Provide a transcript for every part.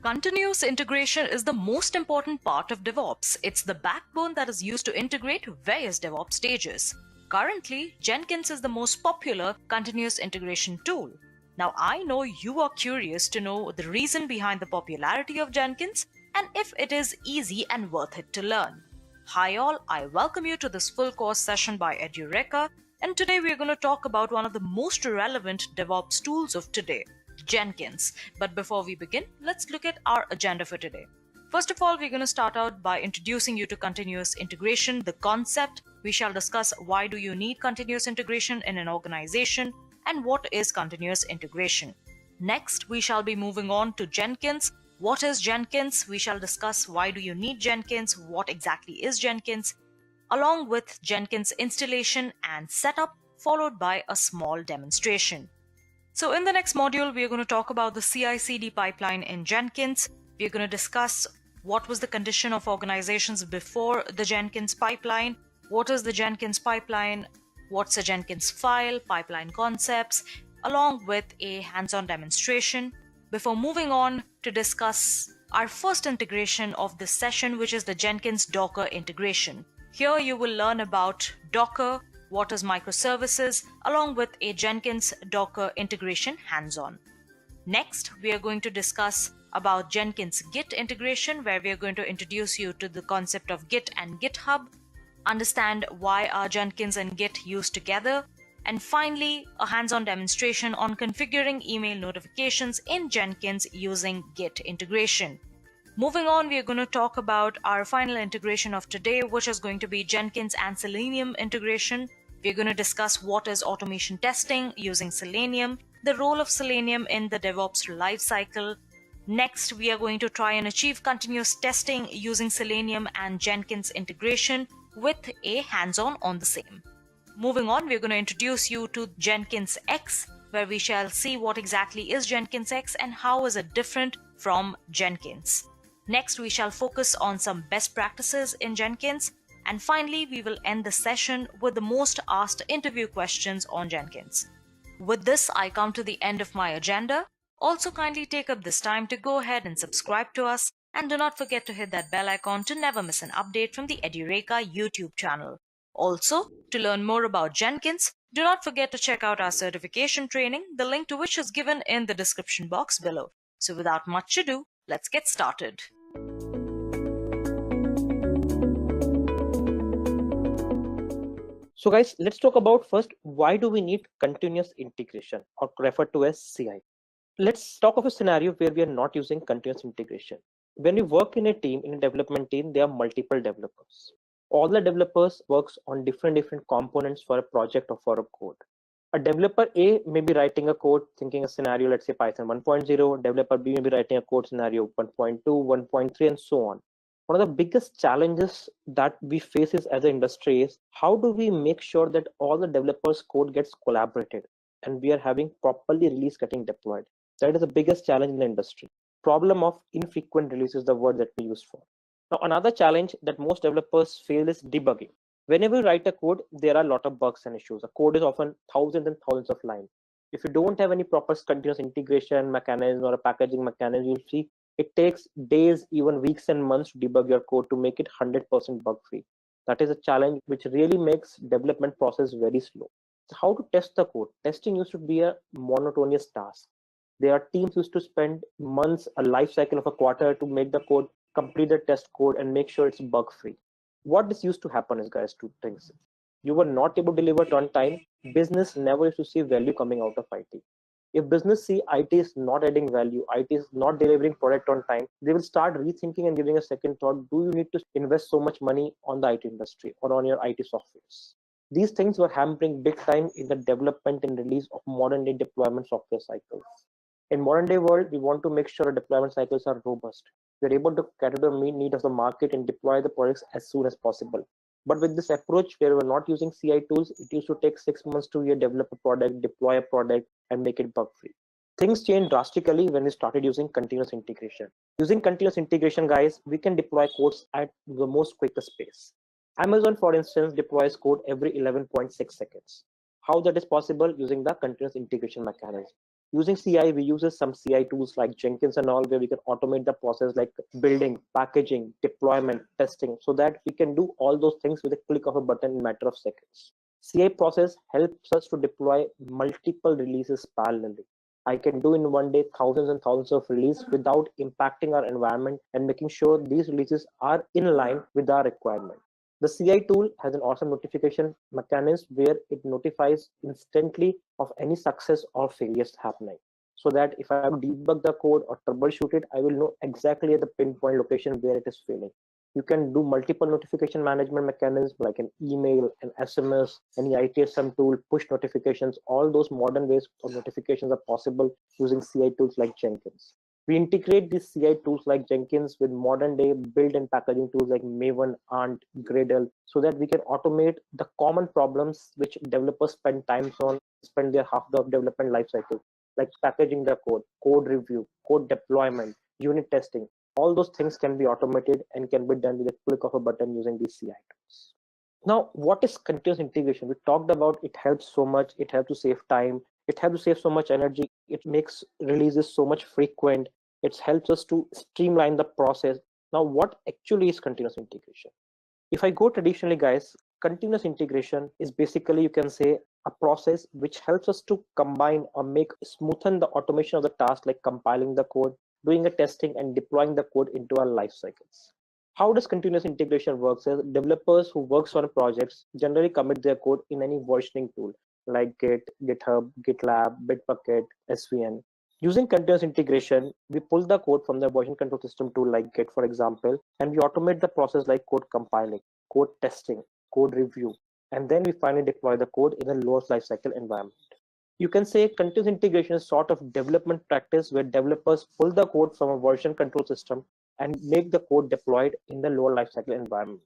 Continuous integration is the most important part of DevOps. It's the backbone that is used to integrate various DevOps stages. Currently, Jenkins is the most popular continuous integration tool. Now, I know you are curious to know the reason behind the popularity of Jenkins and if it is easy and worth it to learn. Hi all, I welcome you to this full course session by Edureka, and today we are going to talk about one of the most relevant DevOps tools of today, Jenkins. But before we begin, let's look at our agenda for today. First of all, we're going to start out by introducing you to continuous integration, the concept. We shall discuss why do you need continuous integration in an organization and what is continuous integration. Next, we shall be moving on to Jenkins. What is Jenkins? We shall discuss why do you need Jenkins, what exactly is Jenkins, along with Jenkins installation and setup, followed by a small demonstration. So in the next module, we are going to talk about the CI/CD pipeline in Jenkins. We are going to discuss what was the condition of organizations before the Jenkins pipeline, what is the Jenkins pipeline, what's a Jenkins file, pipeline concepts, along with a hands-on demonstration, before moving on to discuss our first integration of this session, which is the Jenkins Docker integration. Here you will learn about Docker, what is microservices, along with a Jenkins Docker integration hands-on. Next, we are going to discuss about Jenkins Git integration, where we are going to introduce you to the concept of Git and GitHub, understand why are Jenkins and Git used together, and finally, a hands-on demonstration on configuring email notifications in Jenkins using Git integration. Moving on, we are going to talk about our final integration of today, which is going to be Jenkins and Selenium integration. We're going to discuss what is automation testing using Selenium, the role of Selenium in the DevOps lifecycle. Next, we are going to try and achieve continuous testing using Selenium and Jenkins integration with a hands-on on the same. Moving on, we're going to introduce you to Jenkins X, where we shall see what exactly is Jenkins X and how is it different from Jenkins. Next, we shall focus on some best practices in Jenkins. And finally, we will end the session with the most asked interview questions on Jenkins. With this, I come to the end of my agenda. Also, kindly take up this time to go ahead and subscribe to us. And do not forget to hit that bell icon to never miss an update from the Edureka YouTube channel. Also, to learn more about Jenkins, do not forget to check out our certification training, the link to which is given in the description box below. So without much ado, let's get started. So guys, let's talk about first, why do we need continuous integration, or referred to as CI? Let's talk of a scenario where we are not using continuous integration. When we work in a team, in a development team, there are multiple developers. All the developers works on different components for a project or for a code. A developer A may be writing a code thinking a scenario, let's say Python 1.0, developer B may be writing a code scenario 1.2, 1.3, and so on. One of the biggest challenges that we face is as an industry is how do we make sure that all the developers' code gets collaborated and we are having properly release getting deployed. That is the biggest challenge in the industry. Problem of infrequent release is the word that we use for. Now, another challenge that most developers face is debugging. Whenever you write a code, there are a lot of bugs and issues. A code is often thousands and thousands of lines. If you don't have any proper continuous integration mechanism or a packaging mechanism, you'll see it takes days, even weeks and months to debug your code to make it 100% bug free. That is a challenge which really makes development process very slow. So how to test the code? Testing used to be a monotonous task. There are teams used to spend months, a life cycle of a quarter to make the code, complete the test code and make sure it's bug free. What this used to happen is, guys, two things. You were not able to deliver it on time. Business never used to see value coming out of IT. If business see IT is not adding value, IT is not delivering product on time, they will start rethinking and giving a second thought. Do you need to invest so much money on the IT industry or on your IT softwares? These things were hampering big time in the development and release of modern day deployment software cycles. In modern day world, we want to make sure our deployment cycles are robust. We're able to cater the need of the market and deploy the products as soon as possible. But with this approach, where we're not using CI tools, it used to take 6 months to develop a product, deploy a product, and make it bug free. Things changed drastically when we started using continuous integration. Using continuous integration, guys, we can deploy codes at the most quickest pace. Amazon, for instance, deploys code every 11.6 seconds. How that is possible? Using the continuous integration mechanism. Using CI, we use some CI tools like Jenkins and all, where we can automate the process like building, packaging, deployment, testing, so that we can do all those things with a click of a button in a matter of seconds. CI process helps us to deploy multiple releases parallelly. I can do in one day thousands and thousands of releases without impacting our environment and making sure these releases are in line with our requirement. The CI tool has an awesome notification mechanism where it notifies instantly of any success or failures happening. So that if I have to debug the code or troubleshoot it, I will know exactly at the pinpoint location where it is failing. You can do multiple notification management mechanisms like an email, an SMS, any ITSM tool, push notifications. All those modern ways of notifications are possible using CI tools like Jenkins. We integrate these CI tools like Jenkins with modern day build and packaging tools like Maven, Ant, Gradle, so that we can automate the common problems which developers spend their half the development lifecycle, like packaging the code, code review, code deployment, unit testing. All those things can be automated and can be done with a click of a button using these CI tools. Now, what is continuous integration? We talked about it helps so much. It helps to save time. It helps to save so much energy. It makes releases so much frequent. It helps us to streamline the process. Now, what actually is continuous integration? If I go traditionally, guys, continuous integration is basically, you can say, a process which helps us to combine or smoothen the automation of the task, like compiling the code, doing a testing, and deploying the code into our life cycles. How does continuous integration work? Is developers who works on projects generally commit their code in any versioning tool like Git, GitHub, GitLab, Bitbucket, SVN. Using continuous integration, we pull the code from the version control system tool like Git, for example, and we automate the process like code compiling, code testing, code review, and then we finally deploy the code in a lower lifecycle environment. You can say continuous integration is sort of development practice where developers pull the code from a version control system and make the code deployed in the lower lifecycle environment.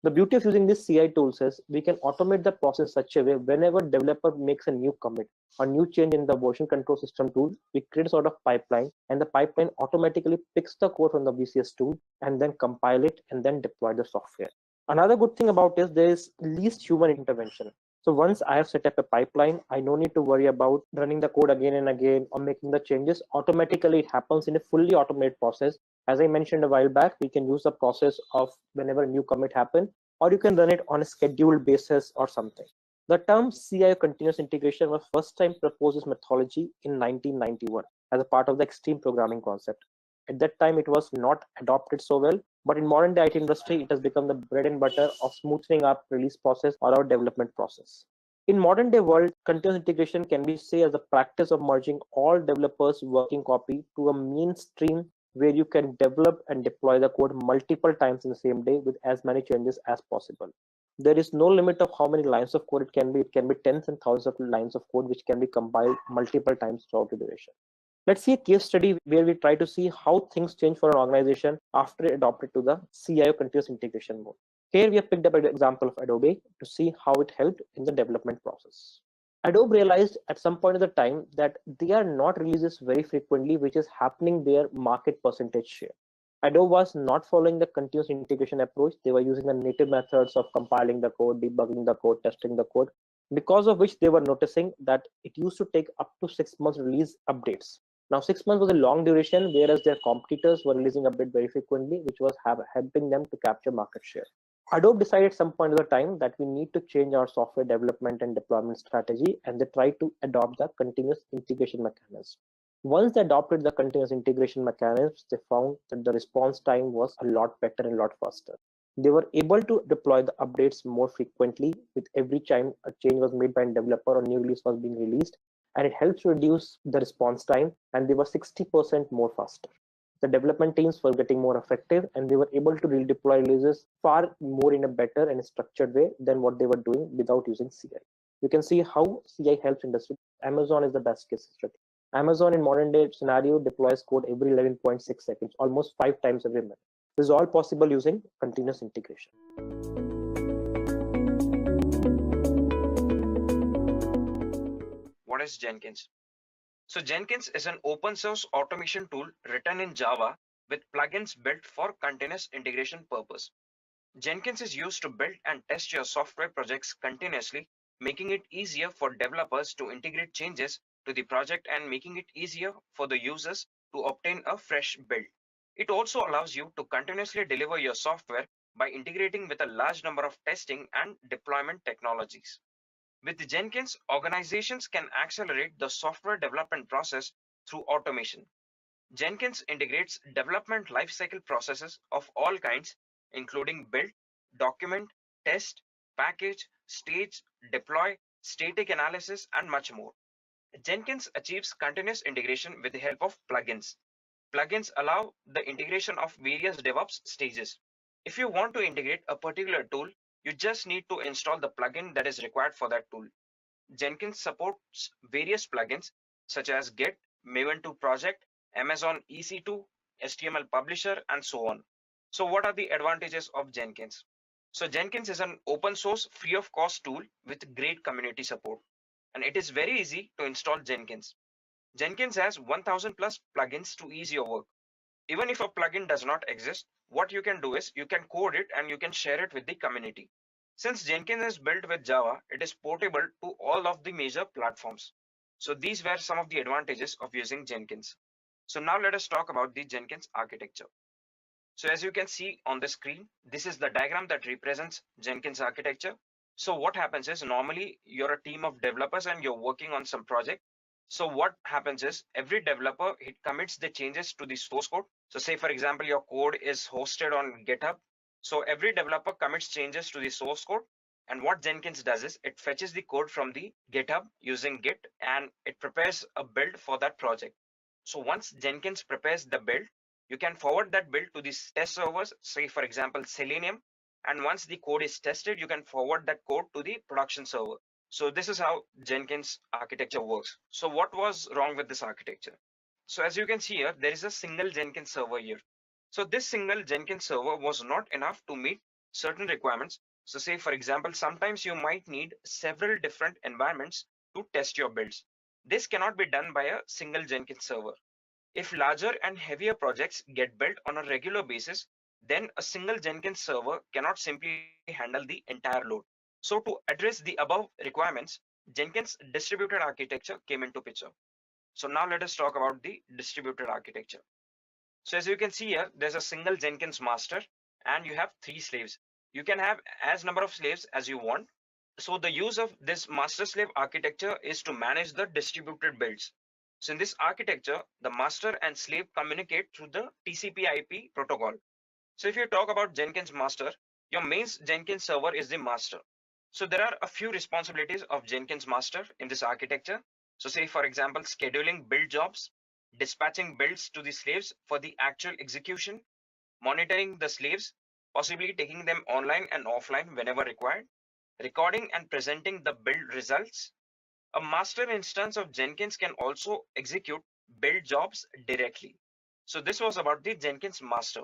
The beauty of using this CI tools is we can automate the process such a way whenever developer makes a new commit or new change in the version control system tool, we create a sort of pipeline, and the pipeline automatically picks the code from the VCS tool and then compile it and then deploy the software. Another good thing about this, there is least human intervention. So once I have set up a pipeline, I no need to worry about running the code again and again or making the changes. Automatically, it happens in a fully automated process. As I mentioned a while back, we can use the process of whenever a new commit happens, or you can run it on a scheduled basis or something. The term CI continuous integration was first time proposed as methodology in 1991 as a part of the extreme programming concept. At that time, it was not adopted so well, but in modern day IT industry, it has become the bread and butter of smoothing up release process or our development process. In modern day world, continuous integration can be seen as the practice of merging all developers' working copy to a mainstream where you can develop and deploy the code multiple times in the same day with as many changes as possible. There is no limit of how many lines of code it can be. It can be tens and thousands of lines of code which can be compiled multiple times throughout the duration. Let's see a case study where we try to see how things change for an organization after it adopted to the CIO continuous integration mode. Here we have picked up an example of Adobe to see how it helped in the development process. Adobe realized at some point of the time that they are not releases very frequently, which is happening their market percentage share. Adobe was not following the continuous integration approach. They were using the native methods of compiling the code, debugging the code, testing the code, because of which they were noticing that it used to take up to 6 months release updates. Now, 6 months was a long duration, whereas their competitors were releasing update very frequently, which was helping them to capture market share. Adobe decided at some point of the time that we need to change our software development and deployment strategy, and they tried to adopt the continuous integration mechanism. Once they adopted the continuous integration mechanisms, they found that the response time was a lot better and a lot faster. They were able to deploy the updates more frequently with every time a change was made by a developer or new release was being released, and it helps reduce the response time, and they were 60% more faster. The development teams were getting more effective, and they were able to redeploy releases far more in a better and structured way than what they were doing without using CI. You can see how CI helps industry. Amazon is the best case study. Amazon in modern day scenario deploys code every 11.6 seconds, almost 5 times every minute. This is all possible using continuous integration. What is Jenkins? So Jenkins is an open source automation tool written in Java with plugins built for continuous integration purpose. Jenkins is used to build and test your software projects continuously, making it easier for developers to integrate changes to the project and making it easier for the users to obtain a fresh build. It also allows you to continuously deliver your software by integrating with a large number of testing and deployment technologies. With Jenkins, organizations can accelerate the software development process through automation. Jenkins integrates development lifecycle processes of all kinds, including build, document, test, package, stage, deploy, static analysis, and much more. Jenkins achieves continuous integration with the help of plugins. Plugins allow the integration of various DevOps stages. If you want to integrate a particular tool, you just need to install the plugin that is required for that tool. Jenkins supports various plugins such as Git, Maven 2 Project, Amazon EC2, HTML Publisher, and so on. So what are the advantages of Jenkins? So Jenkins is an open source, free of cost tool with great community support. And it is very easy to install Jenkins. Jenkins has 1000 plus plugins to ease your work. Even if a plugin does not exist, what you can do is you can code it and you can share it with the community. Since Jenkins is built with Java, it is portable to all of the major platforms. So these were some of the advantages of using Jenkins. So now let us talk about the Jenkins architecture. So as you can see on the screen, this is the diagram that represents Jenkins architecture. So what happens is normally you're a team of developers and you're working on some project. So what happens is every developer commits the changes to the source code. So say for example, your code is hosted on GitHub. So every developer commits changes to the source code. And what Jenkins does is it fetches the code from the GitHub using Git and it prepares a build for that project. So once Jenkins prepares the build, you can forward that build to these test servers, say for example, Selenium. And once the code is tested, you can forward that code to the production server. So this is how Jenkins architecture works. So what was wrong with this architecture? So as you can see here, there is a single Jenkins server here. So this single Jenkins server was not enough to meet certain requirements. So say for example, sometimes you might need several different environments to test your builds. This cannot be done by a single Jenkins server. If larger and heavier projects get built on a regular basis, then a single Jenkins server cannot simply handle the entire load. So to address the above requirements, Jenkins distributed architecture came into picture. So now let us talk about the distributed architecture. So as you can see here, there's a single Jenkins master and you have 3 slaves. You can have as number of slaves as you want. So the use of this master-slave architecture is to manage the distributed builds. So in this architecture, the master and slave communicate through the TCP/IP protocol. So if you talk about Jenkins master, your main Jenkins server is the master. So there are a few responsibilities of Jenkins master in this architecture. So say for example, scheduling build jobs, dispatching builds to the slaves for the actual execution, monitoring the slaves, possibly taking them online and offline whenever required, recording and presenting the build results. A master instance of Jenkins can also execute build jobs directly. So this was about the Jenkins master.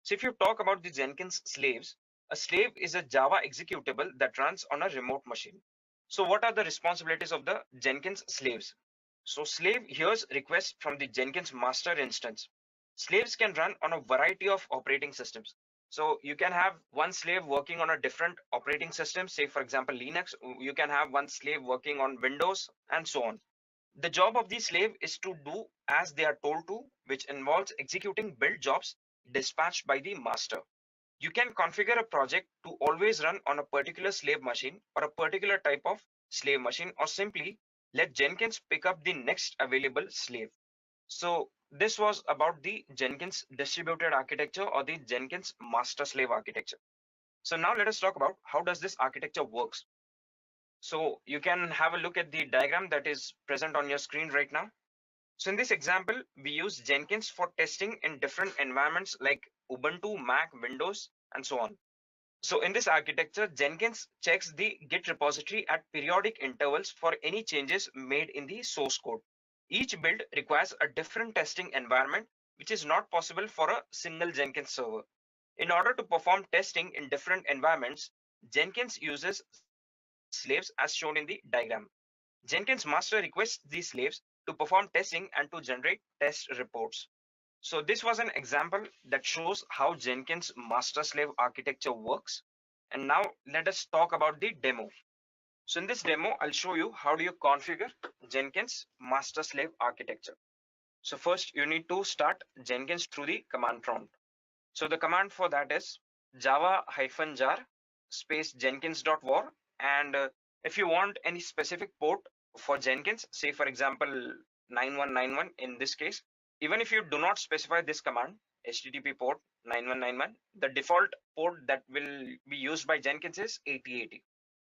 So if you talk about the Jenkins slaves, a slave is a Java executable that runs on a remote machine. So what are the responsibilities of the Jenkins slaves? So slave hears requests from the Jenkins master instance. Slaves can run on a variety of operating systems. So you can have one slave working on a different operating system, say for example Linux, you can have one slave working on Windows and so on. The job of the slave is to do as they are told to, which involves executing build jobs dispatched by the master. You can configure a project to always run on a particular slave machine or a particular type of slave machine, or simply let Jenkins pick up the next available slave. So this was about the Jenkins distributed architecture or the Jenkins master-slave architecture. So now let us talk about how does this architecture works. So you can have a look at the diagram that is present on your screen right now. So in this example, we use Jenkins for testing in different environments like Ubuntu, Mac, Windows, and so on. So in this architecture, Jenkins checks the Git repository at periodic intervals for any changes made in the source code. Each build requires a different testing environment, which is not possible for a single Jenkins server. In order to perform testing in different environments, Jenkins uses slaves as shown in the diagram. Jenkins master requests these slaves to perform testing and to generate test reports. So this was an example that shows how Jenkins master-slave architecture works. And now let us talk about the demo. So in this demo, I'll show you how do you configure Jenkins Master-Slave architecture. So first you need to start Jenkins through the command prompt. So the command for that is java-jar space jenkins.war, and if you want any specific port for Jenkins, say for example 9191 in this case, even if you do not specify this command http port 9191, the default port that will be used by Jenkins is 8080.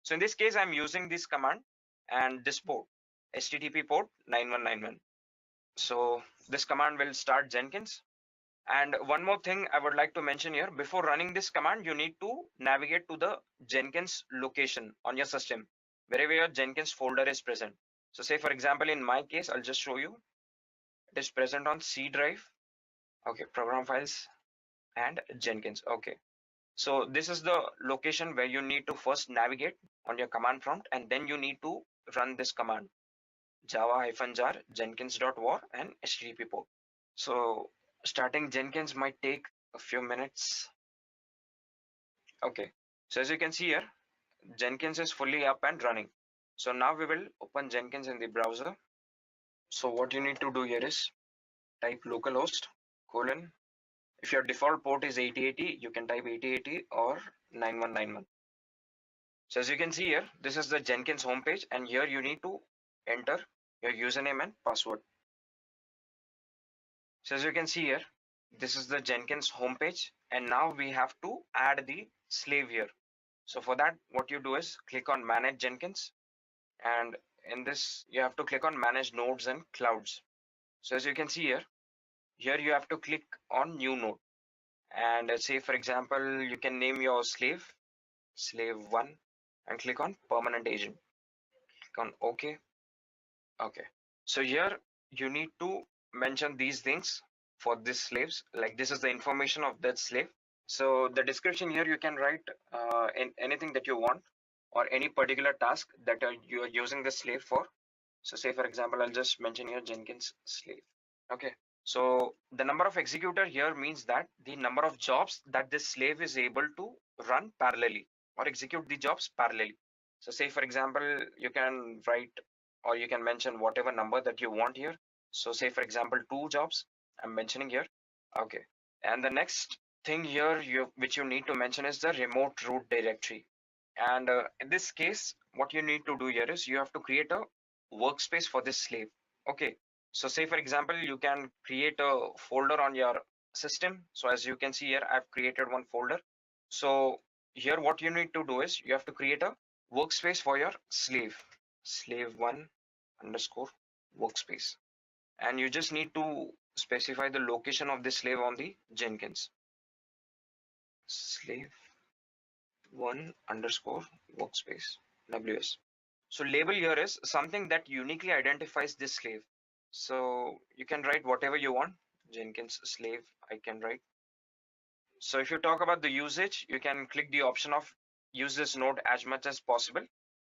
So in this case I'm using this command and this port http port 9191. So this command will start Jenkins. And one more thing I would like to mention here, before running this command, you need to navigate to the Jenkins location on your system, wherever your Jenkins folder is present. So say for example, in my case, I'll just show you. It is present on C drive. Okay, program files and Jenkins. Okay. So this is the location where you need to first navigate on your command prompt, and then you need to run this command java-jar jenkins.war and http port. So starting Jenkins might take a few minutes. Okay, so as you can see here, Jenkins is fully up and running. So now we will open Jenkins in the browser. So what you need to do here is type localhost : if your default port is 8080, you can type 8080 or 9191. So as you can see here, this is the Jenkins homepage, and here you need to enter your username and password. So as you can see here, this is the Jenkins homepage, and now we have to add the slave here. So for that, what you do is click on Manage Jenkins, and in this you have to click on Manage Nodes and Clouds. So as you can see here, you have to click on New Node, and say for example, you can name your slave 1 and click on Permanent Agent. Click on OK. Okay. So here you need to mention these things for these slaves, like this is the information of that slave. So the description here you can write in anything that you want, or any particular task that you are using the slave for. So say for example, I'll just mention here Jenkins slave. Okay, so the number of executor here means that the number of jobs that this slave is able to run parallelly or execute the jobs parallelly. So say for example, you can write or you can mention whatever number that you want here. So say for example 2 jobs I'm mentioning here. Okay, and the next thing here which you need to mention is the remote root directory. And in this case, what you need to do here is you have to create a workspace for this slave. Okay, so say for example, you can create a folder on your system. So as you can see here, I've created one folder. So here what you need to do is you have to create a workspace for your slave 1 underscore workspace, and you just need to specify the location of this slave on the Jenkins slave 1 underscore workspace ws. So label here is something that uniquely identifies this slave. So you can write whatever you want. Jenkins slave I can write. So if you talk about the usage, you can click the option of use this node as much as possible,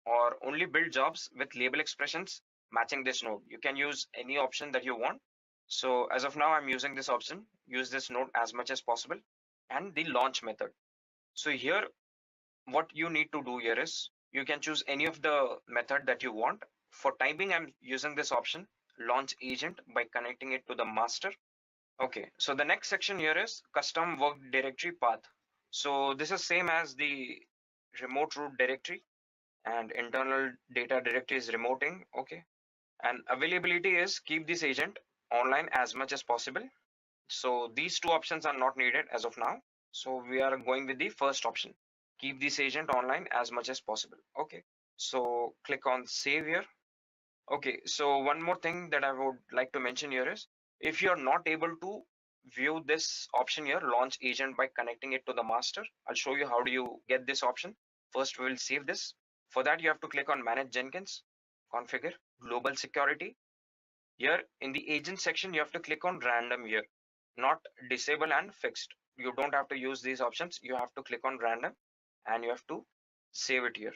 or only build jobs with label expressions matching this node. You can use any option that you want. So as of now, I'm using this option, use this node as much as possible, and the launch method. So here, what you need to do here is you can choose any of the method that you want. For typing, I'm using this option, launch agent, by connecting it to the master. Okay, so the next section here is custom work directory path. So this is same as the remote root directory, and internal data directory is remoting. Okay, and availability is keep this agent online as much as possible. So these two options are not needed as of now. So we are going with the first option, keep this agent online as much as possible. Okay, so click on save here. Okay, so one more thing that I would like to mention here is if you're not able to view this option here, launch agent, by connecting it to the master, I'll show you how do you get this option. First, we will save this. For that, you have to click on manage Jenkins, configure global security. Here in the agent section, you have to click on random here, not disable and fixed. You don't have to use these options. You have to click on random and you have to save it here.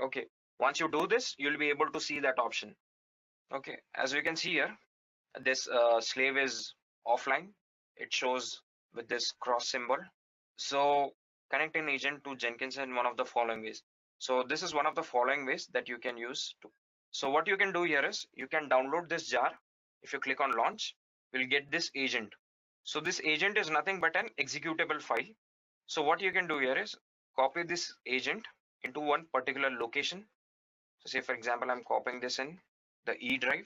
Okay, once you do this, you'll be able to see that option. Okay, as we can see here, this slave is offline. It shows with this cross symbol. So connect an agent to Jenkins in one of the following ways. So this is one of the following ways that you can use to. So what you can do here is you can download this jar. If you click on launch, you'll get this agent. So this agent is nothing but an executable file. So what you can do here is copy this agent into one particular location. So say for example, I'm copying this in the E drive,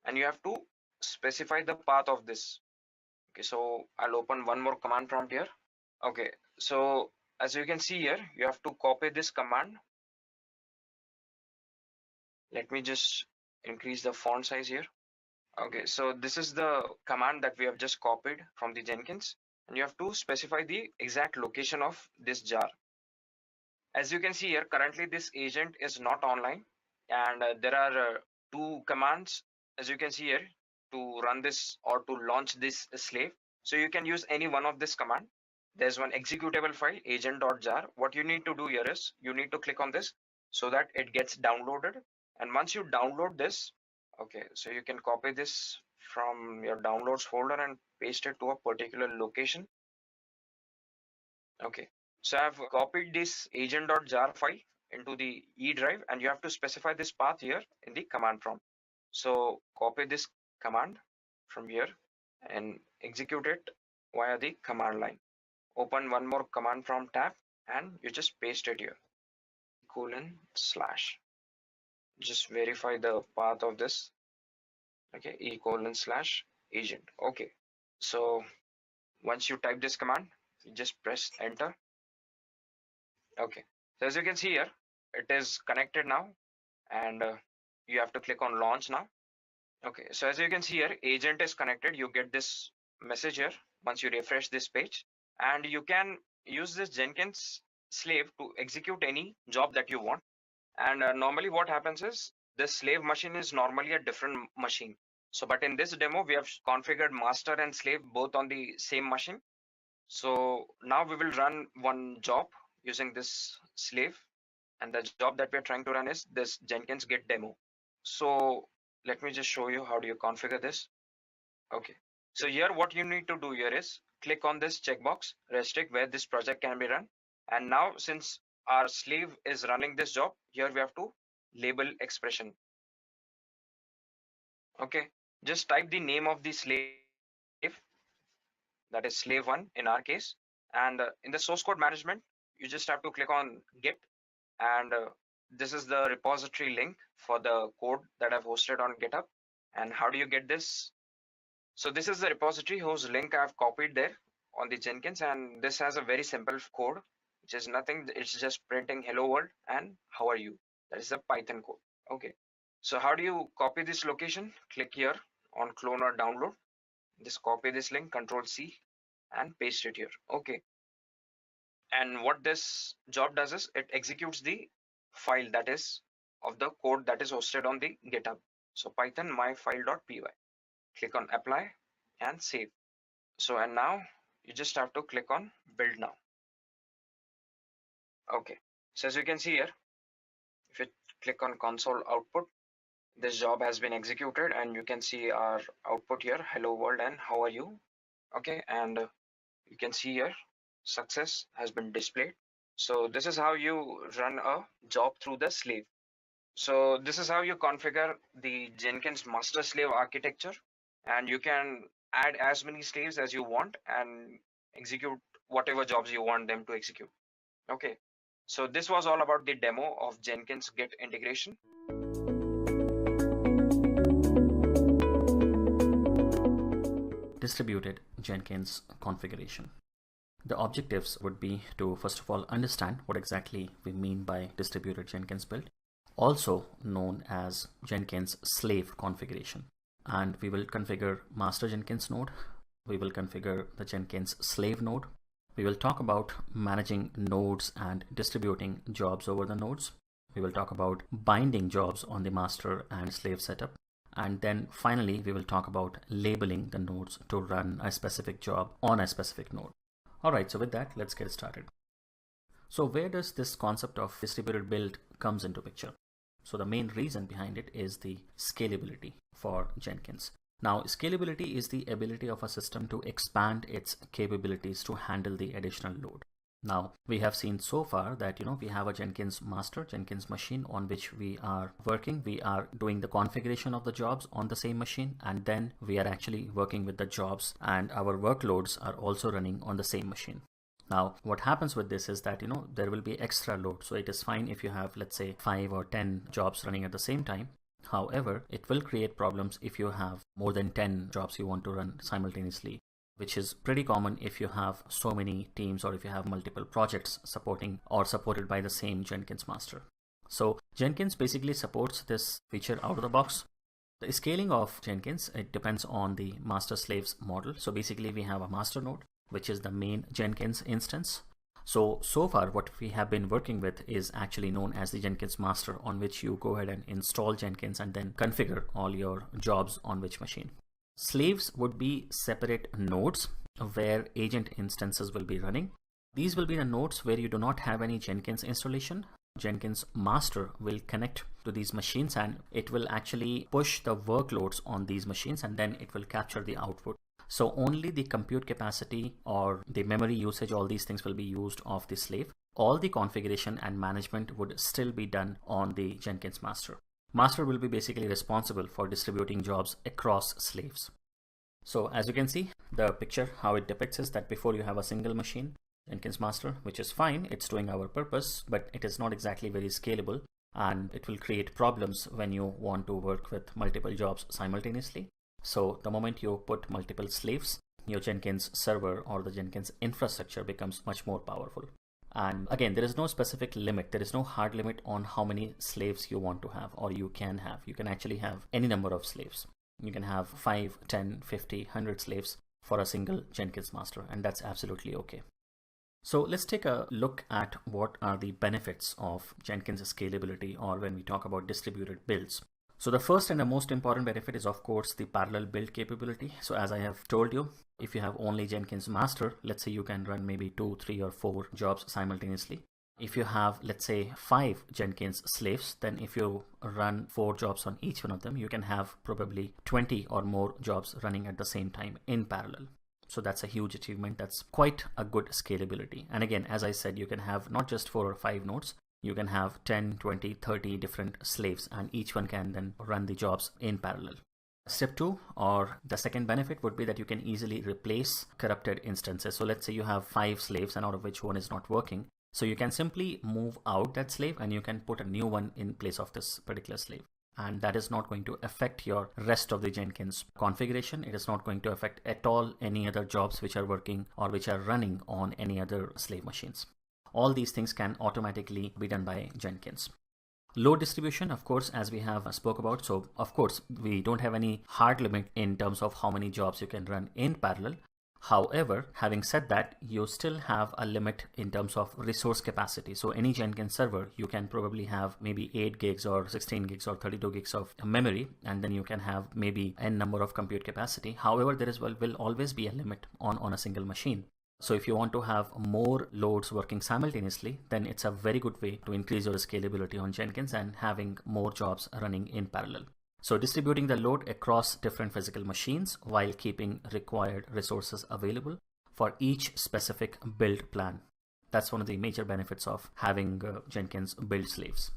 and you have to specify the path of this. Okay, so I'll open one more command prompt here. Okay, so as you can see here, you have to copy this command. Let me just increase the font size here. Okay, so this is the command that we have just copied from the Jenkins, and you have to specify the exact location of this jar. As you can see here, currently this agent is not online, and there are two commands, as you can see here, to run this or to launch this slave. So you can use any one of this command. There's one executable file, agent.jar. What you need to do here is you need to click on this so that it gets downloaded. And once you download this, okay, so you can copy this from your downloads folder and paste it to a particular location. Okay, so I've copied this agent.jar file into the E drive, and you have to specify this path here in the command prompt. So copy this command from here and execute it via the command line. Open one more command prompt tab and you just paste it here, : just verify the path of this. Okay, E : agent. Okay, so once you type this command, you just press enter. Okay, so as you can see here, it is connected now, and you have to click on launch now. Okay, so as you can see here, agent is connected. You get this message here once you refresh this page, and you can use this Jenkins slave to execute any job that you want. And normally what happens is this slave machine is normally a different machine. So but in this demo, we have configured master and slave both on the same machine. So now we will run one job using this slave, and the job that we're trying to run is this Jenkins Git demo. So let me just show you how do you configure this. Okay, so here what you need to do here is click on this checkbox, restrict where this project can be run. And now since our slave is running this job, here we have to label expression. Okay, just type the name of the slave, that is slave 1 in our case. And in the source code management, you just have to click on Git, and this is the repository link for the code that I've hosted on GitHub. And how do you get this? So this is the repository whose link I've copied there on the Jenkins, and this has a very simple code, which is nothing. It's just printing hello world and how are you. That is the Python code. Okay, so how do you copy this location? Click here on clone or download. Just copy this link, Control C, and paste it here. Okay, and what this job does is it executes the file that is of the code that is hosted on the GitHub. So Python myfile.py. Click on apply and save. So and now you just have to click on build now. Okay, so as you can see here, if you click on console output, this job has been executed, and you can see our output here, hello world and how are you. Okay, and you can see here success has been displayed. So this is how you run a job through the slave. So this is how you configure the Jenkins Master-Slave architecture, and you can add as many slaves as you want and execute whatever jobs you want them to execute. Okay, so this was all about the demo of Jenkins Git integration. Distributed Jenkins configuration. The objectives would be to first of all understand what exactly we mean by distributed Jenkins build, also known as Jenkins slave configuration. And we will configure master Jenkins node. We will configure the Jenkins slave node. We will talk about managing nodes and distributing jobs over the nodes. We will talk about binding jobs on the master and slave setup. And then finally, we will talk about labeling the nodes to run a specific job on a specific node. All right, so with that, let's get started. So where does this concept of distributed build comes into picture? So the main reason behind it is the scalability for Jenkins. Now, scalability is the ability of a system to expand its capabilities to handle the additional load. Now, we have seen so far that, we have a Jenkins master, Jenkins machine on which we are working. We are doing the configuration of the jobs on the same machine, and then we are actually working with the jobs, and our workloads are also running on the same machine. Now, what happens with this is that, there will be extra load. So it is fine if you have, let's say, 5 or 10 jobs running at the same time. However, it will create problems if you have more than 10 jobs you want to run simultaneously, which is pretty common if you have so many teams or if you have multiple projects supporting or supported by the same Jenkins master. So Jenkins basically supports this feature out of the box. The scaling of Jenkins, it depends on the master-slaves model. So basically we have a master node, which is the main Jenkins instance. So far what we have been working with is actually known as the Jenkins master, on which you go ahead and install Jenkins and then configure all your jobs on which machine. Slaves would be separate nodes where agent instances will be running. These will be the nodes where you do not have any Jenkins installation. Jenkins master will connect to these machines and it will actually push the workloads on these machines, and then it will capture the output. So only the compute capacity or the memory usage, all these things will be used of the slave. All the configuration and management would still be done on the Jenkins master. Master will be basically responsible for distributing jobs across slaves. So as you can see, the picture, how it depicts is that before you have a single machine, Jenkins master, which is fine, it's doing our purpose, but it is not exactly very scalable, and it will create problems when you want to work with multiple jobs simultaneously. So the moment you put multiple slaves, your Jenkins server or the Jenkins infrastructure becomes much more powerful. And again, there is no specific limit. There is no hard limit on how many slaves you want to have or you can have. You can actually have any number of slaves. You can have 5, 10, 50, 100 slaves for a single Jenkins master, and that's absolutely okay. So let's take a look at what are the benefits of Jenkins scalability, or when we talk about distributed builds. So the first and the most important benefit is, of course, the parallel build capability. So as I have told you, if you have only Jenkins master, let's say you can run maybe 2, 3 or 4 jobs simultaneously. If you have, let's say, 5 Jenkins slaves, then if you run 4 jobs on each one of them, you can have probably 20 or more jobs running at the same time in parallel. So that's a huge achievement. That's quite a good scalability. And again, as I said, you can have not just 4 or 5 nodes. You can have 10, 20, 30 different slaves, and each one can then run the jobs in parallel. Step 2, or the second benefit, would be that you can easily replace corrupted instances. So let's say you have 5 slaves and out of which one is not working. So you can simply move out that slave and you can put a new one in place of this particular slave. And that is not going to affect your rest of the Jenkins configuration. It is not going to affect at all any other jobs which are working or which are running on any other slave machines. All these things can automatically be done by Jenkins. Load distribution, of course, as we have spoke about. So of course, we don't have any hard limit in terms of how many jobs you can run in parallel. However, having said that, you still have a limit in terms of resource capacity. So any Jenkins server, you can probably have maybe 8 gigs or 16 gigs or 32 gigs of memory, and then you can have maybe n number of compute capacity. However, there will always be a limit on a single machine. So if you want to have more loads working simultaneously, then it's a very good way to increase your scalability on Jenkins and having more jobs running in parallel. So distributing the load across different physical machines while keeping required resources available for each specific build plan. That's one of the major benefits of having Jenkins build slaves.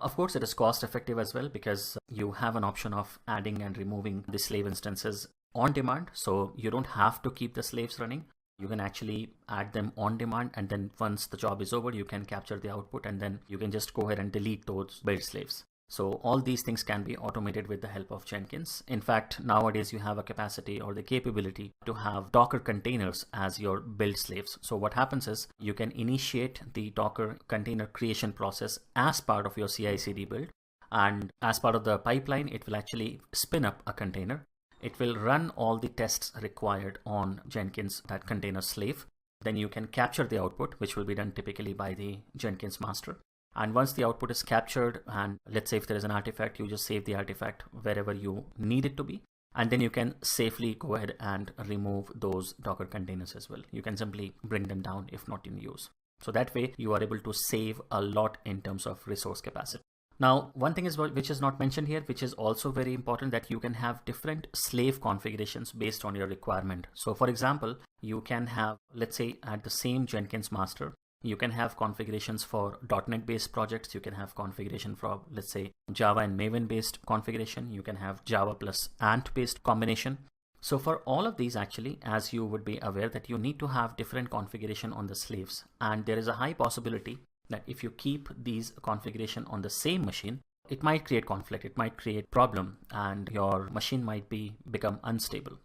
Of course, it is cost effective as well, because you have an option of adding and removing the slave instances on demand. So you don't have to keep the slaves running. You can actually add them on demand, and then once the job is over, you can capture the output and then you can just go ahead and delete those build slaves. So all these things can be automated with the help of Jenkins. In fact, nowadays you have a capacity or the capability to have Docker containers as your build slaves. So what happens is you can initiate the Docker container creation process as part of your CI/CD build, and as part of the pipeline, it will actually spin up a container. It will run all the tests required on Jenkins, that container slave. Then you can capture the output, which will be done typically by the Jenkins master. And once the output is captured, and let's say if there is an artifact, you just save the artifact wherever you need it to be. And then you can safely go ahead and remove those Docker containers as well. You can simply bring them down if not in use. So that way you are able to save a lot in terms of resource capacity. Now, one thing is which is not mentioned here, which is also very important, that you can have different slave configurations based on your requirement. So for example, you can have, let's say at the same Jenkins master, you can have configurations for .NET based projects. You can have configuration for, let's say, Java and Maven based configuration. You can have Java plus Ant based combination. So for all of these, actually, as you would be aware, that you need to have different configuration on the slaves. And there is a high possibility that if you keep these configuration on the same machine, it might create conflict, it might create problem, and your machine might become unstable.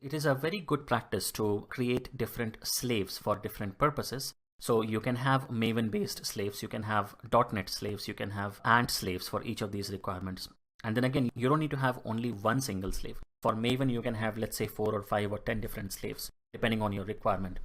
It is a very good practice to create different slaves for different purposes. So you can have Maven based slaves, you can have .NET slaves, you can have Ant slaves for each of these requirements. And then again, you don't need to have only one single slave. For Maven, you can have, let's say, 4 or 5 or 10 different slaves, depending on your requirement.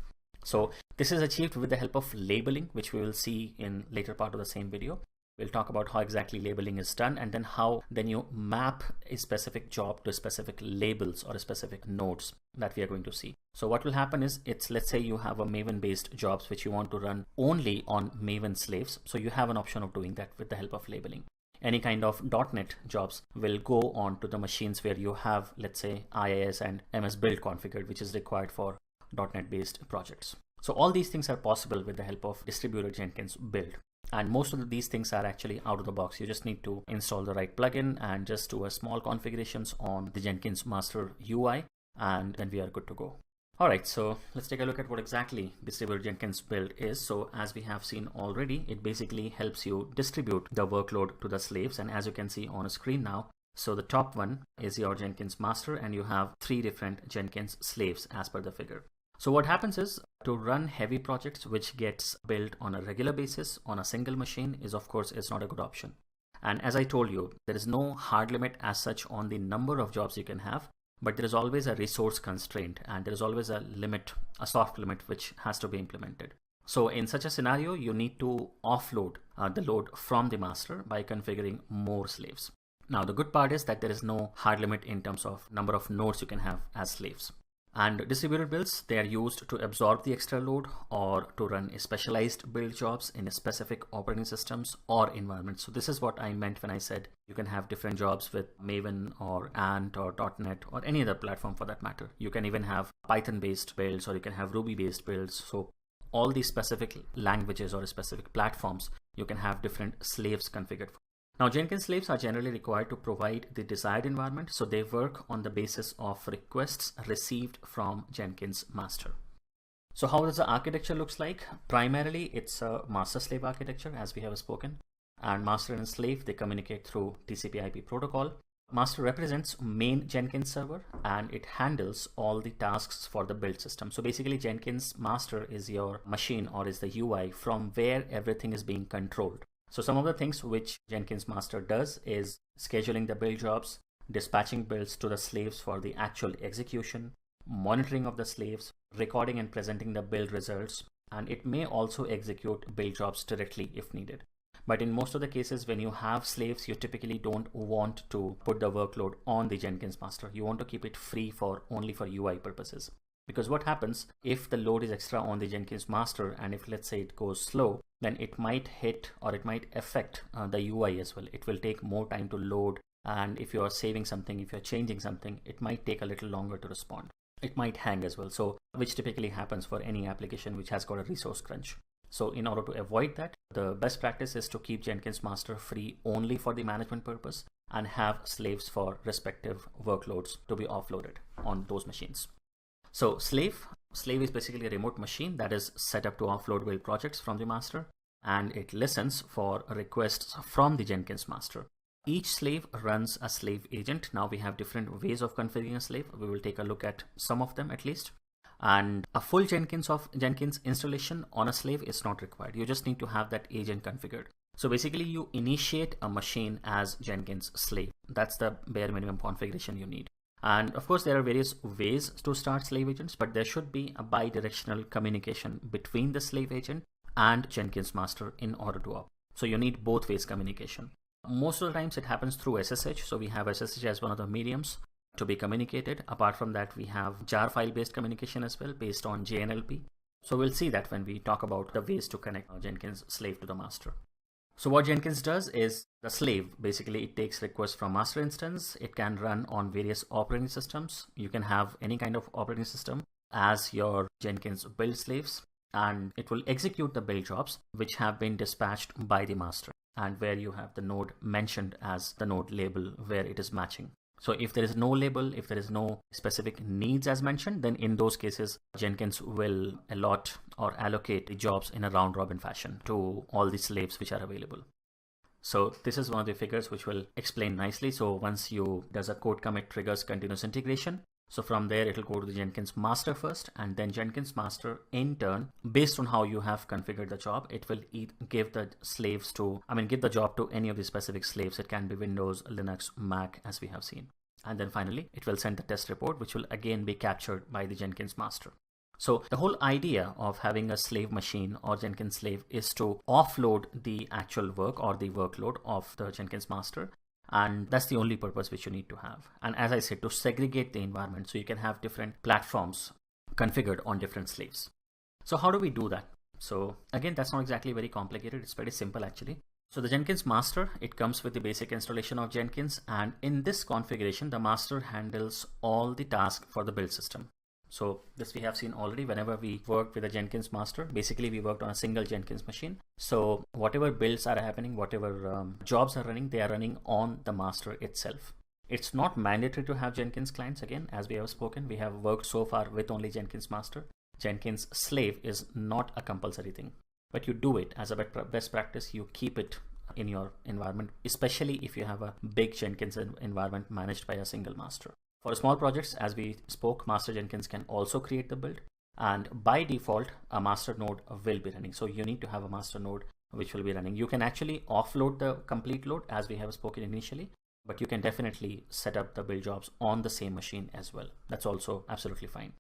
So this is achieved with the help of labeling, which we will see in later part of the same video. We'll talk about how exactly labeling is done, and then how then you map a specific job to specific labels or specific nodes that we are going to see. So what will happen is, let's say you have a Maven based jobs which you want to run only on Maven slaves. So you have an option of doing that with the help of labeling. Any kind of .NET jobs will go on to the machines where you have, let's say, IIS and MS build configured, which is required for .NET based projects. So all these things are possible with the help of distributed Jenkins build. And most of these things are actually out of the box. You just need to install the right plugin and just do a small configurations on the Jenkins Master UI, and then we are good to go. All right, so let's take a look at what exactly distributed Jenkins build is. So as we have seen already, it basically helps you distribute the workload to the slaves. And as you can see on a screen now, so the top one is your Jenkins master, and you have 3 different Jenkins slaves as per the figure. So what happens is, to run heavy projects which gets built on a regular basis on a single machine is, of course, is not a good option. And as I told you, there is no hard limit as such on the number of jobs you can have, but there is always a resource constraint, and there is always a limit, a soft limit, which has to be implemented. So in such a scenario, you need to offload the load from the master by configuring more slaves. Now, the good part is that there is no hard limit in terms of number of nodes you can have as slaves. And distributed builds, they are used to absorb the extra load or to run a specialized build jobs in a specific operating systems or environments. So this is what I meant when I said you can have different jobs with Maven or Ant or .NET or any other platform for that matter. You can even have Python based builds, or you can have Ruby based builds. So all these specific languages or specific platforms, you can have different slaves configured for. Now, Jenkins slaves are generally required to provide the desired environment, so they work on the basis of requests received from Jenkins master. So how does the architecture looks like? Primarily, it's a master-slave architecture, as we have spoken, and master and slave, they communicate through TCP/IP protocol. Master represents main Jenkins server, and it handles all the tasks for the build system. So basically, Jenkins master is your machine, or is the UI from where everything is being controlled. So some of the things which Jenkins master does is scheduling the build jobs, dispatching builds to the slaves for the actual execution, monitoring of the slaves, recording and presenting the build results, and it may also execute build jobs directly if needed. But in most of the cases, when you have slaves, you typically don't want to put the workload on the Jenkins master. You want to keep it free only for UI purposes. Because what happens if the load is extra on the Jenkins master, and if, let's say, it goes slow, then it might hit or it might affect the UI as well. It will take more time to load, and if you are saving something, if you're changing something, it might take a little longer to respond. It might hang as well, so which typically happens for any application which has got a resource crunch. So in order to avoid that, the best practice is to keep Jenkins master free only for the management purpose, and have slaves for respective workloads to be offloaded on those machines. So slave is basically a remote machine that is set up to offload build projects from the master, and it listens for requests from the Jenkins master. Each slave runs a slave agent. Now we have different ways of configuring a slave. We will take a look at some of them at least. And a full Jenkins installation on a slave is not required. You just need to have that agent configured. So basically, you initiate a machine as Jenkins slave. That's the bare minimum configuration you need. And of course, there are various ways to start slave agents, but there should be a bi-directional communication between the slave agent and Jenkins master in order to operate. So you need both ways communication. Most of the times it happens through SSH. So we have SSH as one of the mediums to be communicated. Apart from that, we have jar file based communication as well, based on JNLP. So we'll see that when we talk about the ways to connect Jenkins slave to the master. So what Jenkins does is the slave, basically it takes requests from master instance. It can run on various operating systems. You can have any kind of operating system as your Jenkins build slaves, and it will execute the build jobs which have been dispatched by the master, and where you have the node mentioned as the node label where it is matching. So if there is no label, if there is no specific needs as mentioned, then in those cases, Jenkins will allot or allocate the jobs in a round robin fashion to all the slaves which are available. So this is one of the figures which will explain nicely. So once there's a code commit triggers continuous integration. So from there, it will go to the Jenkins master first, and then Jenkins master in turn, based on how you have configured the job, it will give the job to any of the specific slaves. It can be Windows, Linux, Mac, as we have seen. And then finally, it will send the test report, which will again be captured by the Jenkins master. So the whole idea of having a slave machine or Jenkins slave is to offload the actual work or the workload of the Jenkins master. And that's the only purpose which you need to have. And as I said, to segregate the environment so you can have different platforms configured on different slaves. So how do we do that? So again, that's not exactly very complicated. It's very simple actually. So the Jenkins master, it comes with the basic installation of Jenkins. And in this configuration, the master handles all the tasks for the build system. So this we have seen already. Whenever we work with a Jenkins master, basically we worked on a single Jenkins machine. So whatever builds are happening, whatever jobs are running, they are running on the master itself. It's not mandatory to have Jenkins clients. Again, as we have spoken, we have worked so far with only Jenkins master. Jenkins slave is not a compulsory thing, but you do it as a best practice. You keep it in your environment, especially if you have a big Jenkins environment managed by a single master. For small projects, as we spoke, Master Jenkins can also create the build, and by default, a master node will be running. So you need to have a master node which will be running. You can actually offload the complete load as we have spoken initially, but you can definitely set up the build jobs on the same machine as well. That's also absolutely fine.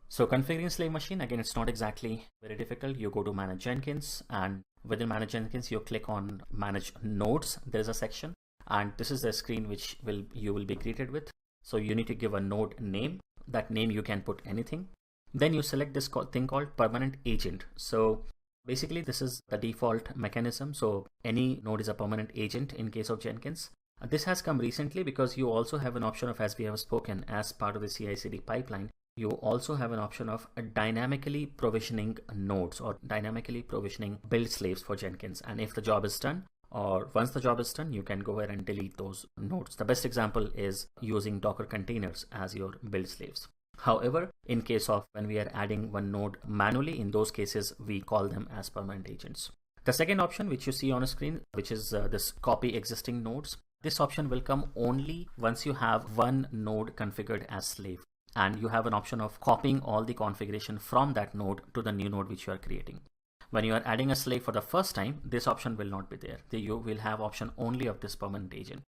So configuring slave machine, again, it's not exactly very difficult. You go to Manage Jenkins, and within Manage Jenkins, you click on Manage Nodes. There's a section, and this is the screen which you will be greeted with. So you need to give a node name. That name you can put anything. Then you select this thing called permanent agent. So basically this is the default mechanism. So any node is a permanent agent in case of Jenkins. This has come recently because you also have an option of, as we have spoken, as part of the CI/CD pipeline, you also have an option of dynamically provisioning nodes or dynamically provisioning build slaves for Jenkins. And if the job is done, or once the job is done, you can go ahead and delete those nodes. The best example is using Docker containers as your build slaves. However, in case of when we are adding one node manually, in those cases, we call them as permanent agents. The second option, which you see on a screen, which is this copy existing nodes. This option will come only once you have one node configured as slave, and you have an option of copying all the configuration from that node to the new node which you are creating. When you are adding a slave for the first time, this option will not be there. You will have option only of this permanent agent.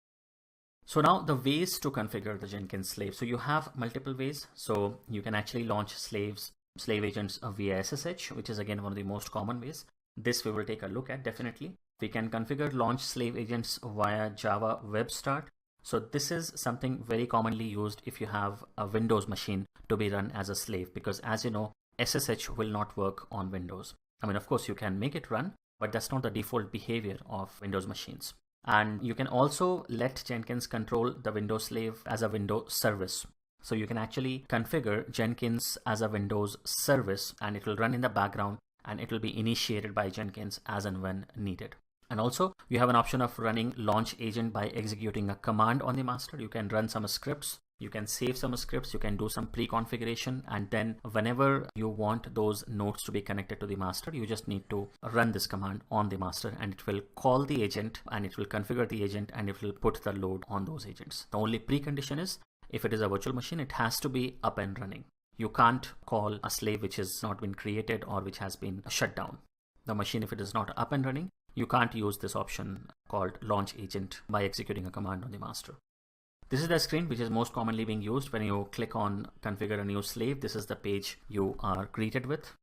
So now the ways to configure the Jenkins slave. So you have multiple ways. So you can actually launch slave agents via SSH, which is again one of the most common ways. This we will take a look at definitely. We can configure launch slave agents via Java Web Start. So this is something very commonly used if you have a Windows machine to be run as a slave, because as you know, SSH will not work on Windows. I mean, of course, you can make it run, but that's not the default behavior of Windows machines. And you can also let Jenkins control the Windows slave as a Windows service. So you can actually configure Jenkins as a Windows service, and it will run in the background, and it will be initiated by Jenkins as and when needed. And also you have an option of running launch agent by executing a command on the master. You can run some scripts. You can save some scripts, you can do some pre-configuration, and then whenever you want those nodes to be connected to the master, you just need to run this command on the master, and it will call the agent, and it will configure the agent, and it will put the load on those agents. The only precondition is, if it is a virtual machine, it has to be up and running. You can't call a slave which has not been created or which has been shut down. The machine, if it is not up and running, you can't use this option called launch agent by executing a command on the master. This is the screen which is most commonly being used when you click on configure a new slave. This is the page you are greeted with.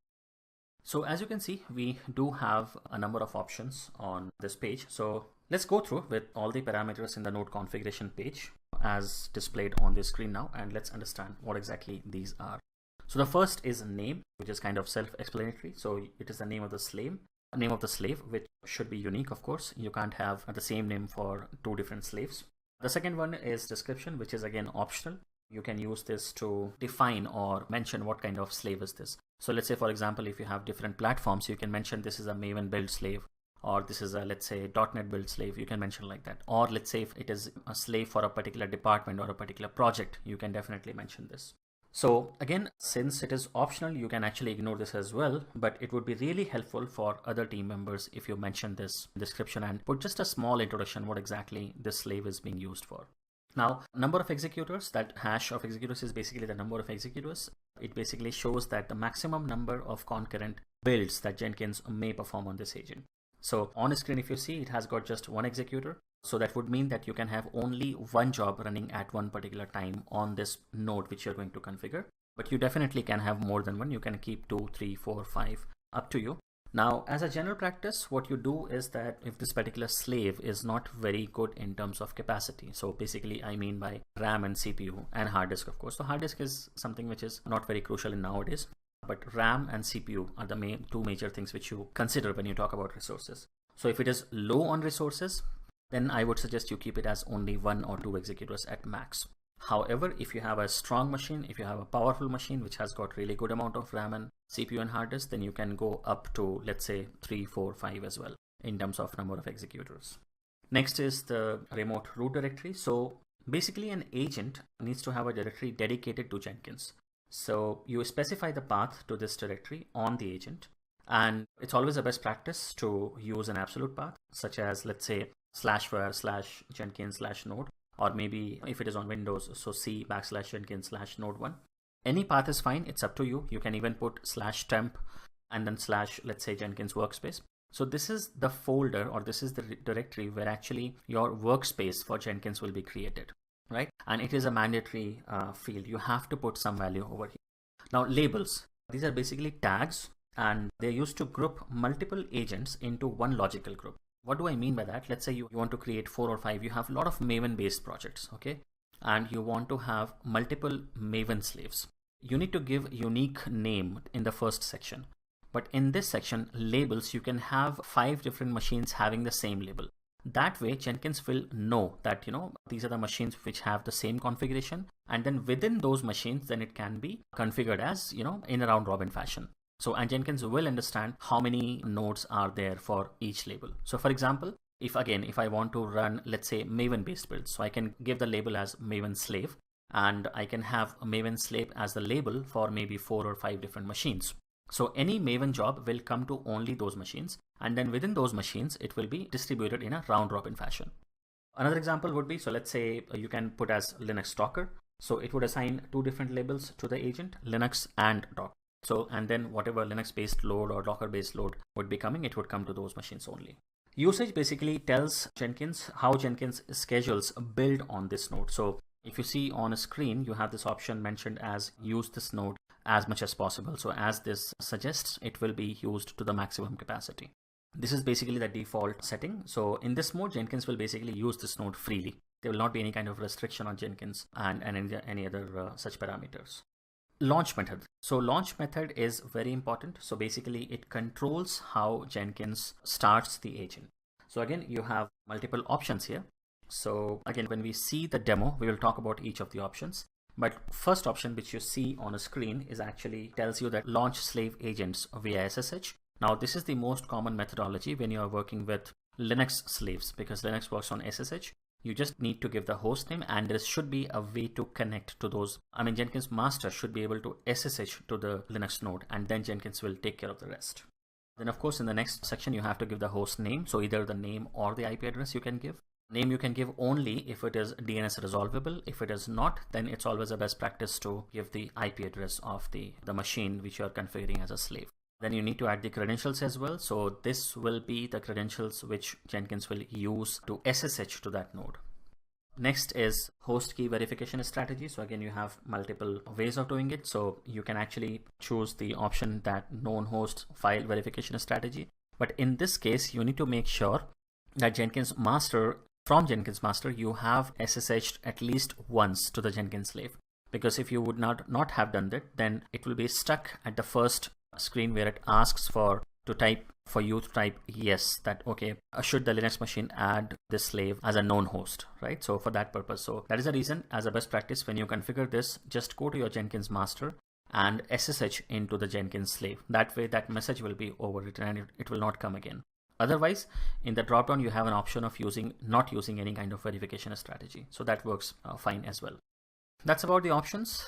So as you can see, we do have a number of options on this page. So let's go through with all the parameters in the node configuration page as displayed on this screen now, and let's understand what exactly these are. So the first is name, which is kind of self-explanatory. So it is the name of the slave. name of the slave, which should be unique, of course. You can't have the same name for two different slaves. The second one is description, which is again optional. You can use this to define or mention what kind of slave is this. So let's say, for example, if you have different platforms, you can mention this is a Maven build slave, or this is a, let's say, .NET build slave. You can mention like that. Or let's say if it is a slave for a particular department or a particular project, you can definitely mention this. So again, since it is optional, you can actually ignore this as well, but it would be really helpful for other team members if you mention this description and put just a small introduction what exactly this slave is being used for. Now, number of executors, that hash of executors is basically the number of executors. It basically shows that the maximum number of concurrent builds that Jenkins may perform on this agent. So on screen, if you see, it has got just one executor. So that would mean that you can have only one job running at one particular time on this node which you're going to configure. But you definitely can have more than one. You can keep 2, 3, 4, 5, up to you. Now, as a general practice, what you do is that if this particular slave is not very good in terms of capacity, so basically I mean by RAM and CPU and hard disk, of course. So hard disk is something which is not very crucial in nowadays, but RAM and CPU are the two major things which you consider when you talk about resources. So if it is low on resources, then I would suggest you keep it as only 1 or 2 executors at max. However, if you have a strong machine, if you have a powerful machine which has got really good amount of RAM and CPU and hard disk, then you can go up to, let's say, 3, 4, 5 as well in terms of number of executors. Next is the remote root directory. So basically an agent needs to have a directory dedicated to Jenkins. So you specify the path to this directory on the agent, and it's always a best practice to use an absolute path, such as, let's say, /var/Jenkins/node, or maybe if it is on Windows, so c/Jenkins/node1. Any path is fine. It's up to you. You can even put /temp and then / let's say Jenkins workspace. So this is the folder, or this is the directory where actually your workspace for Jenkins will be created, right? And it is a mandatory field. You have to put some value over here. Now, labels. These are basically tags, and they're used to group multiple agents into one logical group. What do I mean by that? Let's say you want to create 4 or 5. You have a lot of Maven based projects, okay? And you want to have multiple Maven slaves. You need to give unique name in the first section. But in this section, labels, you can have 5 different machines having the same label. That way, Jenkins will know that, these are the machines which have the same configuration. And then within those machines, then it can be configured as, in a round robin fashion. So, and Jenkins will understand how many nodes are there for each label. So for example, if I want to run, let's say, Maven based builds, so I can give the label as Maven slave, and I can have a Maven slave as the label for maybe 4 or 5 different machines. So any Maven job will come to only those machines, and then within those machines, it will be distributed in a round robin fashion. Another example would be, so let's say you can put as Linux Docker. So it would assign 2 different labels to the agent, Linux and Docker. So, and then whatever Linux based load or Docker based load would be coming, it would come to those machines only. Usage basically tells Jenkins how Jenkins schedules build on this node. So if you see on a screen, you have this option mentioned as use this node as much as possible. So as this suggests, it will be used to the maximum capacity. This is basically the default setting. So in this mode, Jenkins will basically use this node freely. There will not be any kind of restriction on Jenkins and any other such parameters. Launch method. So launch method is very important. So basically it controls how Jenkins starts the agent. So again, you have multiple options here. So again, when we see the demo, we will talk about each of the options. But first option which you see on a screen is actually tells you that launch slave agents via SSH. Now this is the most common methodology when you are working with Linux slaves, because Linux works on SSH. You just need to give the host name, and there should be a way to connect to those. Jenkins Master should be able to SSH to the Linux node, and then Jenkins will take care of the rest. Then of course, in the next section, you have to give the host name. So either the name or the IP address you can give. Name you can give only if it is DNS resolvable. If it is not, then it's always a best practice to give the IP address of the machine which you are configuring as a slave. Then you need to add the credentials as well. So this will be the credentials which Jenkins will use to SSH to that node. Next is host key verification strategy. So again, you have multiple ways of doing it. So you can actually choose the option that known host file verification strategy. But in this case, you need to make sure that from Jenkins Master, you have SSH'd at least once to the Jenkins slave. Because if you would not have done that, then it will be stuck at the first screen where it asks for for you to type yes, that okay, should the Linux machine add this slave as a known host, right? So for that purpose, so that is the reason, as a best practice, when you configure this, just go to your Jenkins master and SSH into the Jenkins slave. That way that message will be overwritten and it will not come again. Otherwise, in the dropdown, you have an option of not using any kind of verification strategy. So that works fine as well. That's about the options.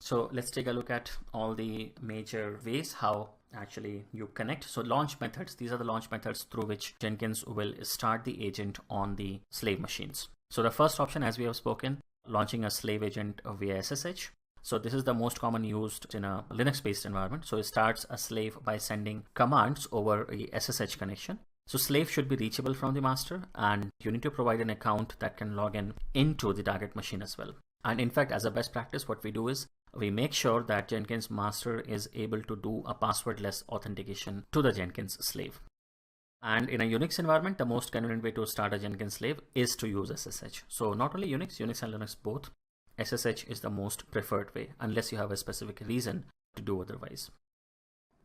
So let's take a look at all the major ways how actually you connect. So launch methods, these are the launch methods through which Jenkins will start the agent on the slave machines. So the first option, as we have spoken, launching a slave agent via SSH. So this is the most common used in a Linux-based environment. So it starts a slave by sending commands over a SSH connection. So slave should be reachable from the master, and you need to provide an account that can log in into the target machine as well. And in fact, as a best practice, what we do is we make sure that Jenkins master is able to do a passwordless authentication to the Jenkins slave. And in a Unix environment, the most convenient way to start a Jenkins slave is to use SSH. So not only Unix and Linux both, SSH is the most preferred way, unless you have a specific reason to do otherwise.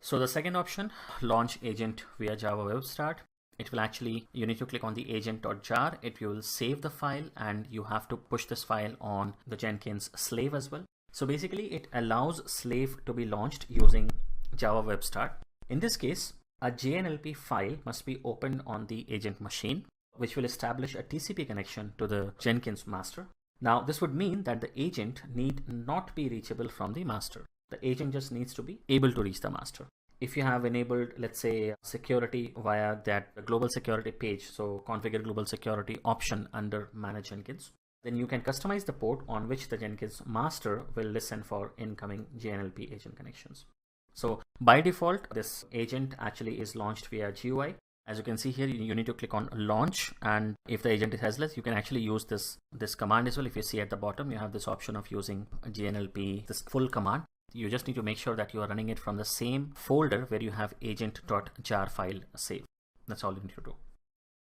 So the second option, launch agent via Java Web Start. It will actually, you need to click on the agent.jar. It will save the file, and you have to push this file on the Jenkins slave as well. So basically it allows slave to be launched using Java Web Start. In this case, a JNLP file must be opened on the agent machine, which will establish a TCP connection to the Jenkins master. Now, this would mean that the agent need not be reachable from the master. The agent just needs to be able to reach the master. If you have enabled, let's say, security via that global security page, so configure global security option under manage Jenkins, then you can customize the port on which the Jenkins master will listen for incoming JNLP agent connections. So by default, this agent actually is launched via GUI. As you can see here, you need to click on launch, and if the agent is headless, you can actually use this command as well. If you see at the bottom, you have this option of using GNLP, this full command. You just need to make sure that you are running it from the same folder where you have agent.jar file saved. That's all you need to do.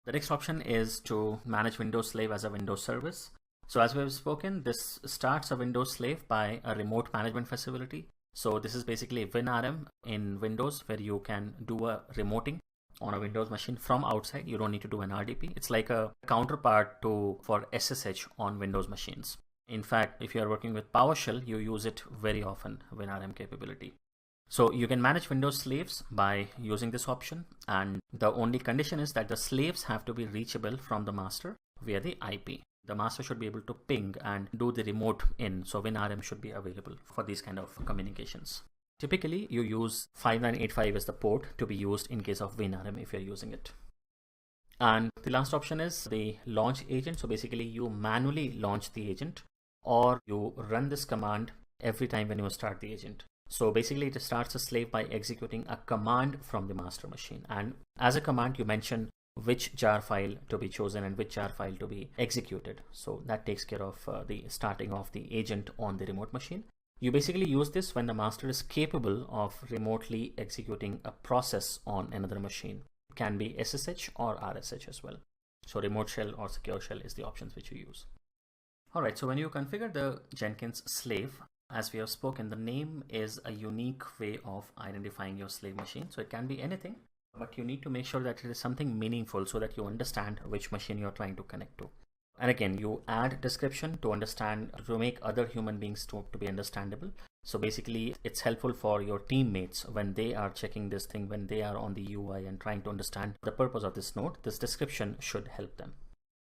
The next option is to manage Windows Slave as a Windows service. So as we have spoken, this starts a Windows Slave by a remote management facility. So this is basically WinRM in Windows, where you can do a remoting on a Windows machine from outside. You don't need to do an RDP. It's like a counterpart for SSH on Windows machines. In fact, if you are working with PowerShell, you use it very often, WinRM capability. So you can manage Windows slaves by using this option, and the only condition is that the slaves have to be reachable from the master via the IP. The master should be able to ping and do the remote in, so WinRM should be available for these kind of communications. Typically, you use 5985 as the port to be used in case of WinRM if you're using it. And the last option is the launch agent. So basically, you manually launch the agent, or you run this command every time when you start the agent. So basically, it starts a slave by executing a command from the master machine. And as a command, you mention which jar file to be chosen and which jar file to be executed. So that takes care of the starting of the agent on the remote machine. You basically use this when the master is capable of remotely executing a process on another machine. It can be SSH or RSH as well. So remote shell or secure shell is the options which you use. All right, so when you configure the Jenkins slave, as we have spoken, the name is a unique way of identifying your slave machine. So it can be anything, but you need to make sure that it is something meaningful so that you understand which machine you're trying to connect to. And again, you add description to make other human beings to be understandable. So basically, it's helpful for your teammates when they are checking this thing, when they are on the UI and trying to understand the purpose of this node. This description should help them.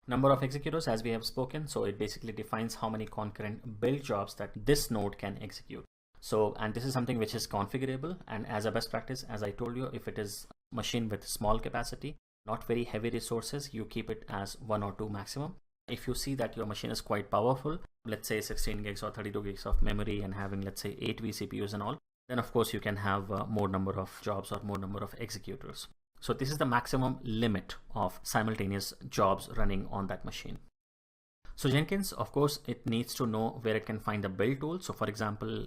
Number of executors, as we have spoken, so it basically defines how many concurrent build jobs that this node can execute. So, and this is something which is configurable, and as a best practice, as I told you, if it is a machine with small capacity, not very heavy resources, you keep it as 1 or 2 maximum. If you see that your machine is quite powerful, let's say 16 gigs or 32 gigs of memory and having, let's say, 8 vCPUs and all, then of course you can have more number of jobs or more number of executors. So this is the maximum limit of simultaneous jobs running on that machine. So Jenkins, of course, it needs to know where it can find the build tool. So for example,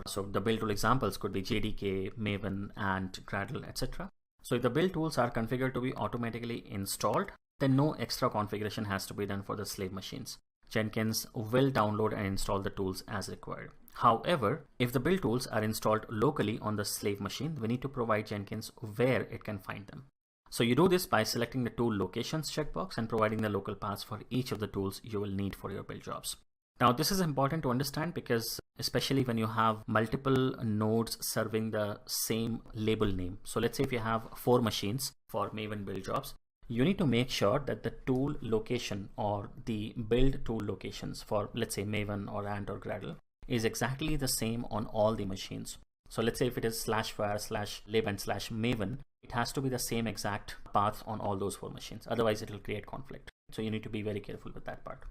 so the build tool examples could be JDK, Maven, and Gradle, etc. So if the build tools are configured to be automatically installed, then no extra configuration has to be done for the slave machines. Jenkins will download and install the tools as required. However, if the build tools are installed locally on the slave machine, we need to provide Jenkins where it can find them. So you do this by selecting the tool locations checkbox and providing the local paths for each of the tools you will need for your build jobs. Now, this is important to understand because especially when you have multiple nodes serving the same label name. So let's say if you have 4 machines for Maven build jobs, you need to make sure that the tool location or the build tool locations for, let's say, Maven or Ant or Gradle is exactly the same on all the machines. So let's say if it is /var/lib/maven, it has to be the same exact path on all those 4 machines. Otherwise, it will create conflict. So you need to be very careful with that part.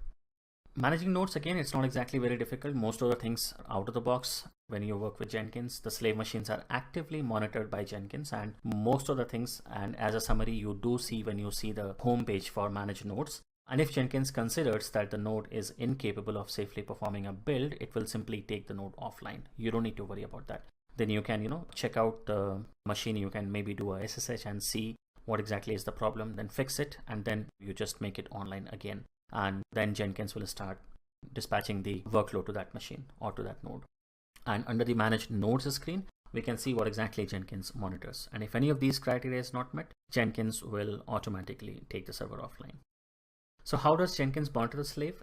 Managing nodes, again, it's not exactly very difficult. Most of the things are out of the box. When you work with Jenkins, the slave machines are actively monitored by Jenkins, and most of the things, and as a summary, you do see when you see the home page for manage nodes. And if Jenkins considers that the node is incapable of safely performing a build, it will simply take the node offline. You don't need to worry about that. Then you can, check out the machine. You can maybe do a SSH and see what exactly is the problem, then fix it, and then you just make it online again. And then Jenkins will start dispatching the workload to that machine or to that node. And under the manage nodes screen, we can see what exactly Jenkins monitors. And if any of these criteria is not met, Jenkins will automatically take the server offline. So how does Jenkins monitor the slave?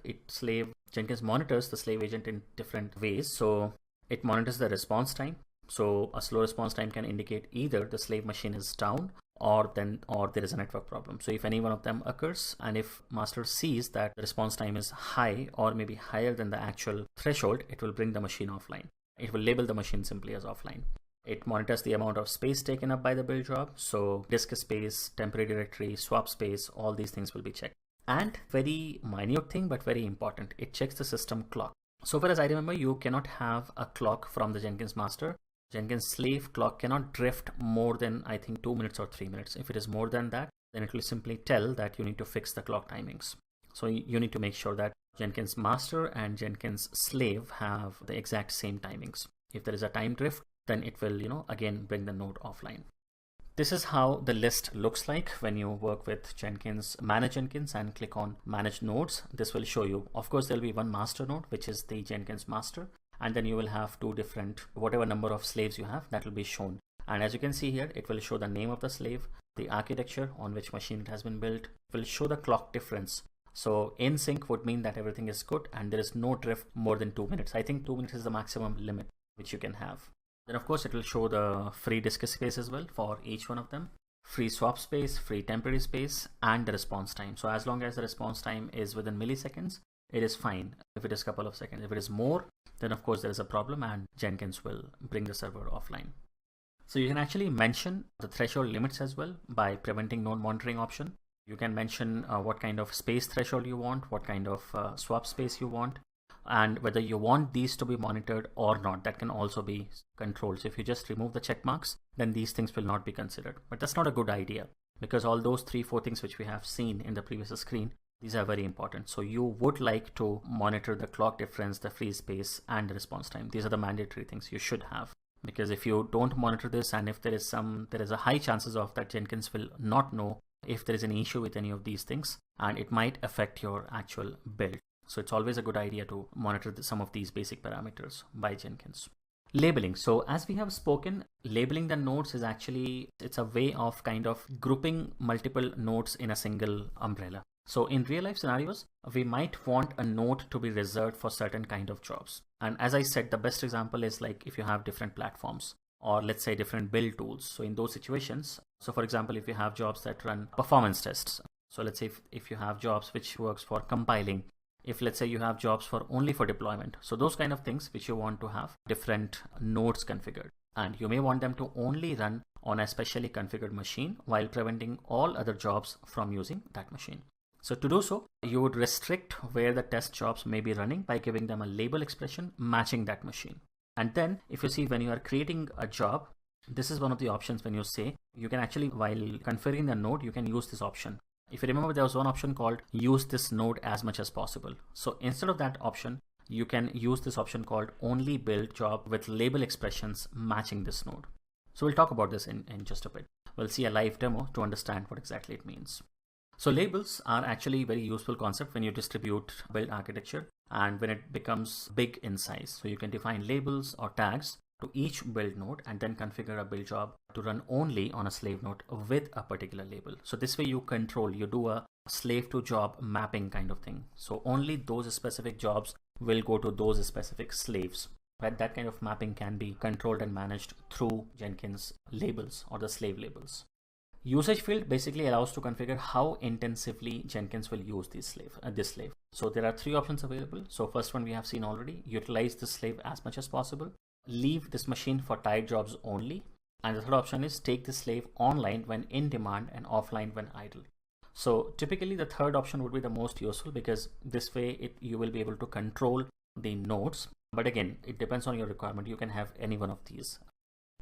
Jenkins monitors the slave agent in different ways. So it monitors the response time. So a slow response time can indicate either the slave machine is down or there is a network problem. So if any one of them occurs, and if master sees that the response time is high or maybe higher than the actual threshold, it will bring the machine offline. It will label the machine simply as offline. It monitors the amount of space taken up by the build job. So disk space, temporary directory, swap space, all these things will be checked. And very minute thing, but very important, it checks the system clock. So far as I remember, you cannot have a clock from the Jenkins master. Jenkins slave clock cannot drift more than, I think, 2 minutes or 3 minutes. If it is more than that, then it will simply tell that you need to fix the clock timings. So you need to make sure that Jenkins master and Jenkins slave have the exact same timings. If there is a time drift, then it will, again bring the node offline. This is how the list looks like when you work with Jenkins, manage Jenkins, and click on manage nodes. This will show you, of course, there'll be one master node, which is the Jenkins master. And then you will have 2 different, whatever number of slaves you have, that will be shown. And as you can see here, it will show the name of the slave, the architecture on which machine it has been built. It will show the clock difference. So in sync would mean that everything is good and there is no drift more than 2 minutes. I think 2 minutes is the maximum limit which you can have. Then of course it will show the free disk space as well for each one of them, free swap space, free temporary space, and the response time. So as long as the response time is within milliseconds, it is fine. If it is a couple of seconds, if it is more, then of course there is a problem and Jenkins will bring the server offline. So you can actually mention the threshold limits as well by preventing node monitoring option. You can mention what kind of space threshold you want, what kind of swap space you want, and whether you want these to be monitored or not. That can also be controlled. So if you just remove the check marks, then these things will not be considered. But that's not a good idea because all those 3-4 things which we have seen in the previous screen, these are very important. So you would like to monitor the clock difference, the free space, and the response time. These are the mandatory things you should have. Because if you don't monitor this, and if there is a high chances of that Jenkins will not know if there is an issue with any of these things, and it might affect your actual build. So it's always a good idea to monitor some of these basic parameters by Jenkins. Labeling. So as we have spoken, labeling the nodes is actually, it's a way of kind of grouping multiple nodes in a single umbrella. So in real life scenarios, we might want a node to be reserved for certain kind of jobs. And as I said, the best example is like if you have different platforms or let's say different build tools. So in those situations, so for example, if you have jobs that run performance tests. So let's say if you have jobs which works for compiling, if let's say you have jobs for only for deployment. So those kind of things which you want to have different nodes configured. And you may want them to only run on a specially configured machine while preventing all other jobs from using that machine. So to do so, you would restrict where the test jobs may be running by giving them a label expression matching that machine. And then if you see when you are creating a job, this is one of the options when you say you can actually, while configuring the node, you can use this option. If you remember, there was one option called use this node as much as possible. So instead of that option, you can use this option called only build job with label expressions matching this node. So we'll talk about this in just a bit. We'll see a live demo to understand what exactly it means. So labels are actually a very useful concept when you distribute build architecture and when it becomes big in size. So you can define labels or tags to each build node and then configure a build job to run only on a slave node with a particular label. So this way you do a slave to job mapping kind of thing. So only those specific jobs will go to those specific slaves. Right? That kind of mapping can be controlled and managed through Jenkins labels or the slave labels. Usage field basically allows to configure how intensively Jenkins will use this slave. So there are 3 options available. So first one we have seen already, utilize the slave as much as possible, leave this machine for tied jobs only, and the third option is take the slave online when in demand and offline when idle. So typically the third option would be the most useful because this way you will be able to control the nodes. But again, it depends on your requirement. You can have any one of these.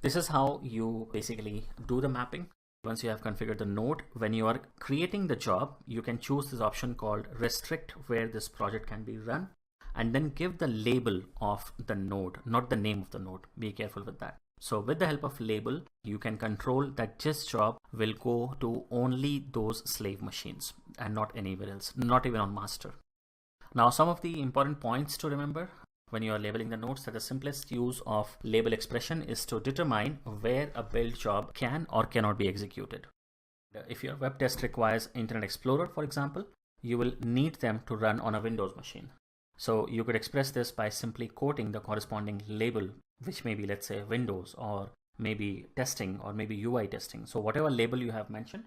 This is how you basically do the mapping. Once you have configured the node, when you are creating the job, you can choose this option called restrict where this project can be run, and then give the label of the node, not the name of the node. Be careful with that. So with the help of label, you can control that this job will go to only those slave machines and not anywhere else, not even on master. Now, some of the important points to remember when you are labeling the nodes, that the simplest use of label expression is to determine where a build job can or cannot be executed. If your web test requires Internet Explorer, for example, you will need them to run on a Windows machine. So you could express this by simply quoting the corresponding label, which may be, let's say, Windows or maybe testing or maybe UI testing. So whatever label you have mentioned,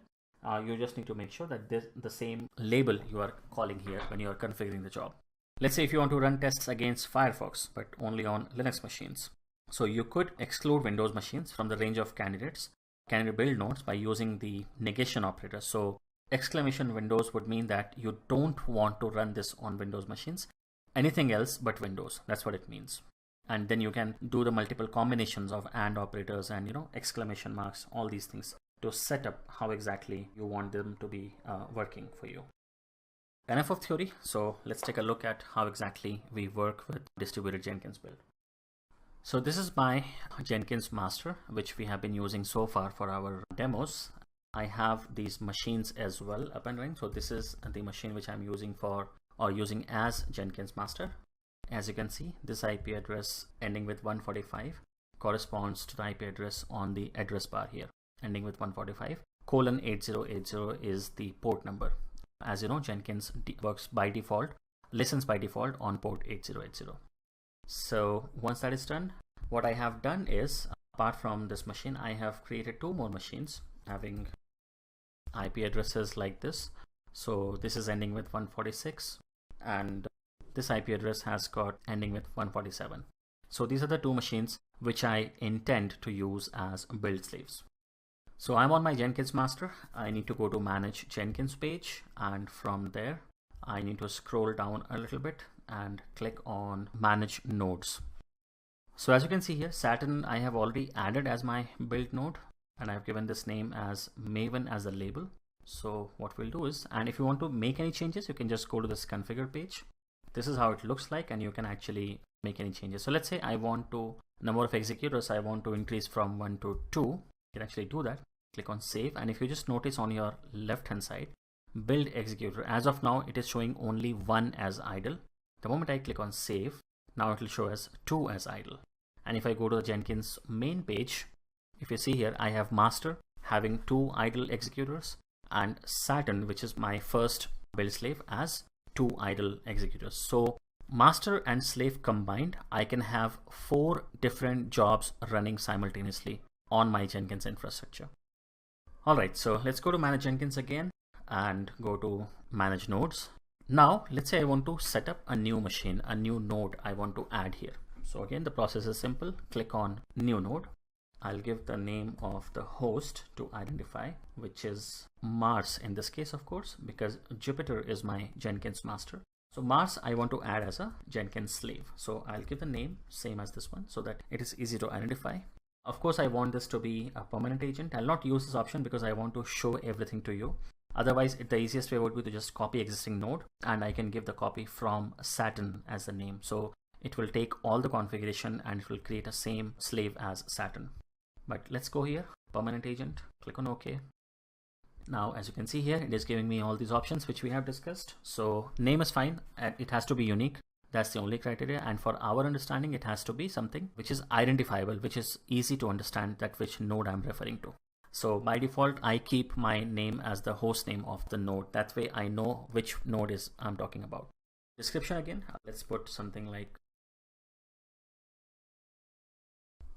you just need to make sure that the same label you are calling here when you are configuring the job. Let's say if you want to run tests against Firefox, but only on Linux machines. So you could exclude Windows machines from the range of candidate build nodes by using the negation operator. So exclamation Windows would mean that you don't want to run this on Windows machines, anything else but Windows. That's what it means. And then you can do the multiple combinations of AND operators and, exclamation marks, all these things to set up how exactly you want them to be working for you. Enough of theory. So let's take a look at how exactly we work with distributed Jenkins build. So this is my Jenkins Master, which we have been using so far for our demos. I have these machines as well up and running. So this is the machine which I'm using using as Jenkins Master. As you can see, this IP address ending with 145 corresponds to the IP address on the address bar here, ending with 145:8080 is the port number. As you know, Jenkins works by default, listens by default on port 8080. So once that is done, what I have done is, apart from this machine, I have created 2 more machines having IP addresses like this. So this is ending with 146 and this IP address has got ending with 147. So these are the 2 machines which I intend to use as build slaves. So I'm on my Jenkins master. I need to go to manage Jenkins page, and from there I need to scroll down a little bit and click on manage nodes. So as you can see here, Saturn I have already added as my build node, and I've given this name as Maven as a label. So what we'll do is, and if you want to make any changes, you can just go to this configure page. This is how it looks like, and you can actually make any changes. So let's say I want to, number of executors I want to increase from 1 to 2. You can actually do that. Click on save, and if you just notice on your left hand side, build executor, as of now it is showing only 1 as idle. The moment I click on save, now it will show as 2 as idle. And if I go to the Jenkins main page, if you see here, I have master having 2 idle executors and Saturn, which is my first build slave, as 2 idle executors. So master and slave combined, I can have 4 different jobs running simultaneously on my Jenkins infrastructure. Alright, so let's go to manage Jenkins again and go to manage nodes. Now let's say I want to set up a new machine, a new node I want to add here. So again, the process is simple. Click on new node. I'll give the name of the host to identify, which is Mars in this case, of course, because Jupyter is my Jenkins master. So Mars I want to add as a Jenkins slave. So I'll give the name same as this one so that it is easy to identify. Of course, I want this to be a permanent agent. I'll not use this option because I want to show everything to you. Otherwise, the easiest way would be to just copy existing node, and I can give the copy from Saturn as the name. So it will take all the configuration and it will create a same slave as Saturn. But let's go here, permanent agent, click on OK. Now, as you can see here, it is giving me all these options which we have discussed. So name is fine. It has to be unique. That's the only criteria. And for our understanding, it has to be something which is identifiable, which is easy to understand that which node I'm referring to. So by default, I keep my name as the host name of the node. That way I know which node is I'm talking about. Description again, let's put something like,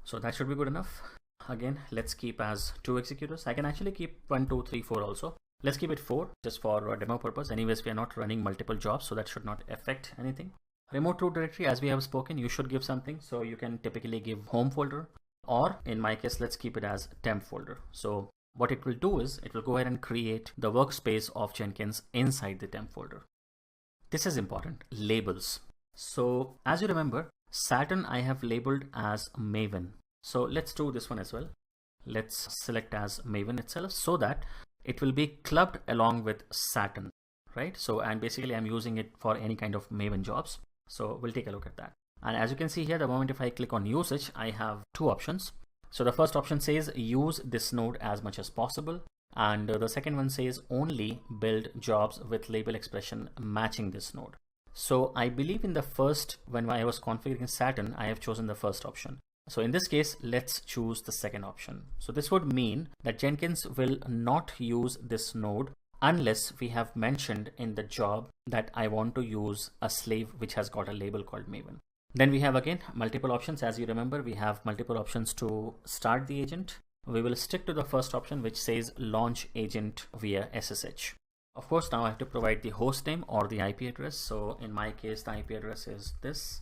so that should be good enough. Again, let's keep as 2 executors. I can actually keep 1, 2, 3, 4 also. Let's keep it 4 just for demo purpose. Anyways, we are not running multiple jobs, so that should not affect anything. Remote root directory, as we have spoken, you should give something. So you can typically give home folder, or in my case, let's keep it as temp folder. So what it will do is it will go ahead and create the workspace of Jenkins inside the temp folder. This is important, labels. So as you remember, Saturn I have labeled as Maven. So let's do this one as well. Let's select as Maven itself so that it will be clubbed along with Saturn, right? So, and basically I'm using it for any kind of Maven jobs. So we'll take a look at that. And as you can see here, the moment if I click on usage, I have 2 options. So the first option says use this node as much as possible. And the second one says only build jobs with label expression matching this node. So I believe in the first, when I was configuring Saturn, I have chosen the first option. So in this case, let's choose the second option. So this would mean that Jenkins will not use this node unless we have mentioned in the job that I want to use a slave which has got a label called Maven. Then we have again multiple options. As you remember, we have multiple options to start the agent. We will stick to the first option which says launch agent via SSH. Of course, now I have to provide the host name or the IP address. So in my case, the IP address is this,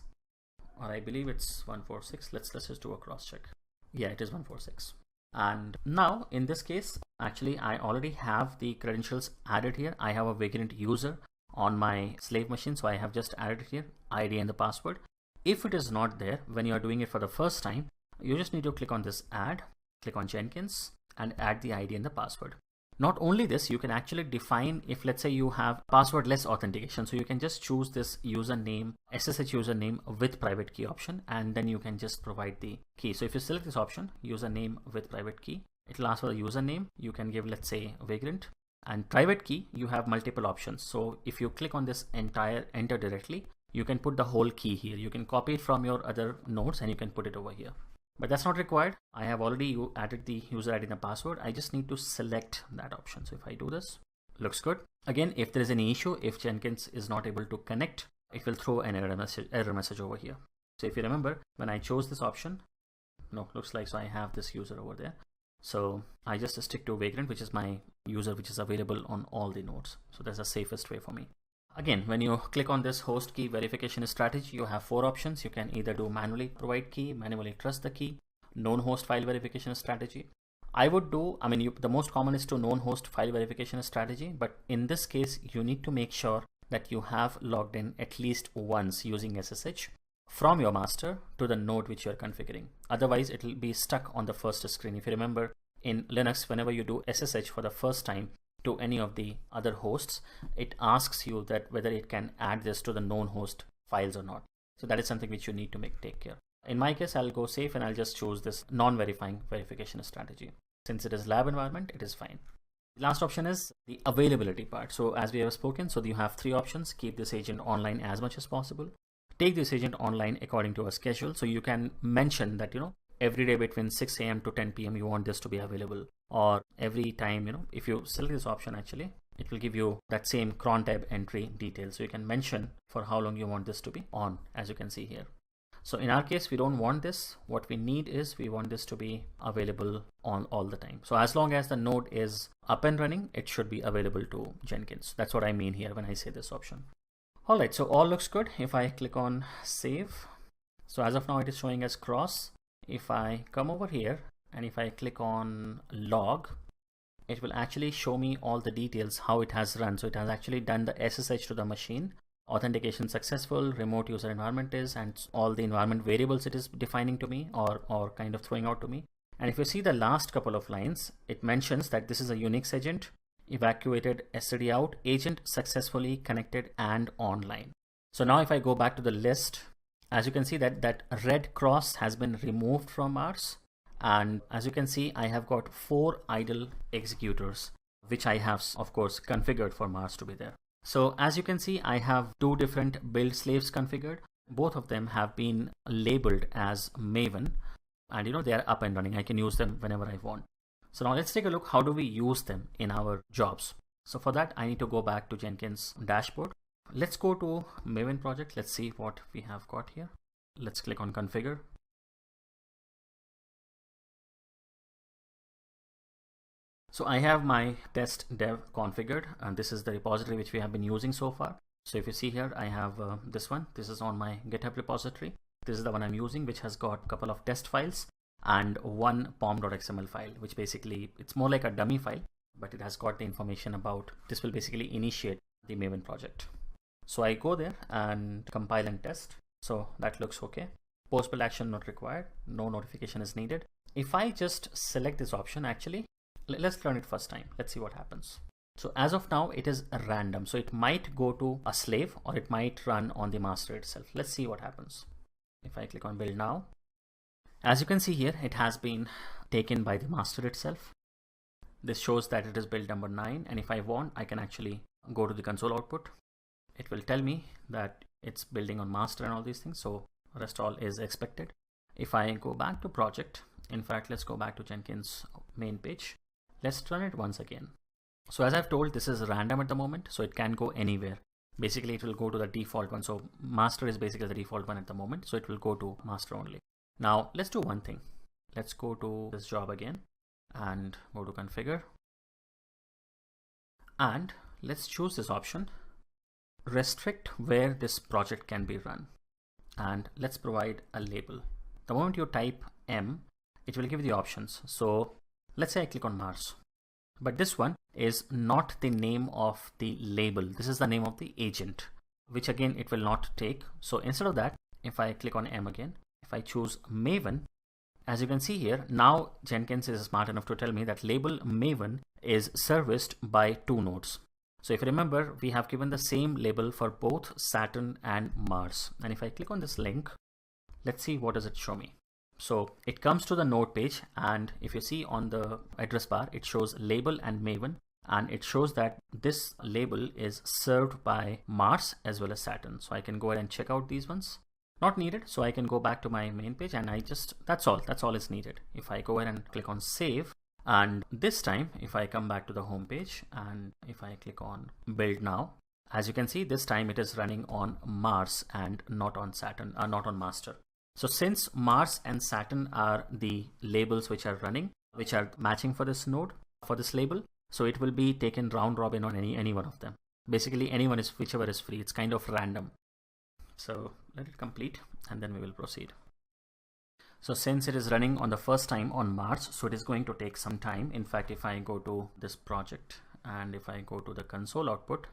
or I believe it's 146. Let's just do a cross check. Yeah, it is 146. And now in this case, actually, I already have the credentials added here. I have a Vagrant user on my slave machine. So I have just added here ID and the password. If it is not there, when you are doing it for the first time, you just need to click on this add, click on Jenkins and add the ID and the password. Not only this, you can actually define if let's say you have passwordless authentication. So you can just choose this username, SSH username with private key option, and then you can just provide the key. So if you select this option, username with private key, it will ask for the username. You can give, let's say, Vagrant, and private key, you have multiple options. So if you click on this entire enter directly, you can put the whole key here. You can copy it from your other nodes and you can put it over here. But that's not required. I have already added the user ID and the password. I just need to select that option. So if I do this, looks good. Again, if there is any issue, if Jenkins is not able to connect, it will throw an error message over here. So if you remember, when I chose this option, no, looks like so I have this user over there. So I just stick to Vagrant, which is my user, which is available on all the nodes. So that's the safest way for me. Again, when you click on this host key verification strategy, you have 4 options. You can either do manually provide key, manually trust the key, known host file verification strategy. I would do, the most common is to known host file verification strategy, but in this case, you need to make sure that you have logged in at least once using SSH from your master to the node which you are configuring. Otherwise, it will be stuck on the first screen. If you remember, in Linux, whenever you do SSH for the first time to any of the other hosts, it asks you that whether it can add this to the known host files or not. So that is something which you need to take care. In my case, I'll go safe and I'll just choose this non-verifying verification strategy. Since it is lab environment, it is fine. The last option is the availability part. So as we have spoken, so you have 3 options. Keep this agent online as much as possible. Take this agent online according to a schedule. So you can mention that, every day between 6 a.m. to 10 p.m. you want this to be available, or every time, if you select this option, actually, it will give you that same cron tab entry details. So you can mention for how long you want this to be on, as you can see here. So in our case, we don't want this. What we need is we want this to be available on all the time. So as long as the node is up and running, it should be available to Jenkins. That's what I mean here when I say this option. All right, so all looks good. If I click on save, so as of now, it is showing as cross. If I come over here and if I click on log, it will actually show me all the details, how it has run. So it has actually done the SSH to the machine, authentication successful, remote user environment is, and all the environment variables it is defining to me or kind of throwing out to me. And if you see the last couple of lines, it mentions that this is a Unix agent, evacuated std out, agent successfully connected and online. So now if I go back to the list, as you can see that red cross has been removed from ours. And as you can see, I have got 4 idle executors which I have, of course, configured for Mars to be there. So as you can see, I have two different build slaves configured. Both of them have been labeled as Maven, and they are up and running. I can use them whenever I want. So now let's take a look. How do we use them in our jobs? So for that, I need to go back to Jenkins dashboard. Let's go to Maven project. Let's see what we have got here. Let's click on configure. So I have my test dev configured, and this is the repository which we have been using so far. So if you see here, I have this one. This is on my GitHub repository. This is the one I'm using, which has got a couple of test files and one pom.xml file, which basically, it's more like a dummy file, but it has got the information about, this will basically initiate the Maven project. So I go there and compile and test. So that looks okay. Post build action not required. No notification is needed. If I just select this option, actually, let's run it first time. Let's see what happens. So as of now, it is random. So it might go to a slave or it might run on the master itself. Let's see what happens. If I click on build now, as you can see here, it has been taken by the master itself. This shows that it is build number 9. And if I want, I can actually go to the console output. It will tell me that it's building on master and all these things. So rest all is expected. If I go back to project, in fact, let's go back to Jenkins main page. Let's run it once again. So as I've told, this is random at the moment, so it can go anywhere. Basically, it will go to the default one. So master is basically the default one at the moment. So it will go to master only. Now let's do one thing. Let's go to this job again and go to configure. And let's choose this option, restrict where this project can be run. And let's provide a label. The moment you type M, it will give you the options. So let's say I click on Mars, but this one is not the name of the label. This is the name of the agent, which again, it will not take. So instead of that, if I click on M again, if I choose Maven, as you can see here, now Jenkins is smart enough to tell me that label Maven is serviced by 2 nodes. So if you remember, we have given the same label for both Saturn and Mars. And if I click on this link, let's see what does it show me. So it comes to the node page, and if you see on the address bar, it shows label and Maven, and it shows that this label is served by Mars as well as Saturn. So I can go ahead and check out these ones. Not needed. So I can go back to my main page and that's all is needed. If I go ahead and click on save, and this time, if I come back to the home page and if I click on build now, as you can see, this time it is running on Mars and not on Saturn, not on master. So since Mars and Saturn are the labels which are running, which are matching for this node, for this label, so it will be taken round robin on any one of them. Basically, whichever is free. It's kind of random. So let it complete and then we will proceed. So since it is running on the first time on Mars, so it is going to take some time. In fact, if I go to this project and if I go to the console output,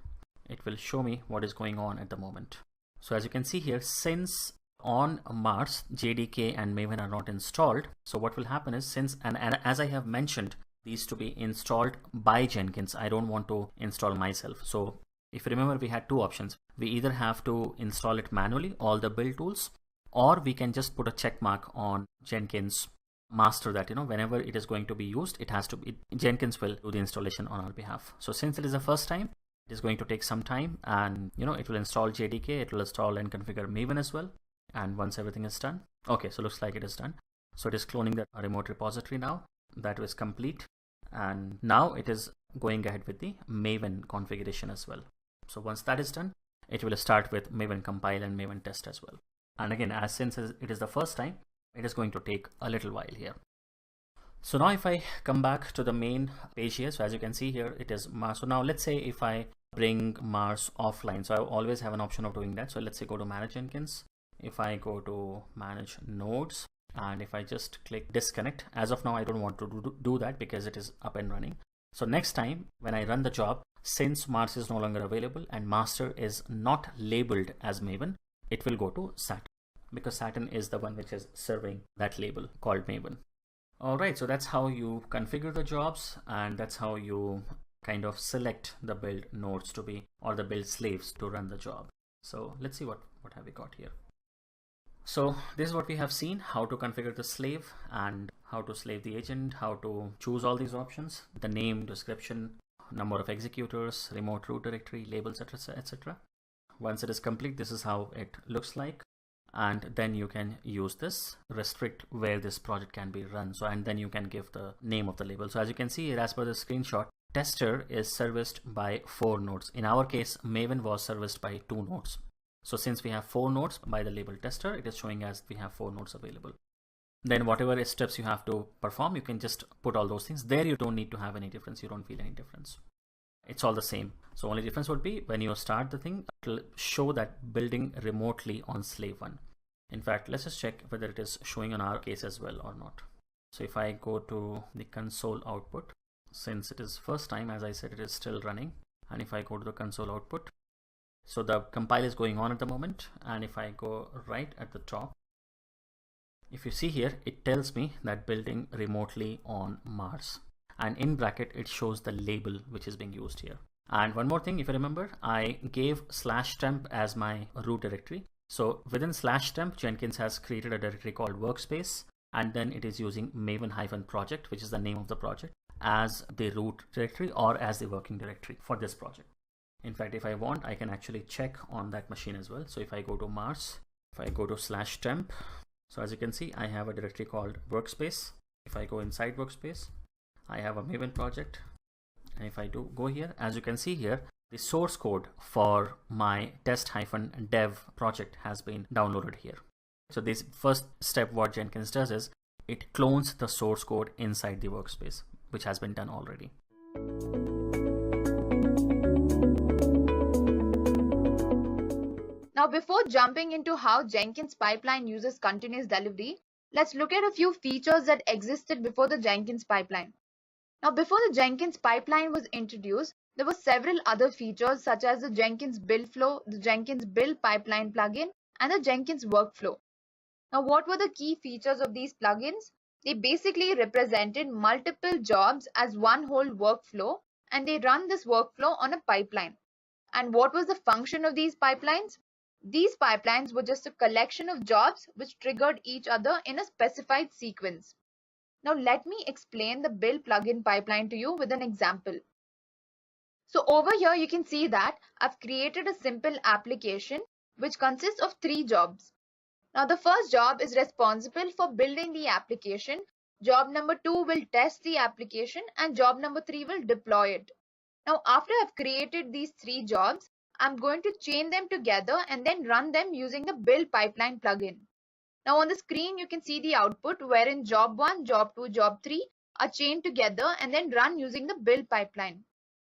it will show me what is going on at the moment. So as you can see here, since on Mars, JDK and Maven are not installed. So what will happen is, and as I have mentioned, these to be installed by Jenkins, I don't want to install myself. So if you remember, we had 2 options. We either have to install it manually, all the build tools, or we can just put a check mark on Jenkins master that, whenever it is going to be used, it has to be, Jenkins will do the installation on our behalf. So since it is the first time, it is going to take some time, and it will install JDK, it will install and configure Maven as well. And once everything is done, okay, so looks like it is done. So it is cloning the remote repository now. That was complete. And now it is going ahead with the Maven configuration as well. So once that is done, it will start with Maven compile and Maven test as well. And again, since it is the first time, it is going to take a little while here. So now if I come back to the main page here, so as you can see here, it is Mars. So now let's say if I bring Mars offline, so I always have an option of doing that. So let's say go to manage Jenkins. If I go to manage nodes and if I just click disconnect, as of now, I don't want to do that because it is up and running. So next time when I run the job, since Mars is no longer available and master is not labeled as Maven, it will go to Saturn because Saturn is the one which is serving that label called Maven. All right, so that's how you configure the jobs, and that's how you kind of select the build nodes to be, or the build slaves to run the job. So let's see what have we got here. So this is what we have seen, how to configure the slave and how to slave the agent, how to choose all these options, the name, description, number of executors, remote root directory, labels, etc., etc. Once it is complete, this is how it looks like. And then you can use this, restrict where this project can be run. So, and then you can give the name of the label. So as you can see here, as per the screenshot, tester is serviced by 4 nodes. In our case, Maven was serviced by 2 nodes. So since we have 4 nodes by the label tester, it is showing as we have 4 nodes available. Then whatever steps you have to perform, you can just put all those things. There you don't need to have any difference. You don't feel any difference. It's all the same. So only difference would be when you start the thing, it'll show that building remotely on slave 1. In fact, let's just check whether it is showing on our case as well or not. So if I go to the console output, since it is first time, as I said, it is still running. And if I go to the console output, so the compile is going on at the moment. And if I go right at the top, if you see here, it tells me that building remotely on Mars. And in bracket, it shows the label which is being used here. And one more thing, if you remember, I gave /temp as my root directory. So within /temp, Jenkins has created a directory called workspace, and then it is using maven-project, which is the name of the project, as the root directory or as the working directory for this project. In fact, if I want, I can actually check on that machine as well. So if I go to Mars, if I go to /temp, so as you can see, I have a directory called workspace. If I go inside workspace, I have a Maven project. And if I do go here, as you can see here, the source code for my test-dev project has been downloaded here. So this first step, what Jenkins does is it clones the source code inside the workspace, which has been done already. Now, before jumping into how Jenkins Pipeline uses continuous delivery, let's look at a few features that existed before the Jenkins Pipeline. Now, before the Jenkins Pipeline was introduced, there were several other features such as the Jenkins build flow, the Jenkins build pipeline plugin, and the Jenkins workflow. Now, what were the key features of these plugins? They basically represented multiple jobs as one whole workflow, and they run this workflow on a pipeline. And what was the function of these pipelines? These pipelines were just a collection of jobs which triggered each other in a specified sequence. Now let me explain the build plugin pipeline to you with an example. So over here you can see that I've created a simple application which consists of 3 jobs. Now the first job is responsible for building the application, job number 2 will test the application, and job number 3 will deploy it. Now after I've created these 3 jobs, I'm going to chain them together and then run them using the build pipeline plugin. Now on the screen you can see the output wherein job 1, job 2, job 3 are chained together and then run using the build pipeline.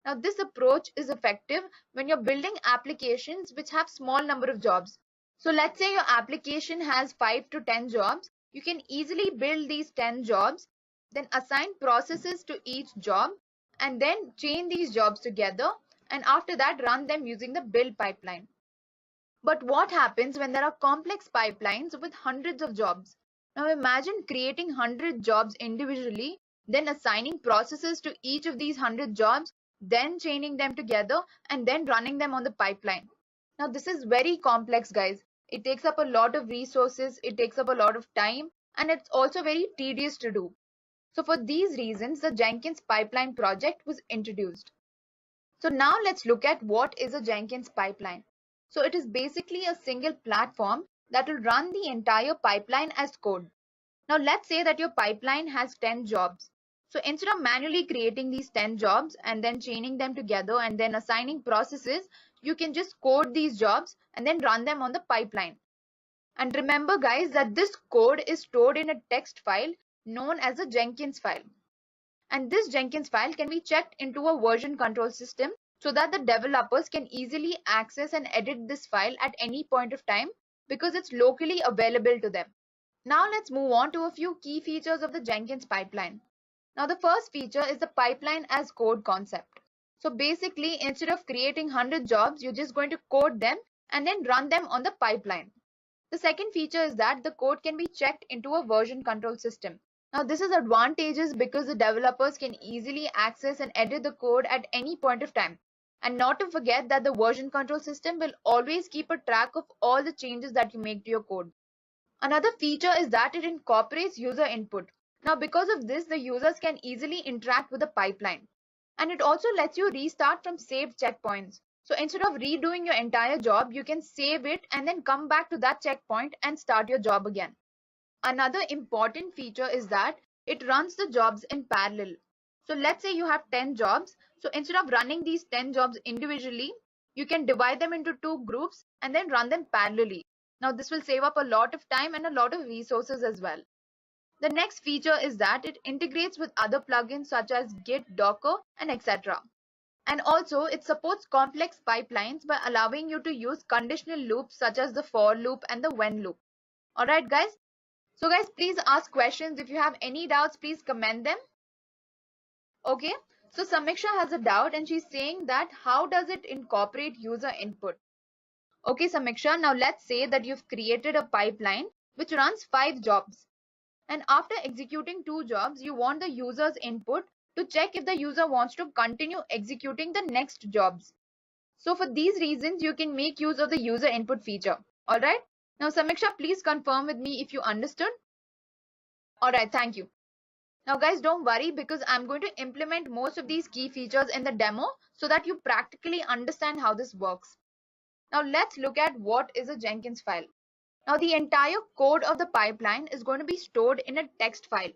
Now this approach is effective when you're building applications which have small number of jobs. So let's say your application has 5 to 10 jobs. You can easily build these 10 jobs, then assign processes to each job and then chain these jobs together, and after that run them using the build pipeline. But what happens when there are complex pipelines with hundreds of jobs? Now imagine creating 100 jobs individually, then assigning processes to each of these 100 jobs, then chaining them together and then running them on the pipeline. Now this is very complex, guys. It takes up a lot of resources, it takes up a lot of time, and it's also very tedious to do. So for these reasons, the Jenkins Pipeline project was introduced. So now let's look at what is a Jenkins pipeline. So it is basically a single platform that will run the entire pipeline as code. Now let's say that your pipeline has 10 jobs. So instead of manually creating these 10 jobs and then chaining them together and then assigning processes, you can just code these jobs and then run them on the pipeline. And remember guys that this code is stored in a text file known as a Jenkins file. And this Jenkins file can be checked into a version control system so that the developers can easily access and edit this file at any point of time because it's locally available to them. Now let's move on to a few key features of the Jenkins pipeline. Now the first feature is the pipeline as code concept. So basically instead of creating 100 jobs, you're just going to code them and then run them on the pipeline. The second feature is that the code can be checked into a version control system. Now this is advantageous because the developers can easily access and edit the code at any point of time. And not to forget that the version control system will always keep a track of all the changes that you make to your code. Another feature is that it incorporates user input. Now because of this, the users can easily interact with the pipeline. And it also lets you restart from saved checkpoints. So instead of redoing your entire job, you can save it and then come back to that checkpoint and start your job again. Another important feature is that it runs the jobs in parallel. So let's say you have 10 jobs. So instead of running these 10 jobs individually, you can divide them into 2 groups and then run them parallelly. Now this will save up a lot of time and a lot of resources as well. The next feature is that it integrates with other plugins such as Git, Docker, and etc. And also it supports complex pipelines by allowing you to use conditional loops such as the for loop and the when loop. Alright guys. So guys, please ask questions. If you have any doubts, please comment them. Okay. So Samiksha has a doubt and she's saying that how does it incorporate user input? Okay Samiksha, now let's say that you've created a pipeline which runs 5 jobs. And after executing 2 jobs, you want the user's input to check if the user wants to continue executing the next jobs. So for these reasons, you can make use of the user input feature. Alright. Now Samiksha, please confirm with me if you understood. Alright, thank you. Now guys, don't worry because I'm going to implement most of these key features in the demo so that you practically understand how this works. Now let's look at what is a Jenkins file. Now the entire code of the pipeline is going to be stored in a text file,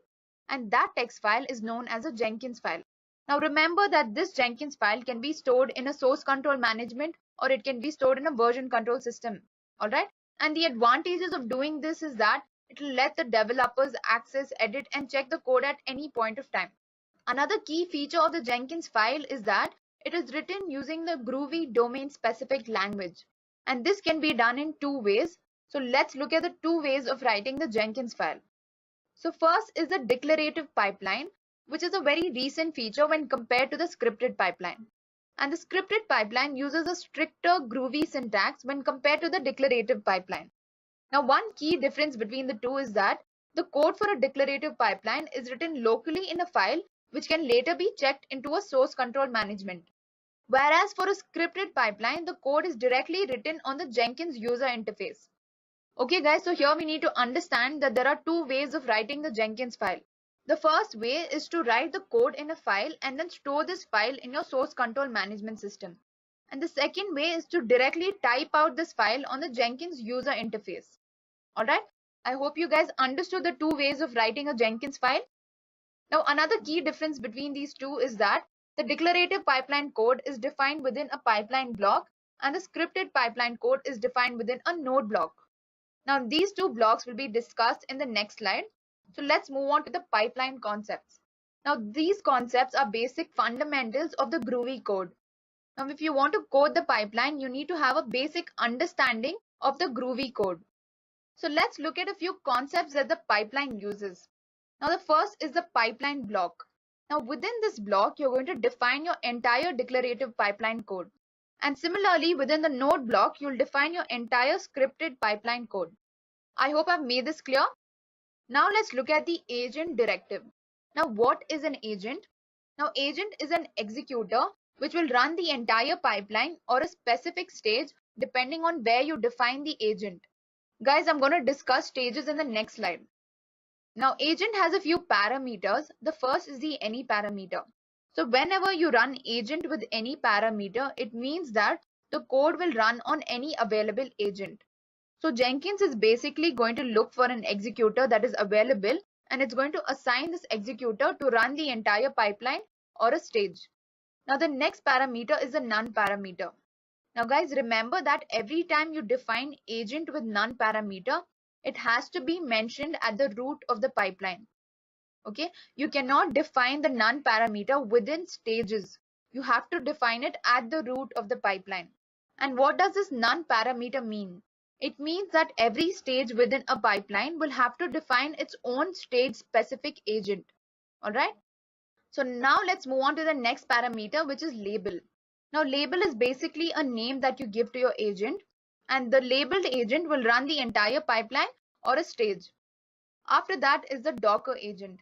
and that text file is known as a Jenkins file. Now remember that this Jenkins file can be stored in a source control management or it can be stored in a version control system. Alright. And the advantages of doing this is that it will let the developers access, edit and check the code at any point of time. Another key feature of the Jenkins file is that it is written using the Groovy domain specific language. And this can be done in 2 ways. So let's look at the 2 ways of writing the Jenkins file. So first is the declarative pipeline, which is a very recent feature when compared to the scripted pipeline. And the scripted pipeline uses a stricter Groovy syntax when compared to the declarative pipeline. Now, one key difference between the two is that the code for a declarative pipeline is written locally in a file which can later be checked into a source control management. Whereas for a scripted pipeline, the code is directly written on the Jenkins user interface. Okay guys, so here we need to understand that there are 2 ways of writing the Jenkins file. The first way is to write the code in a file and then store this file in your source control management system. And the second way is to directly type out this file on the Jenkins user interface. Alright, I hope you guys understood the 2 ways of writing a Jenkins file. Now another key difference between these two is that the declarative pipeline code is defined within a pipeline block and the scripted pipeline code is defined within a node block. Now these 2 blocks will be discussed in the next slide. So let's move on to the pipeline concepts. Now these concepts are basic fundamentals of the Groovy code. Now if you want to code the pipeline, you need to have a basic understanding of the Groovy code. So let's look at a few concepts that the pipeline uses. Now the first is the pipeline block. Now within this block, you're going to define your entire declarative pipeline code. And similarly, within the node block, you'll define your entire scripted pipeline code. I hope I've made this clear. Now let's look at the agent directive. Now what is an agent? Now agent is an executor which will run the entire pipeline or a specific stage depending on where you define the agent. Guys, I'm going to discuss stages in the next slide. Now agent has a few parameters. The first is the any parameter. So whenever you run agent with any parameter, it means that the code will run on any available agent. So Jenkins is basically going to look for an executor that is available and it's going to assign this executor to run the entire pipeline or a stage. Now the next parameter is a none parameter. Now guys, remember that every time you define agent with none parameter, it has to be mentioned at the root of the pipeline. Okay, you cannot define the none parameter within stages. You have to define it at the root of the pipeline. And what does this none parameter mean? It means that every stage within a pipeline will have to define its own stage specific agent. Alright. So now let's move on to the next parameter, which is label. Now label is basically a name that you give to your agent, and the labeled agent will run the entire pipeline or a stage. After that is the Docker agent.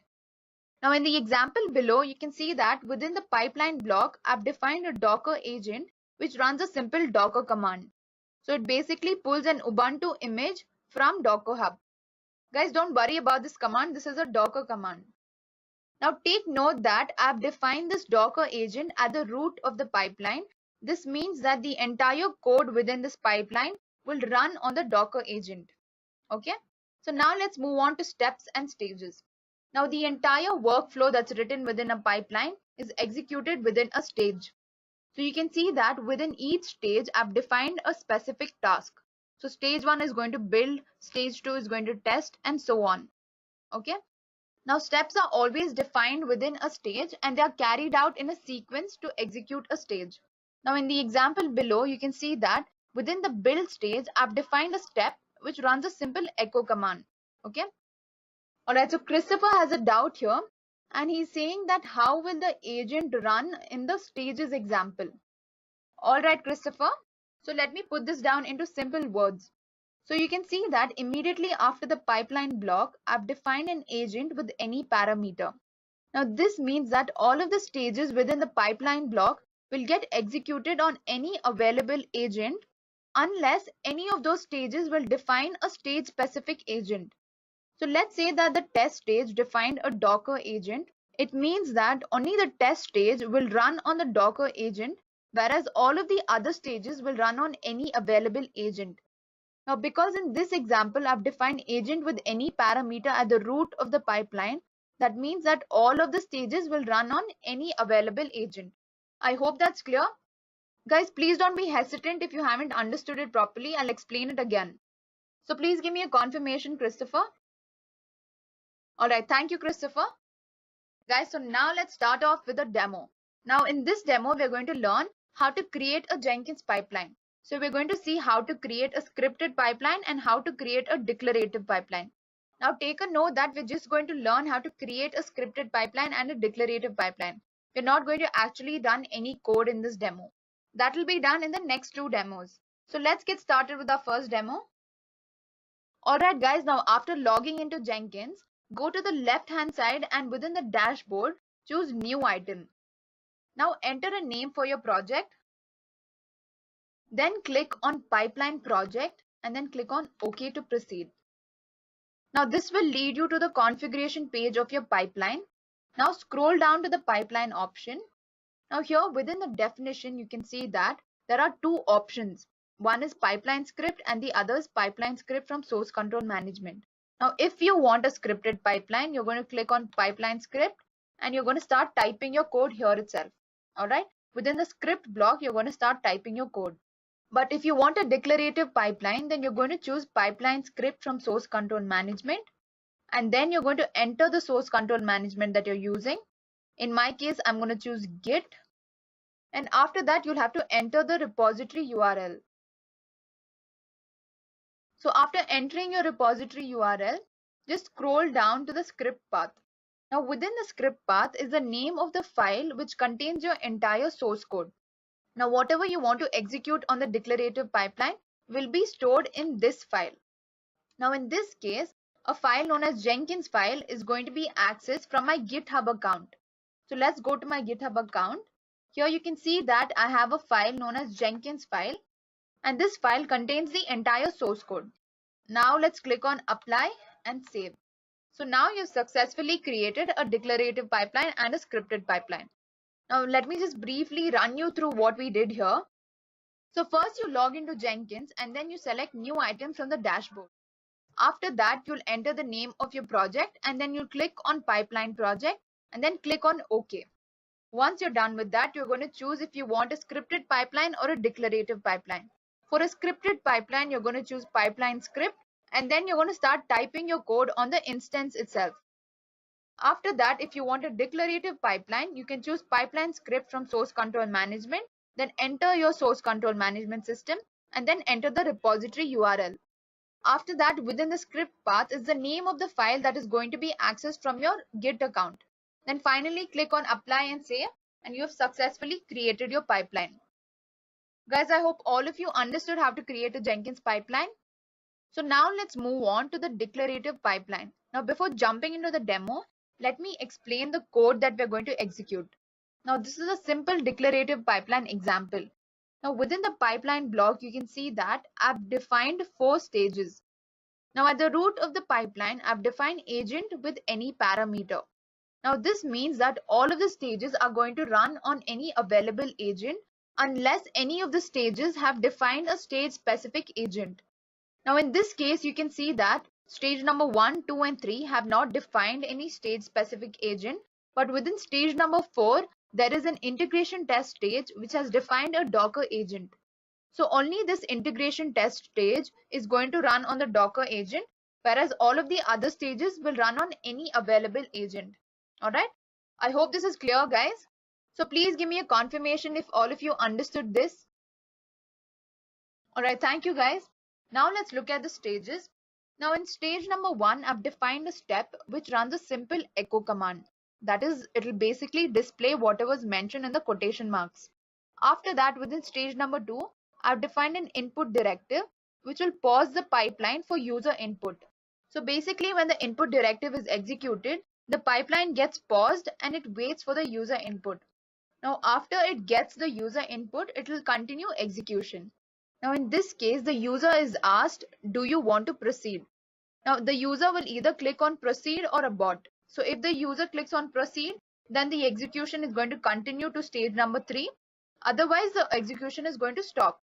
Now in the example below, you can see that within the pipeline block, I've defined a Docker agent which runs a simple Docker command. So it basically pulls an Ubuntu image from Docker Hub. Guys, don't worry about this command. This is a Docker command. Now take note that I've defined this Docker agent at the root of the pipeline. This means that the entire code within this pipeline will run on the Docker agent. Okay. So now let's move on to steps and stages. Now the entire workflow that's written within a pipeline is executed within a stage. So you can see that within each stage, I've defined a specific task. So stage 1 is going to build, stage 2 is going to test, and so on. Okay. Now steps are always defined within a stage and they are carried out in a sequence to execute a stage. Now in the example below, you can see that within the build stage, I've defined a step which runs a simple echo command. Okay. Alright, so Christopher has a doubt here and he's saying that how will the agent run in the stages example? Alright, Christopher. So let me put this down into simple words. So you can see that immediately after the pipeline block, I've defined an agent with any parameter. Now this means that all of the stages within the pipeline block will get executed on any available agent unless any of those stages will define a stage specific agent. So let's say that the test stage defined a Docker agent. It means that only the test stage will run on the Docker agent, whereas all of the other stages will run on any available agent. Now, because in this example, I've defined agent with any parameter at the root of the pipeline, that means that all of the stages will run on any available agent. I hope that's clear. Guys, please don't be hesitant if you haven't understood it properly. I'll explain it again. So please give me a confirmation, Christopher. Alright, thank you, Christopher. Guys, so now let's start off with a demo. Now in this demo, we're going to learn how to create a Jenkins pipeline. So we're going to see how to create a scripted pipeline and how to create a declarative pipeline. Now take a note that we're just going to learn how to create a scripted pipeline and a declarative pipeline. We're not going to actually run any code in this demo. That will be done in the next 2 demos. So let's get started with our first demo. Alright guys, now after logging into Jenkins, go to the left hand side and within the dashboard, choose new item. Now enter a name for your project. Then click on pipeline project and then click on OK to proceed. Now this will lead you to the configuration page of your pipeline. Now scroll down to the pipeline option. Now here within the definition, you can see that there are 2 options. One is pipeline script and the other is pipeline script from source control management. Now if you want a scripted pipeline, you're going to click on pipeline script and you're going to start typing your code here itself. Alright, within the script block, you're going to start typing your code. But if you want a declarative pipeline, then you're going to choose pipeline script from source control management. And then you're going to enter the source control management that you're using. In my case, I'm going to choose Git. And after that, you'll have to enter the repository URL. So after entering your repository URL, just scroll down to the script path. Now within the script path is the name of the file which contains your entire source code. Now whatever you want to execute on the declarative pipeline will be stored in this file. Now in this case, a file known as Jenkinsfile is going to be accessed from my GitHub account. So let's go to my GitHub account. Here you can see that I have a file known as Jenkinsfile, and this file contains the entire source code. Now let's click on apply and save. So now you've successfully created a declarative pipeline and a scripted pipeline. Now let me just briefly run you through what we did here. So first you log into Jenkins and then you select new item from the dashboard. After that, you'll enter the name of your project and then you'll click on pipeline project and then click on OK. Once you're done with that, you're going to choose if you want a scripted pipeline or a declarative pipeline. For a scripted pipeline, you're going to choose pipeline script and then you're going to start typing your code on the instance itself. After that, if you want a declarative pipeline, you can choose pipeline script from source control management, then enter your source control management system and then enter the repository URL. After that, within the script path is the name of the file that is going to be accessed from your Git account. Then finally click on apply and save and you have successfully created your pipeline. Guys, I hope all of you understood how to create a Jenkins pipeline. So now let's move on to the declarative pipeline. Now before jumping into the demo, let me explain the code that we're going to execute. Now this is a simple declarative pipeline example. Now within the pipeline block, you can see that I've defined 4 stages. Now at the root of the pipeline, I've defined agent with any parameter. Now this means that all of the stages are going to run on any available agent unless any of the stages have defined a stage specific agent. Now in this case, you can see that stage number 1, 2 and 3 have not defined any stage specific agent, but within stage number 4, there is an integration test stage which has defined a Docker agent. So only this integration test stage is going to run on the Docker agent, whereas all of the other stages will run on any available agent. Alright, I hope this is clear, guys. So please give me a confirmation if all of you understood this. Alright, thank you guys. Now let's look at the stages. Now in stage number 1, I've defined a step which runs a simple echo command. That is, it will basically display whatever is mentioned in the quotation marks. After that, within stage number 2, I've defined an input directive which will pause the pipeline for user input. So basically, when the input directive is executed, the pipeline gets paused and it waits for the user input. Now after it gets the user input, it will continue execution. Now in this case, the user is asked, do you want to proceed? Now the user will either click on proceed or abort. So if the user clicks on proceed, then the execution is going to continue to stage number 3. Otherwise, the execution is going to stop.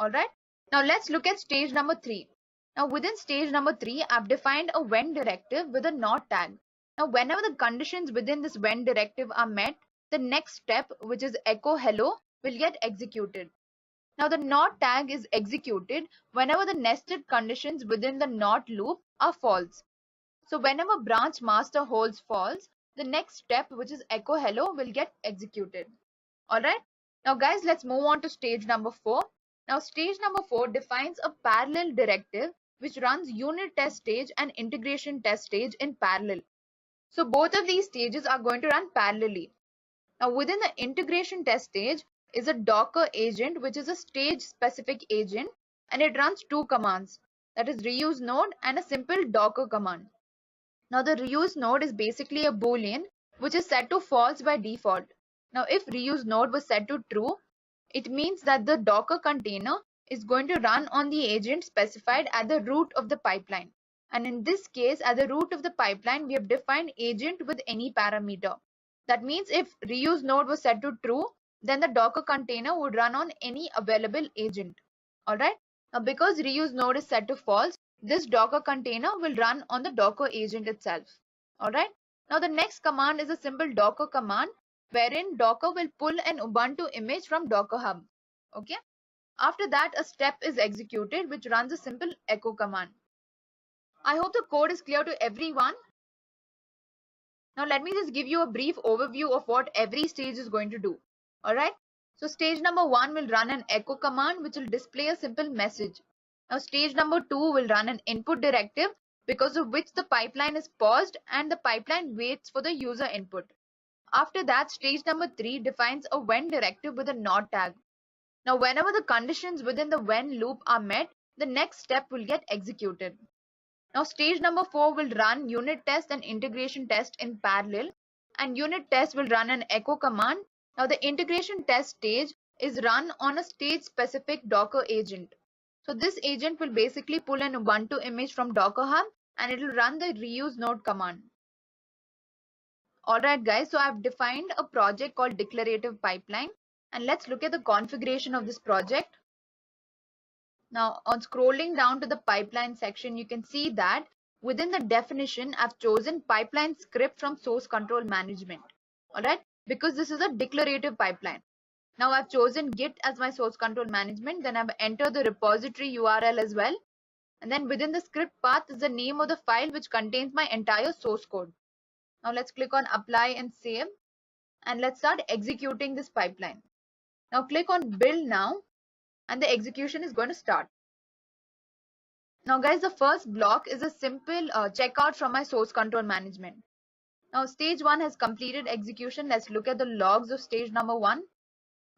Alright. Now let's look at stage number 3. Now within stage number 3, I've defined a when directive with a not tag. Now whenever the conditions within this when directive are met, the next step, which is echo hello, will get executed. Now the not tag is executed whenever the nested conditions within the not loop are false. So whenever branch master holds false, the next step, which is echo hello, will get executed. Alright. Now guys, let's move on to stage number 4. Now stage number 4 defines a parallel directive which runs unit test stage and integration test stage in parallel. So both of these stages are going to run parallelly. Now within the integration test stage is a Docker agent which is a stage specific agent, and it runs 2 commands, that is reuse node and a simple Docker command. Now the reuse node is basically a boolean which is set to false by default. Now if reuse node was set to true, it means that the Docker container is going to run on the agent specified at the root of the pipeline. And in this case, at the root of the pipeline, we have defined agent with any parameter. That means if reuse node was set to true, then the Docker container would run on any available agent. Alright. Now because reuse node is set to false, this Docker container will run on the Docker agent itself. Alright. Now the next command is a simple Docker command wherein Docker will pull an Ubuntu image from Docker Hub. Okay. After that, a step is executed which runs a simple echo command. I hope the code is clear to everyone. Now let me just give you a brief overview of what every stage is going to do. Alright. So stage number 1 will run an echo command which will display a simple message. Now stage number 2 will run an input directive because of which the pipeline is paused and the pipeline waits for the user input. After that, stage number 3 defines a when directive with a not tag. Now whenever the conditions within the when loop are met, the next step will get executed. Now stage number 4 will run unit test and integration test in parallel, and unit test will run an echo command. Now the integration test stage is run on a stage specific Docker agent. So this agent will basically pull an Ubuntu image from Docker Hub and it will run the reuse node command. Alright guys, so I've defined a project called declarative pipeline, and let's look at the configuration of this project. Now on scrolling down to the pipeline section, you can see that within the definition, I've chosen pipeline script from source control management. Alright, because this is a declarative pipeline. Now I've chosen Git as my source control management. Then I've entered the repository URL as well. And then within the script path is the name of the file which contains my entire source code. Now let's click on apply and save. And let's start executing this pipeline. Now click on build now. And the execution is going to start. Now guys, the first block is a simple checkout from my source control management. Now stage 1 has completed execution. Let's look at the logs of stage number 1.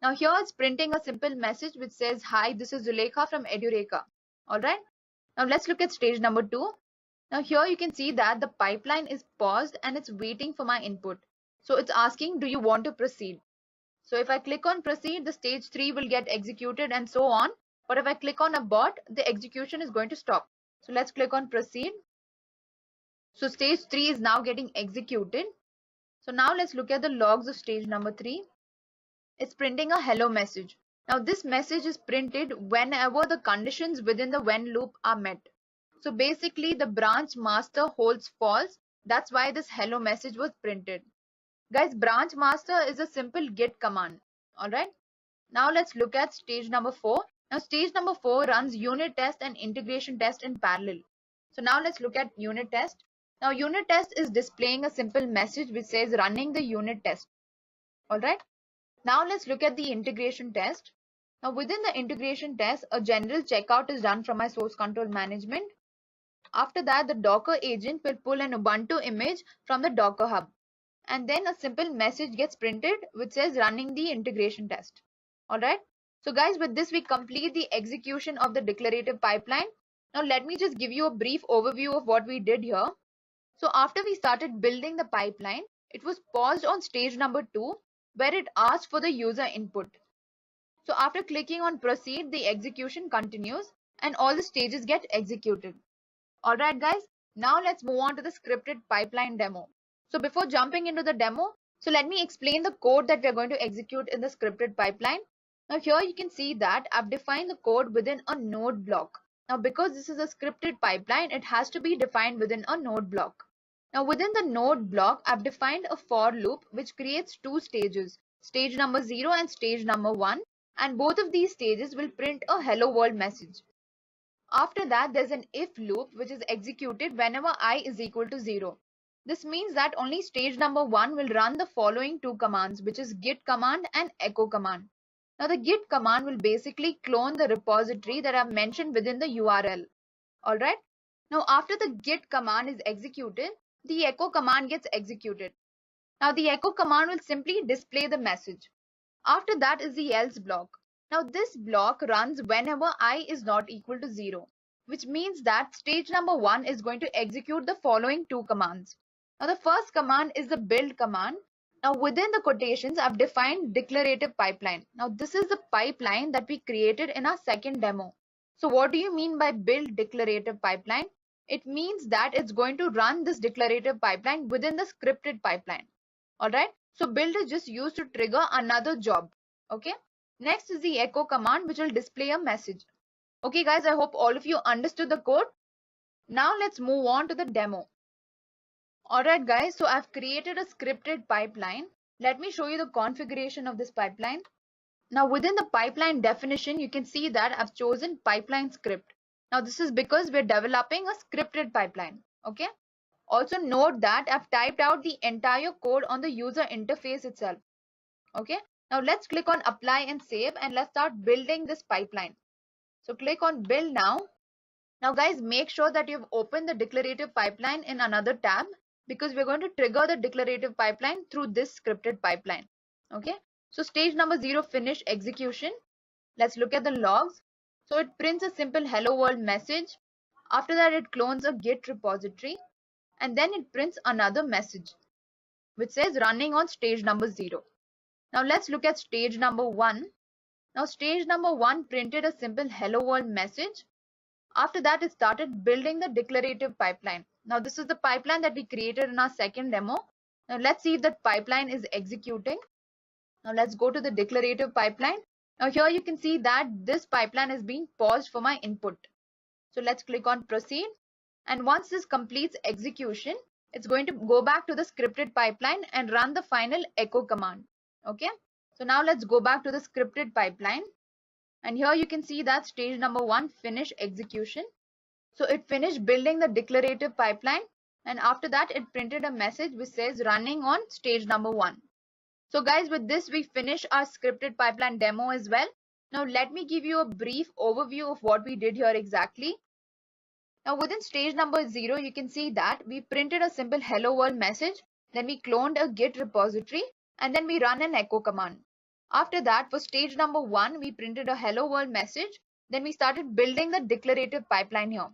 Now here it's printing a simple message which says, hi, this is Edureka from Edureka. Alright. Now let's look at stage number 2. Now here you can see that the pipeline is paused and it's waiting for my input. So it's asking, do you want to proceed? So if I click on proceed, the stage 3 will get executed and so on. But if I click on abort, the execution is going to stop. So let's click on proceed. So stage 3 is now getting executed. So now let's look at the logs of stage number 3. It's printing a hello message. Now this message is printed whenever the conditions within the when loop are met. So basically the branch master holds false. That's why this hello message was printed. Guys, branch master is a simple git command. Alright. Now let's look at stage number 4. Now stage number 4 runs unit test and integration test in parallel. So now let's look at unit test. Now unit test is displaying a simple message which says running the unit test. Alright. Now let's look at the integration test. Now within the integration test, a general checkout is done from my source control management. After that, the Docker agent will pull an Ubuntu image from the Docker hub. And then a simple message gets printed which says running the integration test. Alright. So guys, with this we complete the execution of the declarative pipeline. Now let me just give you a brief overview of what we did here. So after we started building the pipeline, it was paused on stage number 2 where it asked for the user input. So after clicking on proceed, the execution continues and all the stages get executed. Alright guys, now let's move on to the scripted pipeline demo. So before jumping into the demo, so let me explain the code that we are going to execute in the scripted pipeline. Now here you can see that I've defined the code within a node block. Now because this is a scripted pipeline, it has to be defined within a node block. Now within the node block, I've defined a for loop which creates 2 stages, stage number 0 and stage number 1, and both of these stages will print a hello world message. After that, there's an if loop which is executed whenever I is equal to 0. This means that only stage number 1 will run the following 2 commands, which is git command and echo command. Now the git command will basically clone the repository that I've mentioned within the URL. Alright. Now after the git command is executed, the echo command gets executed. Now the echo command will simply display the message. After that is the else block. Now this block runs whenever I is not equal to 0, which means that stage number 1 is going to execute the following 2 commands. Now the first command is the build command. Now within the quotations, I've defined declarative pipeline. Now this is the pipeline that we created in our second demo. So what do you mean by build declarative pipeline? It means that it's going to run this declarative pipeline within the scripted pipeline. Alright. So build is just used to trigger another job. Okay. Next is the echo command which will display a message. Okay guys, I hope all of you understood the code. Now let's move on to the demo. Alright guys, so I've created a scripted pipeline. Let me show you the configuration of this pipeline. Now within the pipeline definition, you can see that I've chosen pipeline script. Now this is because we're developing a scripted pipeline. Okay. Also note that I've typed out the entire code on the user interface itself. Okay. Now let's click on apply and save and let's start building this pipeline. So click on build now. Now guys, make sure that you've opened the declarative pipeline in another tab because we're going to trigger the declarative pipeline through this scripted pipeline. Okay. So stage number 0 finish execution. Let's look at the logs. So it prints a simple hello world message. After that, it clones a Git repository and then it prints another message which says running on stage number 0. Now let's look at stage number 1. Now stage number 1 printed a simple hello world message. After that, it started building the declarative pipeline. Now this is the pipeline that we created in our second demo. Now let's see if that pipeline is executing. Now let's go to the declarative pipeline. Now here you can see that this pipeline is being paused for my input. So let's click on proceed. And once this completes execution, it's going to go back to the scripted pipeline and run the final echo command. Okay. So now let's go back to the scripted pipeline. And here you can see that stage number 1 finish execution. So it finished building the declarative pipeline. And after that, it printed a message which says running on stage number 1. So guys, with this, we finish our scripted pipeline demo as well. Now let me give you a brief overview of what we did here exactly. Now within stage number 0, you can see that we printed a simple hello world message. Then we cloned a Git repository and then we run an echo command. After that, for stage number 1, we printed a hello world message. Then we started building the declarative pipeline here.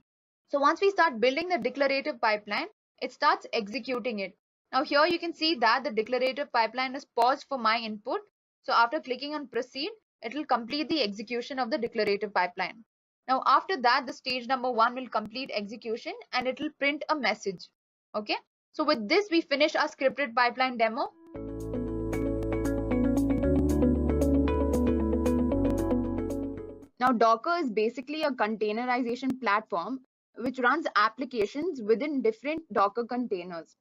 So once we start building the declarative pipeline, it starts executing it. Now here you can see that the declarative pipeline is paused for my input. So after clicking on proceed, it will complete the execution of the declarative pipeline. Now after that, the stage number 1 will complete execution and it will print a message. Okay. So with this, we finish our scripted pipeline demo. Now, Docker is basically a containerization platform which runs applications within different Docker containers.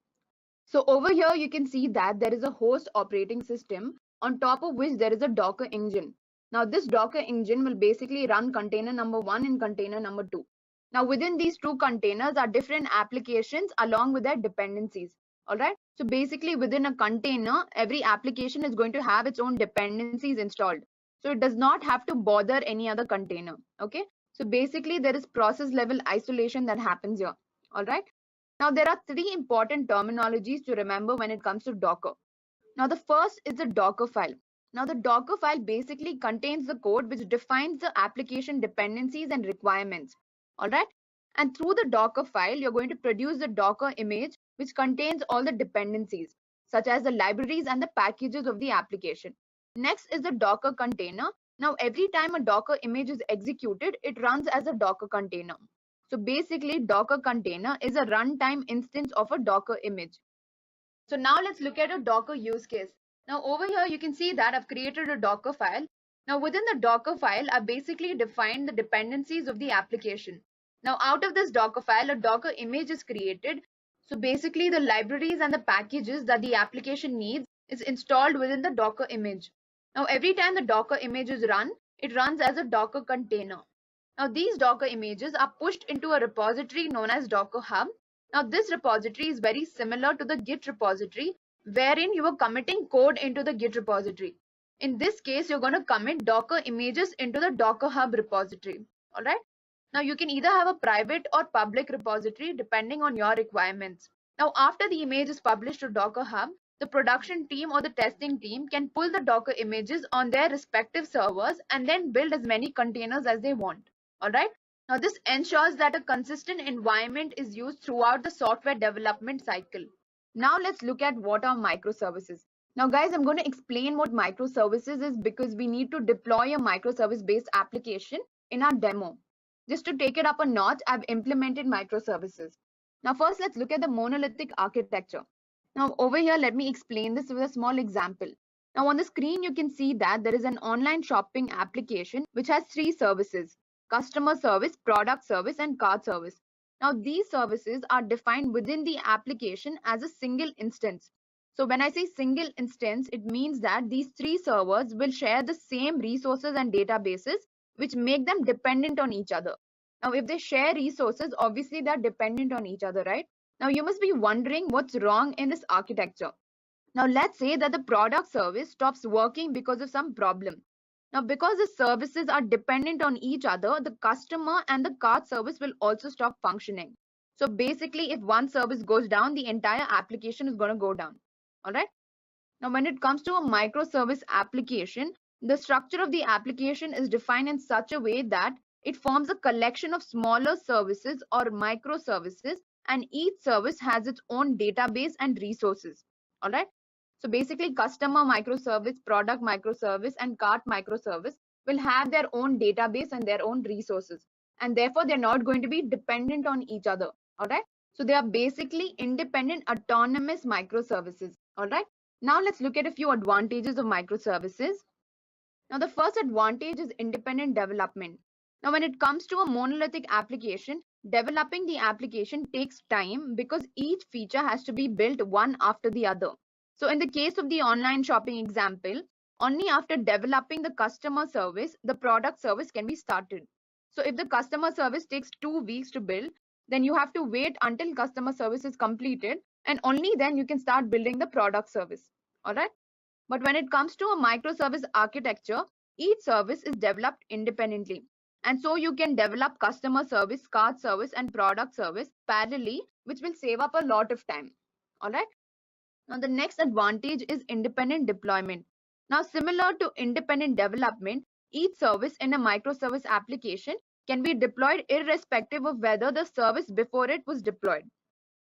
So over here, you can see that there is a host operating system on top of which there is a Docker engine. Now, this Docker engine will basically run container number 1 and container number 2. Now, within these two containers are different applications along with their dependencies. All right. So basically, within a container, every application is going to have its own dependencies installed. So it does not have to bother any other container. Okay. So basically, there is process level isolation that happens here. All right. Now, there are three important terminologies to remember when it comes to Docker. Now, the first is the Docker file. Now, the Docker file basically contains the code which defines the application dependencies and requirements. All right. And through the Docker file, you're going to produce the Docker image which contains all the dependencies, such as the libraries and the packages of the application. Next is the Docker container. Now, every time a Docker image is executed, it runs as a Docker container. So basically, Docker container is a runtime instance of a Docker image. So now let's look at a Docker use case. Now over here, you can see that I've created a Docker file. Now within the Docker file, I basically defined the dependencies of the application. Now out of this Docker file, a Docker image is created. So basically, the libraries and the packages that the application needs is installed within the Docker image. Now every time the Docker image is run, it runs as a Docker container. Now these Docker images are pushed into a repository known as Docker Hub. Now this repository is very similar to the Git repository, wherein you are committing code into the Git repository. In this case, you're going to commit Docker images into the Docker Hub repository. All right. Now you can either have a private or public repository depending on your requirements. Now after the image is published to Docker Hub, the production team or the testing team can pull the Docker images on their respective servers and then build as many containers as they want. All right. Now this ensures that a consistent environment is used throughout the software development cycle. Now let's look at what are microservices. Now guys, I'm going to explain what microservices is because we need to deploy a microservice based application in our demo. Just to take it up a notch, I've implemented microservices. Now first, let's look at the monolithic architecture. Now over here, let me explain this with a small example. Now on the screen, you can see that there is an online shopping application which has three services: customer service, product service, and cart service. Now these services are defined within the application as a single instance. So when I say single instance, it means that these three servers will share the same resources and databases, which make them dependent on each other. Now, if they share resources, obviously they're dependent on each other, right? Now, you must be wondering what's wrong in this architecture. Now, let's say that the product service stops working because of some problem. Now, because the services are dependent on each other, the customer and the cart service will also stop functioning. So basically, if one service goes down, the entire application is going to go down. All right. Now, when it comes to a microservice application, the structure of the application is defined in such a way that it forms a collection of smaller services or microservices, and each service has its own database and resources. All right. So basically, customer microservice, product microservice, and cart microservice will have their own database and their own resources. And therefore, they're not going to be dependent on each other. All right. So they are basically independent, autonomous microservices. All right. Now let's look at a few advantages of microservices. Now, the first advantage is independent development. Now, when it comes to a monolithic application, developing the application takes time because each feature has to be built one after the other. So in the case of the online shopping example, only after developing the customer service, the product service can be started. So if the customer service takes 2 weeks to build, then you have to wait until customer service is completed, and only then you can start building the product service. All right. But when it comes to a microservice architecture, each service is developed independently. And so you can develop customer service, cart service, and product service parallelly, which will save up a lot of time. All right. Now, the next advantage is independent deployment. Now, similar to independent development, each service in a microservice application can be deployed irrespective of whether the service before it was deployed.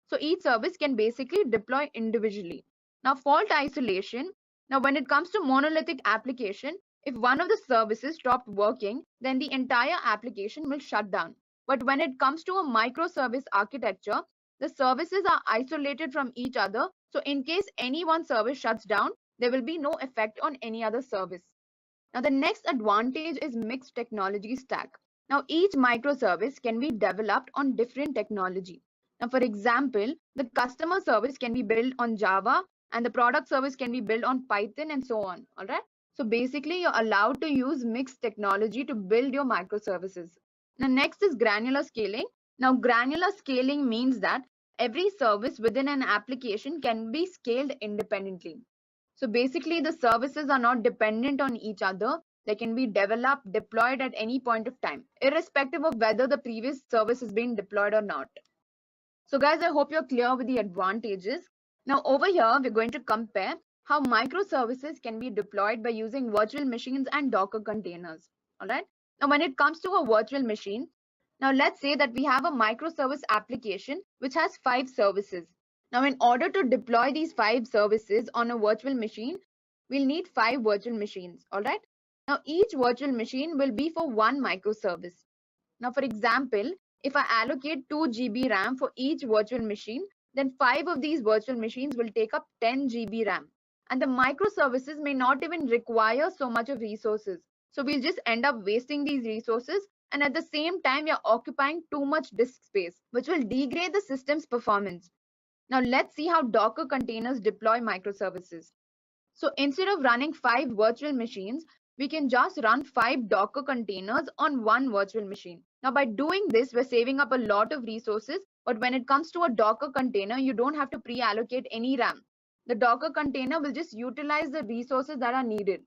So each service can basically deploy individually. Now, fault isolation. Now, when it comes to monolithic application, if one of the services stopped working, then the entire application will shut down. But when it comes to a microservice architecture, The services are isolated from each other. So in case any one service shuts down, there will be no effect on any other service. Now the next advantage is mixed technology stack. Now each microservice can be developed on different technology. Now for example, the customer service can be built on Java and the product service can be built on Python and so on. All right. So basically you're allowed to use mixed technology to build your microservices. Now next is granular scaling. Now granular scaling means that every service within an application can be scaled independently. So basically the services are not dependent on each other. They can be developed, deployed at any point of time, irrespective of whether the previous service is being deployed or not. So guys, I hope you're clear with the advantages. Now over here, we're going to compare how microservices can be deployed by using virtual machines and Docker containers. All right. Now when it comes to a virtual machine, now let's say that we have a microservice application which has 5 services. Now in order to deploy these 5 services on a virtual machine, we'll need 5 virtual machines. All right. Now each virtual machine will be for one microservice. Now for example, if I allocate 2 GB RAM for each virtual machine, then 5 of these virtual machines will take up 10 GB RAM. And the microservices may not even require so much of resources. So we'll just end up wasting these resources, and at the same time we are occupying too much disk space, which will degrade the system's performance. Now let's see how Docker containers deploy microservices. So instead of running 5 virtual machines, we can just run 5 Docker containers on one virtual machine. Now by doing this, we're saving up a lot of resources, but when it comes to a Docker container, you don't have to pre-allocate any RAM. The Docker container will just utilize the resources that are needed.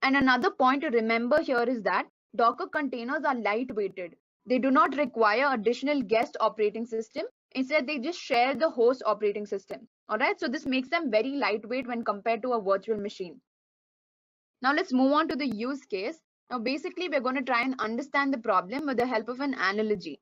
And another point to remember here is that Docker containers are lightweighted. They do not require additional guest operating system. Instead, they just share the host operating system. All right, so this makes them very lightweight when compared to a virtual machine. Now let's move on to the use case. Now basically, we're going to try and understand the problem with the help of an analogy.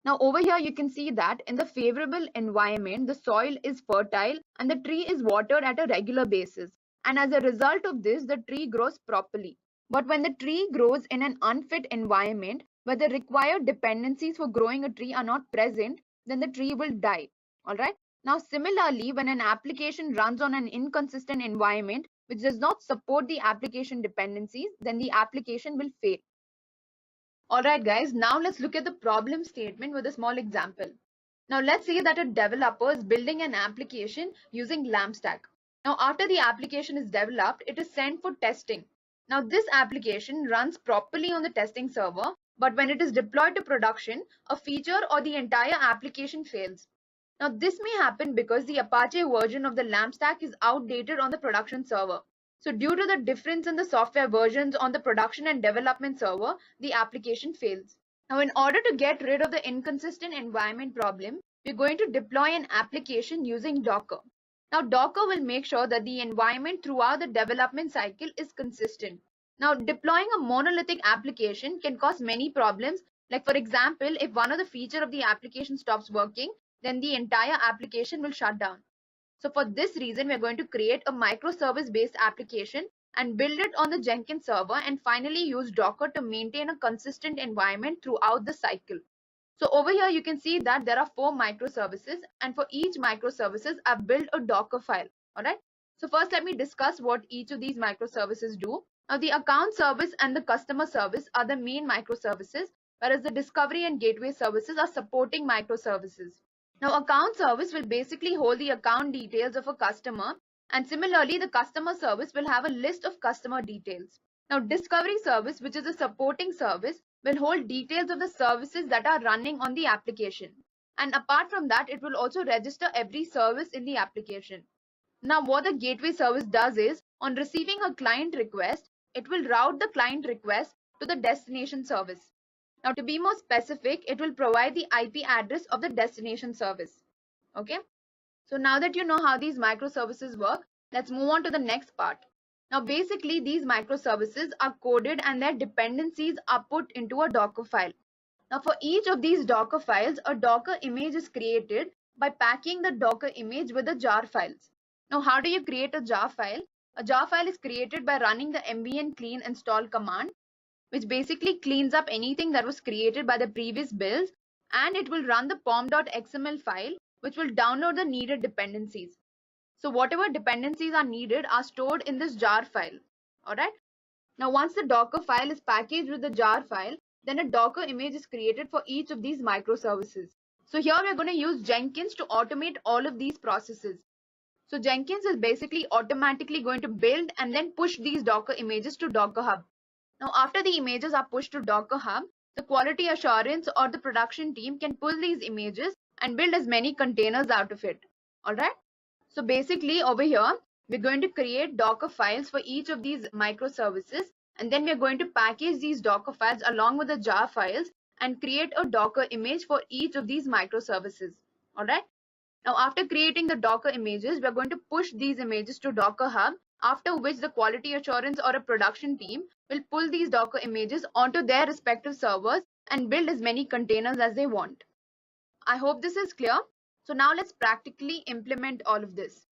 Now over here, you can see that in the favorable environment, the soil is fertile and the tree is watered at a regular basis. And as a result of this, the tree grows properly. But when the tree grows in an unfit environment, where the required dependencies for growing a tree are not present, then the tree will die. All right. Now, similarly, when an application runs on an inconsistent environment, which does not support the application dependencies, then the application will fail. All right, guys, now let's look at the problem statement with a small example. Now, let's say that a developer is building an application using LAMP stack. Now, after the application is developed, it is sent for testing. Now, this application runs properly on the testing server, but when it is deployed to production, a feature or the entire application fails. Now, this may happen because the Apache version of the LAMP stack is outdated on the production server. So due to the difference in the software versions on the production and development server, the application fails. Now, in order to get rid of the inconsistent environment problem, we're going to deploy an application using Docker. Now, Docker will make sure that the environment throughout the development cycle is consistent. Now, deploying a monolithic application can cause many problems. Like for example, if one of the features of the application stops working, then the entire application will shut down. So for this reason, we're going to create a microservice-based application and build it on the Jenkins server, and finally use Docker to maintain a consistent environment throughout the cycle. So over here, you can see that there are 4 microservices, and for each microservices, I've built a Docker file. All right. So first, let me discuss what each of these microservices do. Now, the account service and the customer service are the main microservices, whereas the discovery and gateway services are supporting microservices. Now, account service will basically hold the account details of a customer, and similarly, the customer service will have a list of customer details. Now, discovery service, which is a supporting service, will hold details of the services that are running on the application. And apart from that, it will also register every service in the application. Now, what the gateway service does is, on receiving a client request, it will route the client request to the destination service. Now, to be more specific, it will provide the IP address of the destination service. Okay. So now that you know how these microservices work, let's move on to the next part. Now, basically, these microservices are coded and their dependencies are put into a Docker file. Now, for each of these Docker files, a Docker image is created by packing the Docker image with the jar files. Now, how do you create a jar file? A jar file is created by running the mbn clean install command, which basically cleans up anything that was created by the previous builds, and it will run the pom.xml file, which will download the needed dependencies. So whatever dependencies are needed are stored in this jar file. Alright. Now once the Docker file is packaged with the jar file, then a Docker image is created for each of these microservices. So here we are going to use Jenkins to automate all of these processes. So Jenkins is basically automatically going to build and then push these Docker images to Docker Hub. Now after the images are pushed to Docker Hub, the quality assurance or the production team can pull these images and build as many containers out of it. Alright. So basically over here, we're going to create Docker files for each of these microservices, and then we're going to package these Docker files along with the jar files and create a Docker image for each of these microservices. Alright. Now after creating the Docker images, we're going to push these images to Docker Hub, after which the quality assurance or a production team will pull these Docker images onto their respective servers and build as many containers as they want. I hope this is clear. So now let's practically implement all of this.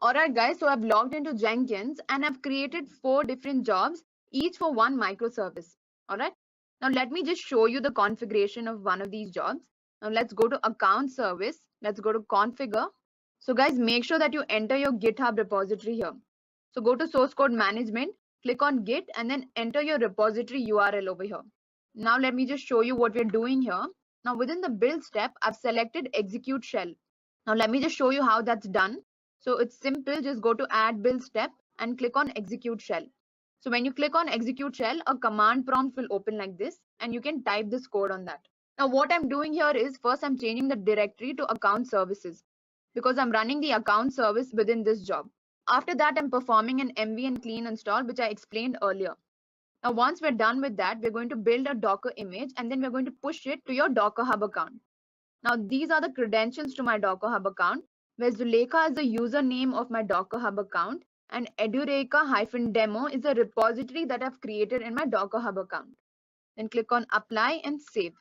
Alright guys, so I've logged into Jenkins and I've created 4 different jobs, each for one microservice. Alright. Now let me just show you the configuration of one of these jobs. Now let's go to account service. Let's go to configure. So guys, make sure that you enter your GitHub repository here. So go to source code management, click on Git and then enter your repository URL over here. Now let me just show you what we're doing here. Now within the build step, I've selected execute shell. Now let me just show you how that's done. So it's simple, just go to add build step and click on execute shell. So when you click on execute shell, a command prompt will open like this and you can type this code on that. Now what I'm doing here is first I'm changing the directory to account services because I'm running the account service within this job. After that, I'm performing an MV and clean install, which I explained earlier. Now once we're done with that, we're going to build a Docker image and then we're going to push it to your Docker Hub account. Now these are the credentials to my Docker Hub account, where Zulekha is the username of my Docker Hub account and Edureka-demo is a repository that I've created in my Docker Hub account. Then click on apply and save.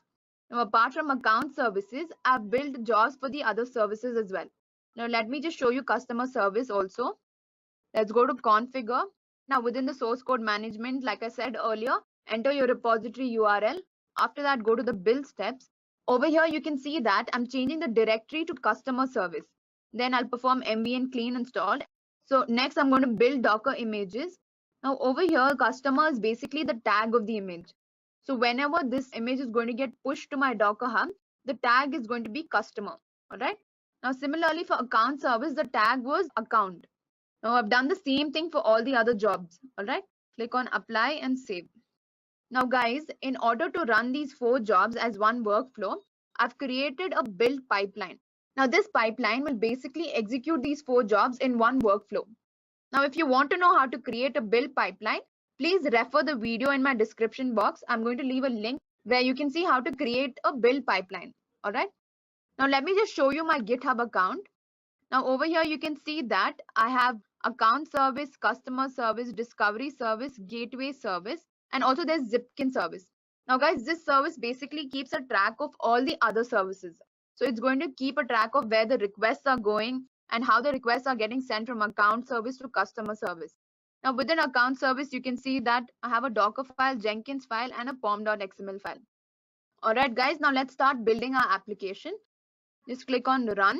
Now apart from account services, I've built jobs for the other services as well. Now let me just show you customer service also. Let's go to configure. Now within the source code management, like I said earlier, enter your repository URL. After that, go to the build steps. Over here, you can see that I'm changing the directory to customer service. Then I'll perform MV and clean install. So next I'm going to build Docker images. Now over here, customer is basically the tag of the image. So whenever this image is going to get pushed to my Docker Hub, the tag is going to be customer. Alright. Now similarly for account service, the tag was account. Now I've done the same thing for all the other jobs. Alright. Click on apply and save. Now guys, in order to run these 4 jobs as one workflow, I've created a build pipeline. Now this pipeline will basically execute these 4 jobs in one workflow. Now if you want to know how to create a build pipeline, please refer the video in my description box. I'm going to leave a link where you can see how to create a build pipeline. Alright. Now let me just show you my GitHub account. Now over here you can see that I have account service, customer service, discovery service, gateway service, and also there's Zipkin service. Now guys, this service basically keeps a track of all the other services. So it's going to keep a track of where the requests are going and how the requests are getting sent from account service to customer service. Now within account service, you can see that I have a Docker file, Jenkins file, and a pom.xml file. Alright guys, now let's start building our application. Just click on run.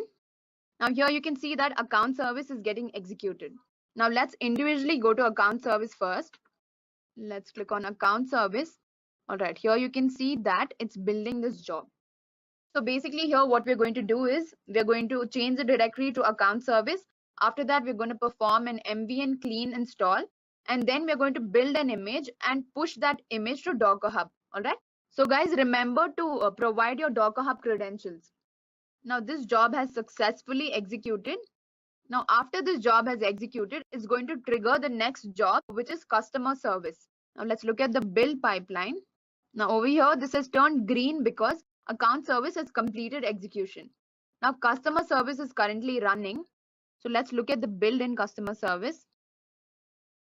Now here you can see that account service is getting executed. Now let's individually go to account service first. Let's click on account service. Alright, here you can see that it's building this job. So basically here what we're going to do is we're going to change the directory to account service. After that, we're going to perform an MV and clean install. And then we're going to build an image and push that image to Docker Hub. Alright. So guys, remember to provide your Docker Hub credentials. Now this job has successfully executed. Now after this job has executed, it's going to trigger the next job, which is customer service. Now let's look at the build pipeline. Now over here, this has turned green because account service has completed execution. Now customer service is currently running. So let's look at the build in customer service.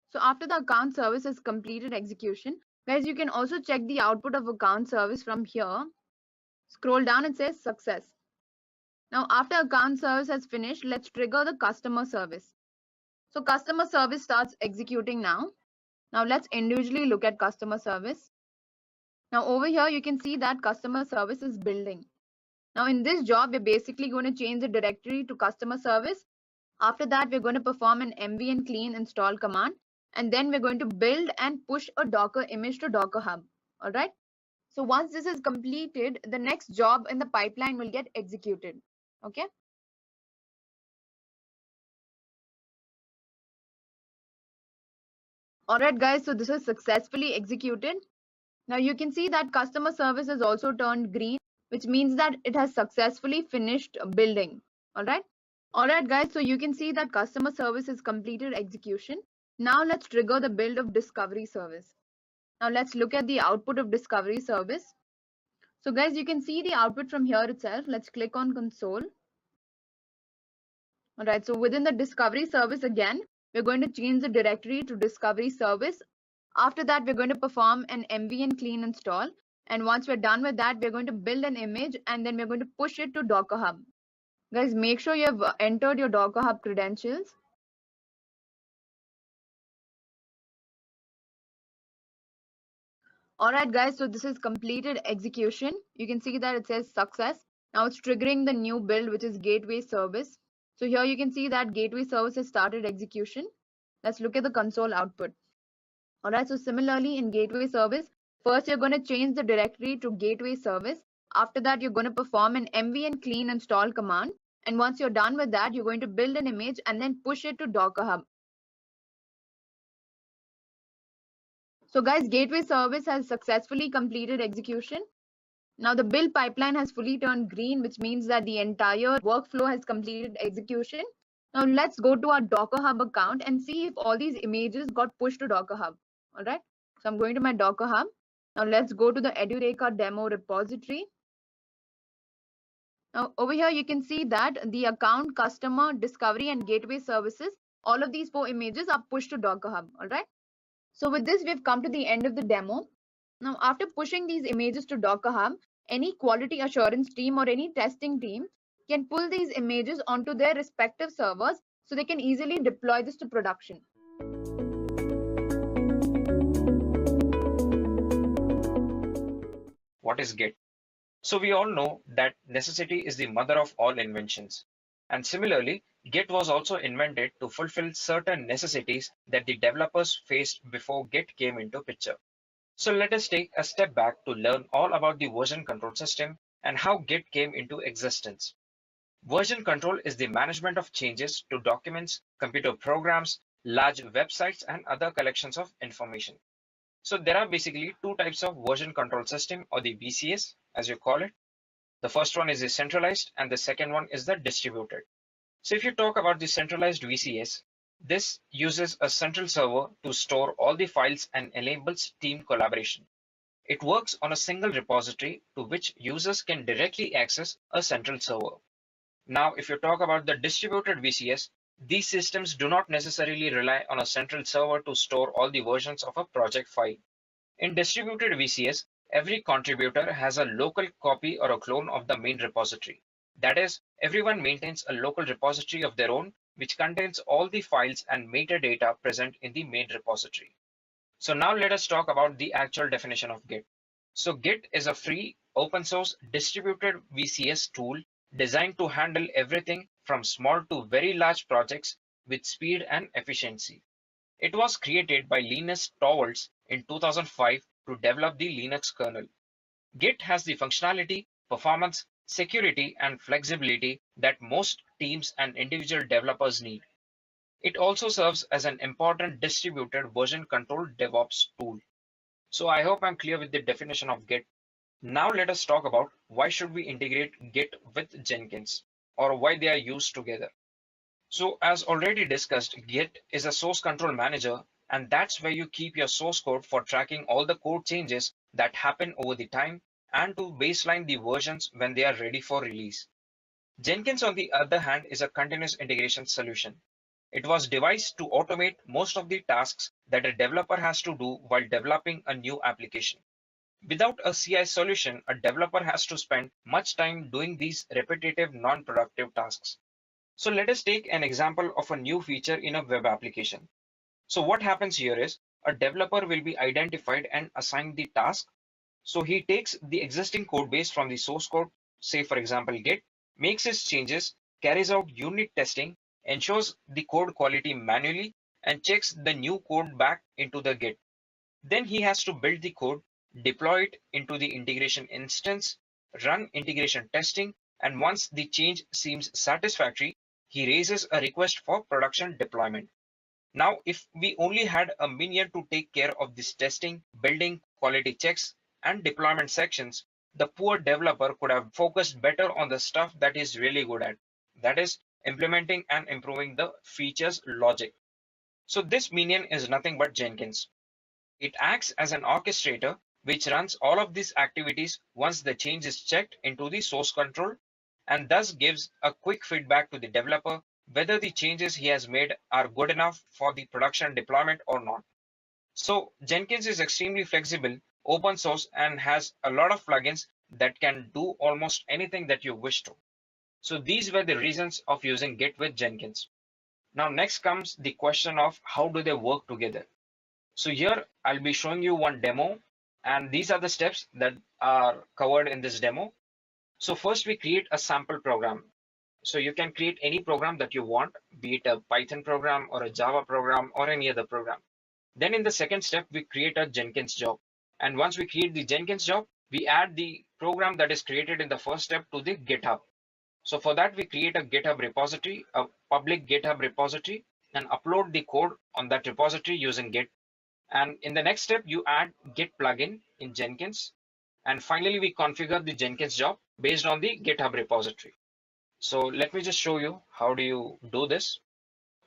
So after the account service has completed execution, guys, you can also check the output of account service from here. Scroll down, it says success. Now after account service has finished, let's trigger the customer service. So customer service starts executing now. Now let's individually look at customer service. Now over here, you can see that customer service is building. Now in this job, we're basically going to change the directory to customer service. After that, we're going to perform an mv and clean install command, and then we're going to build and push a Docker image to Docker Hub. All right. So once this is completed, the next job in the pipeline will get executed. Okay. All right, guys. So this is successfully executed. Now you can see that customer service has also turned green, which means that it has successfully finished building. All right. All right, guys. So you can see that customer service has completed execution. Now let's trigger the build of discovery service. Now let's look at the output of discovery service. So guys, you can see the output from here itself. Let's click on console. All right. So within the discovery service, again, we're going to change the directory to discovery service. After that, we're going to perform an mv and clean install. And once we're done with that, we're going to build an image and then we're going to push it to Docker Hub. Guys, make sure you have entered your Docker Hub credentials. All right, guys, so this is completed execution. You can see that it says success. Now it's triggering the new build, which is gateway service. So here you can see that gateway service has started execution. Let's look at the console output. All right, so similarly in gateway service, first you're going to change the directory to gateway service. After that, you're going to perform an mv and clean install command. And once you're done with that, you're going to build an image and then push it to Docker Hub. So guys, gateway service has successfully completed execution. Now the build pipeline has fully turned green, which means that the entire workflow has completed execution. Now let's go to our Docker Hub account and see if all these images got pushed to Docker Hub. All right. So I'm going to my Docker Hub. Now let's go to the Edureka demo repository. Now over here, you can see that the account, customer, discovery, and gateway services, all of these 4 images are pushed to Docker Hub. All right. So with this, we've come to the end of the demo. Now, after pushing these images to Docker Hub, any quality assurance team or any testing team can pull these images onto their respective servers so they can easily deploy this to production. What is Git? So we all know that necessity is the mother of all inventions. And similarly, Git was also invented to fulfill certain necessities that the developers faced before Git came into picture. So let us take a step back to learn all about the version control system and how Git came into existence. Version control is the management of changes to documents, computer programs, large websites, and other collections of information. So there are basically 2 types of version control system, or the VCS as you call it. The first one is the centralized and the second one is the distributed. So if you talk about the centralized VCS, this uses a central server to store all the files and enables team collaboration. It works on a single repository to which users can directly access a central server. Now, if you talk about the distributed VCS, these systems do not necessarily rely on a central server to store all the versions of a project file. In distributed VCS, every contributor has a local copy or a clone of the main repository. That is, everyone maintains a local repository of their own, which contains all the files and metadata present in the main repository. So now let us talk about the actual definition of Git. So Git is a free, open source, distributed VCS tool designed to handle everything from small to very large projects with speed and efficiency. It was created by Linus Torvalds in 2005 to develop the Linux kernel. Git has the functionality, performance, security, and flexibility that most teams and individual developers need. It also serves as an important distributed version control DevOps tool. So I hope I'm clear with the definition of Git. Now let us talk about why should we integrate Git with Jenkins, or why they are used together. So as already discussed, Git is a source control manager, and that's where you keep your source code for tracking all the code changes that happen over the time and to baseline the versions when they are ready for release. Jenkins, on the other hand, is a continuous integration solution. It was devised to automate most of the tasks that a developer has to do while developing a new application. Without a CI solution, a developer has to spend much time doing these repetitive, non-productive tasks. So let us take an example of a new feature in a web application. So what happens here is a developer will be identified and assigned the task. So he takes the existing code base from the source code, say for example Git, makes his changes, carries out unit testing, ensures the code quality manually, and checks the new code back into the Git. Then he has to build the code, deploy it into the integration instance, run integration testing, and once the change seems satisfactory, he raises a request for production deployment. Now, if we only had a minion to take care of this testing, building, quality checks, and deployment sections, the poor developer could have focused better on the stuff that he's really good at. That is, implementing and improving the features logic. So this minion is nothing but Jenkins. It acts as an orchestrator which runs all of these activities once the change is checked into the source control, and thus gives a quick feedback to the developer whether the changes he has made are good enough for the production deployment or not. So Jenkins is extremely flexible, open source, and has a lot of plugins that can do almost anything that you wish to. So these were the reasons of using Git with Jenkins. Now next comes the question of how do they work together. So here I'll be showing you one demo, and these are the steps that are covered in this demo. So first we create a sample program. So you can create any program that you want, be it a Python program or a Java program or any other program. Then in the second step, we create a Jenkins job. And once we create the Jenkins job, we add the program that is created in the first step to the GitHub. So for that, we create a GitHub repository, a public GitHub repository, and upload the code on that repository using Git. And in the next step, you add Git plugin in Jenkins. And finally, we configure the Jenkins job based on the GitHub repository. So let me just show you how do you do this.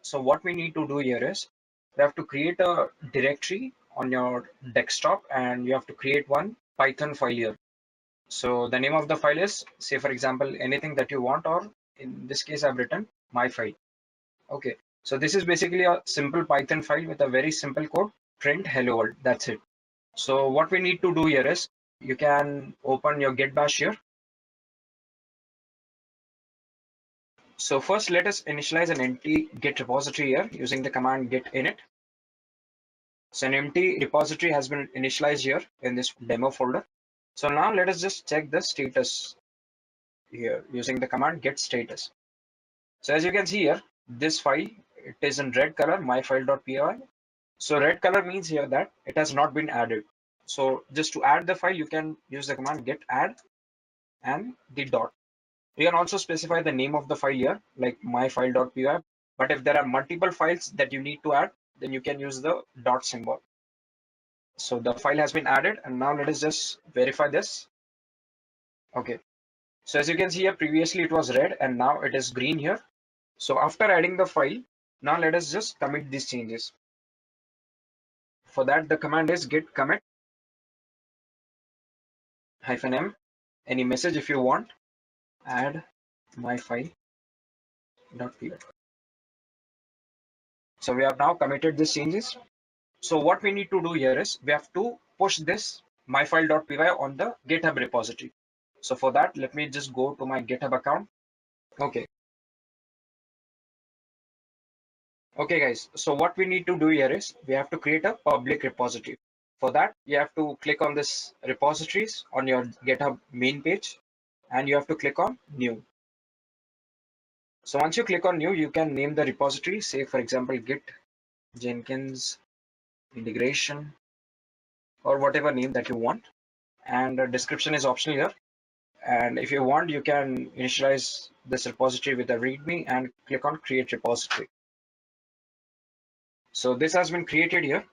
So what we need to do here is we have to create a directory on your desktop, and you have to create one Python file here. So the name of the file is, say for example, anything that you want, or in this case, I've written my file. Okay, so this is basically a simple Python file with a very simple code, print hello world. That's it. So what we need to do here is you can open your Git bash here. So first let us initialize an empty Git repository here using the command git init. So an empty repository has been initialized here in this demo folder. So now let us just check the status here using the command git status. So as you can see here, this file, it is in red color, myfile.py. So red color means here that it has not been added. So just to add the file, you can use the command git add and the dot. You can also specify the name of the file here, like myfile.py. But if there are multiple files that you need to add, then you can use the dot symbol. So the file has been added, and now let us just verify this. Okay. So as you can see here, previously it was red and now it is green here. So after adding the file, now let us just commit these changes. For that, the command is git commit -m, any message if you want, add myfile.py. So we have now committed these changes. So what we need to do here is we have to push this myfile.py on the GitHub repository. So for that, let me just go to my GitHub account. Okay. Okay guys, so what we need to do here is we have to create a public repository. For that, you have to click on this repositories on your GitHub main page, and you have to click on new. So once you click on new, you can name the repository, say for example Git Jenkins integration, or whatever name that you want, and the description is optional here. And if you want, you can initialize this repository with a readme and click on create repository. So this has been created here.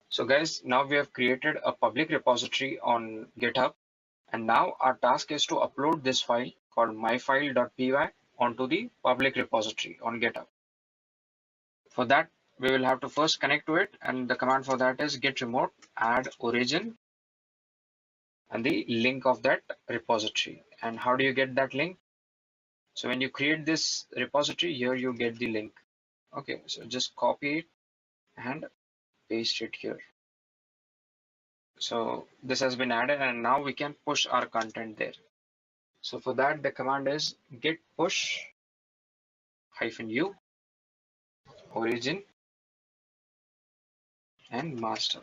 So guys, now we have created a public repository on GitHub, and now our task is to upload this file called myfile.py onto the public repository on GitHub. For that, we will have to first connect to it, and the command for that is git remote add origin and the link of that repository. And how do you get that link? So when you create this repository here, you get the link. Okay, so just copy it and paste it here. So this has been added, and now we can push our content there. So for that, the command is git push -u origin and master.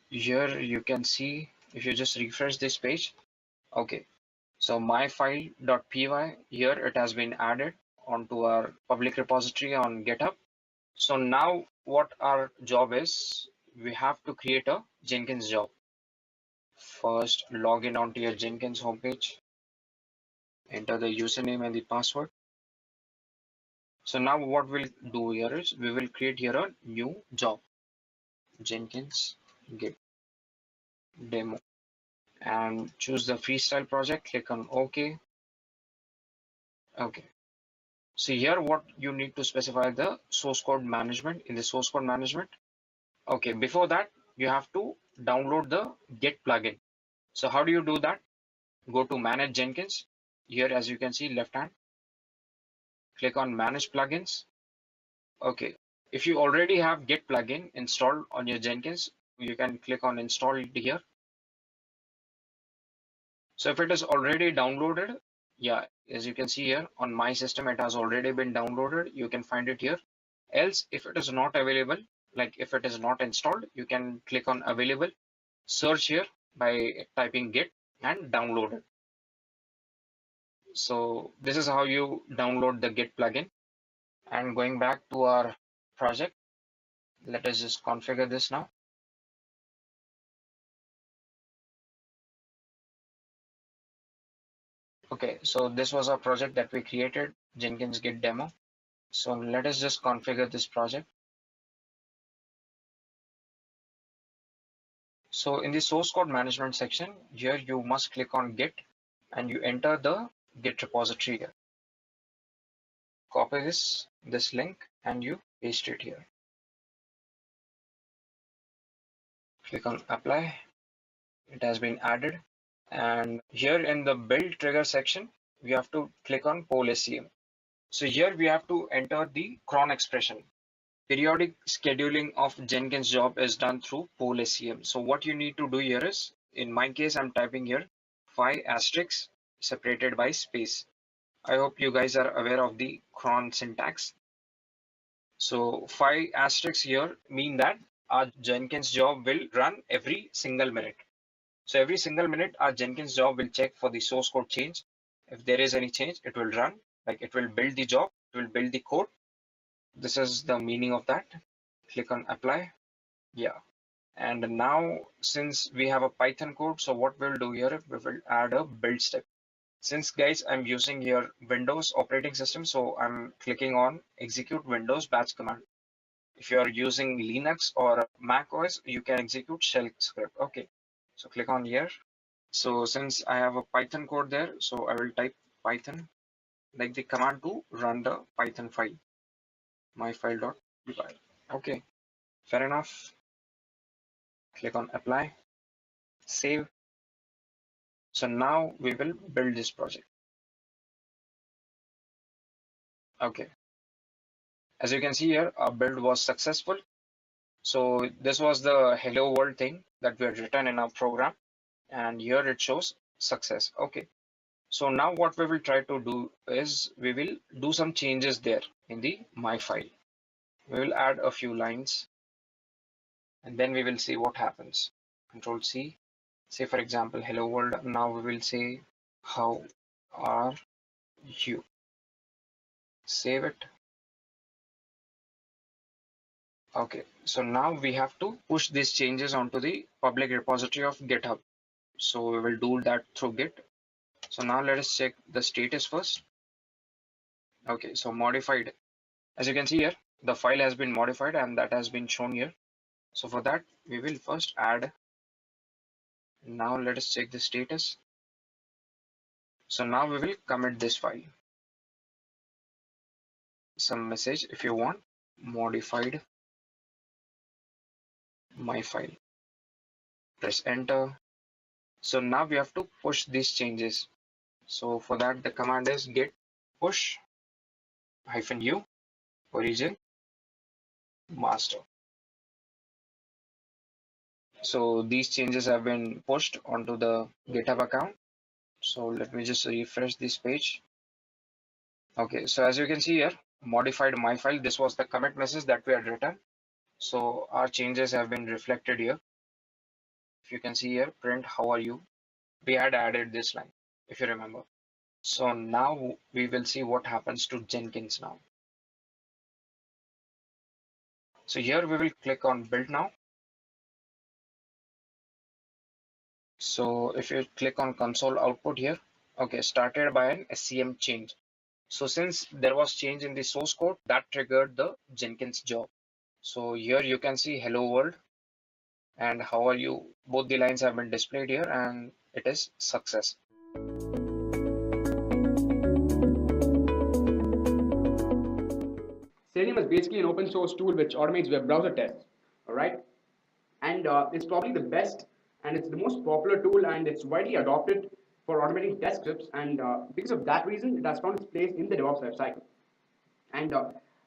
Here you can see, if you just refresh this page, Okay, so myfile.py, here it has been added onto our public repository on GitHub. So now what our job is, we have to create a Jenkins job. First, log in onto your Jenkins homepage, enter the username and the password. So now what we'll do here is we will create here a new job, Jenkins Git demo, and choose the freestyle project, click on OK. Okay. So here what you need to specify the source code management in the source code management. Okay, before that you have to download the Git plugin. So how do you do that? Go to manage Jenkins. Here as you can see left hand, click on manage plugins. Okay, if you already have Git plugin installed on your Jenkins, you can click on install it here. So if it is already downloaded, yeah, as you can see here on my system, it has already been downloaded. You can find it here. Else, if it is not available, like if it is not installed, you can click on available, search here by typing Git and download it. So this is how you download the Git plugin. And going back to our project, let us just configure this now. Okay, so this was our project that we created, Jenkins Git demo. So let us just configure this project. So in the source code management section, here you must click on Git and you enter the Git repository here. Copy this link and you paste it here. Click on apply. It has been added. And here in the build trigger section, we have to click on poll SCM. So here we have to enter the cron expression. Periodic scheduling of Jenkins job is done through poll SCM. So what you need to do here is, in my case, I'm typing here 5 asterisks separated by space. I hope you guys are aware of the cron syntax. So 5 asterisks here mean that our Jenkins job will run every single minute. So every single minute our Jenkins job will check for the source code change. If there is any change, it will run, like it will build the job, it will build the code. This is the meaning of that. Click on apply. Yeah. And now since we have a Python code, so what we'll do here, we will add a build step. Since guys, I'm using here Windows operating system, so I'm clicking on execute Windows batch command. If you are using Linux or Mac OS, you can execute shell script. Okay, so click on here. So since I have a Python code there, so I will type Python, like the command to run the Python file, myfile.py. Okay, fair enough. Click on apply, save. So now we will build this project. Okay, as you can see here, our build was successful. So this was the hello world thing that we had written in our program, and here it shows success. Okay, so now what we will try to do is we will do some changes there in the my file. We will add a few lines and then we will see what happens. Control C. Say for example, hello world. Now we will say how are you. Save it. Okay, so now we have to push these changes onto the public repository of GitHub. So we will do that through Git. So now let us check the status first. Okay, so modified. As you can see here, the file has been modified and that has been shown here. So for that, we will first add. Now let us check the status. So now we will commit this file. Some message if you want, modified my file. Press enter. So now we have to push these changes. So for that, the command is git push -u origin master. So these changes have been pushed onto the GitHub account. So let me just refresh this page. Okay, so as you can see here, modified my file. This was the commit message that we had written. So our changes have been reflected here. If you can see here, print how are you. we had added this line, if you remember. So now we will see what happens to Jenkins now. So here we will click on build now. So if you click on console output here, okay, started by an SCM change. So since there was change in the source code, that triggered the Jenkins job. So here you can see hello world and how are you. Both the lines have been displayed here and it is success. Selenium is basically an open source tool which automates web browser tests. All right, and it's probably the best and it's the most popular tool and it's widely adopted for automating test scripts, and because of that reason it has found its place in the DevOps lifecycle. And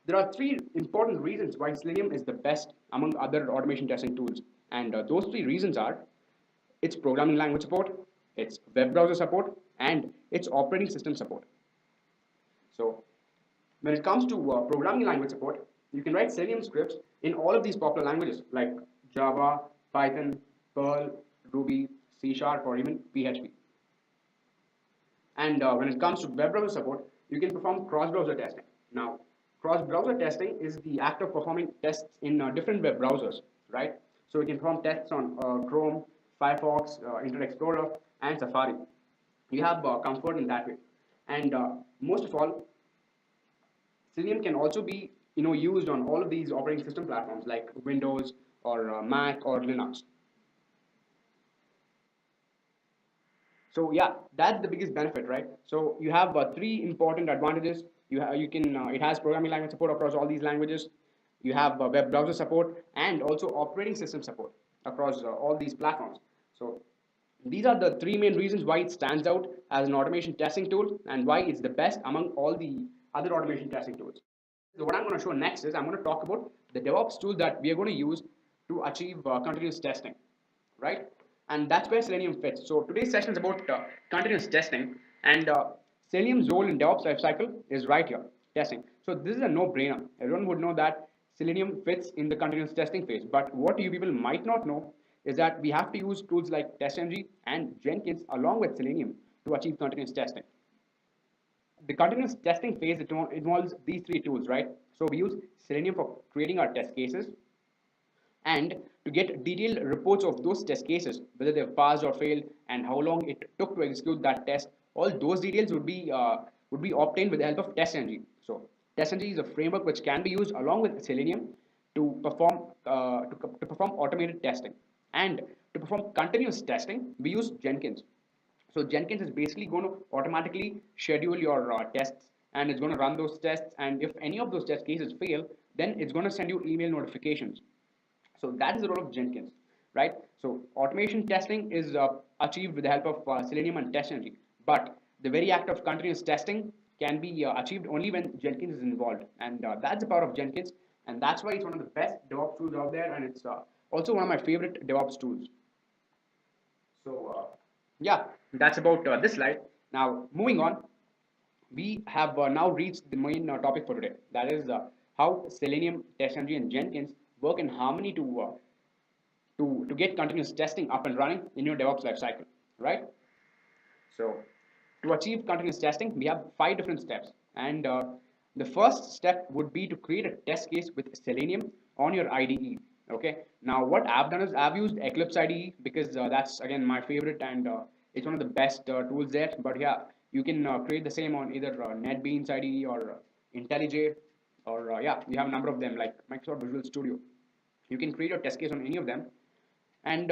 there are three important reasons why Selenium is the best among other automation testing tools, and those three reasons are its programming language support, its web browser support, and its operating system support. So when it comes to programming language support, you can write Selenium scripts in all of these popular languages like Java, Python, Perl, Ruby, C#, or even PHP. And when it comes to web browser support, you can perform cross-browser testing. Now, cross-browser testing is the act of performing tests in different web browsers, right? So you can perform tests on Chrome, Firefox, Internet Explorer, and Safari. You have comfort in that way. And most of all, Selenium can also be used on all of these operating system platforms like Windows or Mac or Linux. So yeah, that's the biggest benefit, right? So you have three important advantages. It has programming language support across all these languages. You have web browser support and also operating system support across all these platforms. So these are the three main reasons why it stands out as an automation testing tool and why it's the best among all the other automation testing tools. So what I'm going to show next is I'm going to talk about the DevOps tool that we are going to use to achieve continuous testing, right? And that's where Selenium fits. So today's session is about continuous testing, and Selenium's role in DevOps lifecycle is right here, testing. So this is a no-brainer. Everyone would know that Selenium fits in the continuous testing phase. But what you people might not know is that we have to use tools like TestNG and Jenkins along with Selenium to achieve continuous testing. The continuous testing phase involves these three tools, right? So we use Selenium for creating our test cases and to get detailed reports of those test cases, whether they've passed or failed and how long it took to execute that test. All those details would be obtained with the help of TestNG. So TestNG is a framework which can be used along with Selenium to perform automated testing. And to perform continuous testing, we use Jenkins. So Jenkins is basically going to automatically schedule your tests, and it's going to run those tests, and if any of those test cases fail, then it's going to send you email notifications. So that is the role of Jenkins, right? So automation testing is achieved with the help of Selenium and TestNG, but the very act of continuous testing can be achieved only when Jenkins is involved, and that's the power of Jenkins, and that's why it's one of the best DevOps tools out there, and it's also one of my favorite DevOps tools. So yeah, that's about this slide. Now moving on, we have now reached the main topic for today. That is how Selenium, TestNG, and Jenkins work in harmony to get continuous testing up and running in your DevOps lifecycle, right? So to achieve continuous testing, we have 5 different steps, and the first step would be to create a test case with Selenium on your IDE. Okay. Now what I've done is I've used Eclipse IDE because that's again my favorite, and it's one of the best tools there. But yeah, you can create the same on either NetBeans IDE or IntelliJ, or yeah, we have a number of them like Microsoft Visual Studio. You can create a test case on any of them, and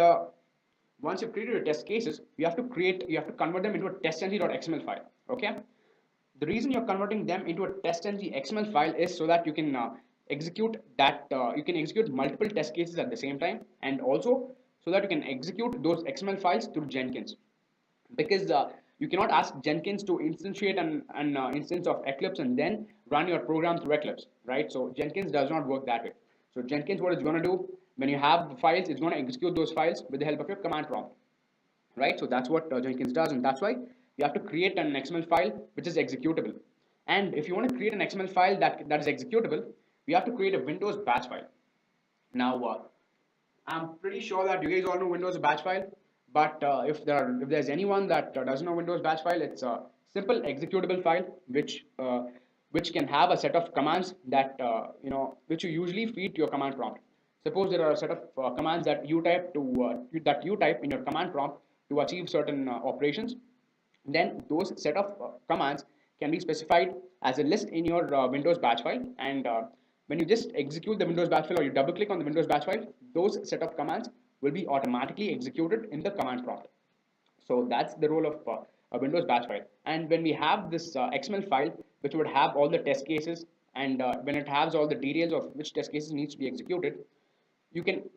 once you've created your test cases, you have to convert them into a testng.xml file. Okay. The reason you're converting them into a testng XML file is so that you can execute multiple test cases at the same time, and also so that you can execute those XML files through Jenkins, because you cannot ask Jenkins to instantiate an instance of Eclipse and then run your program through Eclipse, right? So Jenkins does not work that way. So Jenkins, what it's going to do, when you have the files, it's going to execute those files with the help of your command prompt, right? So that's what Jenkins does, and that's why you have to create an XML file which is executable. And if you want to create an XML file that is executable, we have to create a Windows batch file. Now, I'm pretty sure that you guys all know Windows batch file. But if there's anyone that doesn't know Windows batch file, it's a simple executable file which can have a set of commands that which you usually feed to your command prompt. Suppose there are a set of commands that you type in your command prompt to achieve certain operations. Then those set of commands can be specified as a list in your Windows batch file, and when you just execute the Windows batch file or you double click on the Windows batch file, those set of commands will be automatically executed in the command prompt. So that's the role of a Windows batch file. And when we have this XML file, which would have all the test cases, and when it has all the details of which test cases needs to be executed, you can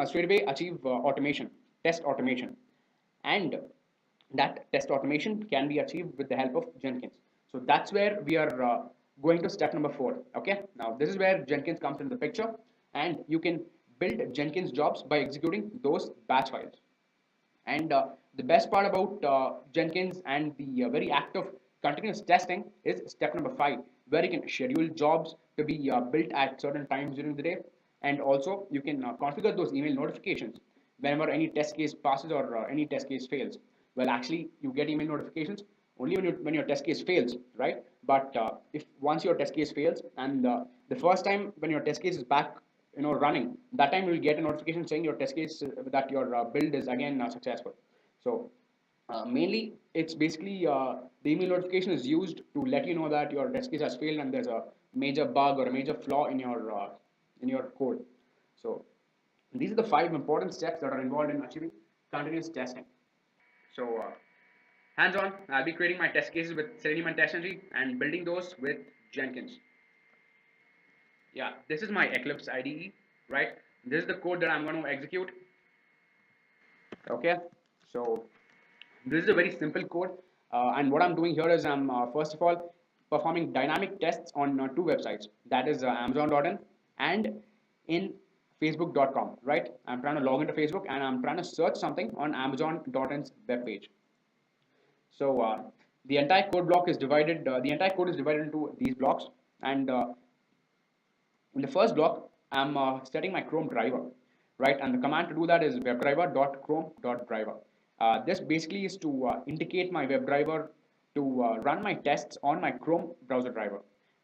straight away achieve test automation, and that test automation can be achieved with the help of Jenkins. So that's where we are going to step number 4. Okay, now this is where Jenkins comes into the picture, and you can build Jenkins jobs by executing those batch files. And the best part about Jenkins and the very act of continuous testing is step number 5, where you can schedule jobs to be built at certain times during the day, and also you can configure those email notifications whenever any test case passes or any test case fails. Well, actually, you get email notifications only when your test case fails, right? But if once your test case fails, and the first time when your test case is back running, that time you will get a notification saying your test case that your build is again successful. So mainly it's basically the email notification is used to let you know that your test case has failed and there's a major bug or a major flaw in your code. So these are the 5 important steps that are involved in achieving continuous testing. So hands on, I'll be creating my test cases with Selenium and TestNG and building those with Jenkins. Yeah, this is my Eclipse IDE, right? This is the code that I'm going to execute. Okay, so this is a very simple code, and what I'm doing here is I'm first of all performing dynamic tests on 2 websites, that is Amazon.in and in Facebook.com, right? I'm trying to log into Facebook and I'm trying to search something on Amazon.in's web page. So the entire code is divided into these blocks, and in the first block, I'm setting my Chrome driver, right? And the command to do that is webdriver.chrome.driver. This basically is to indicate my WebDriver to run my tests on my Chrome browser driver.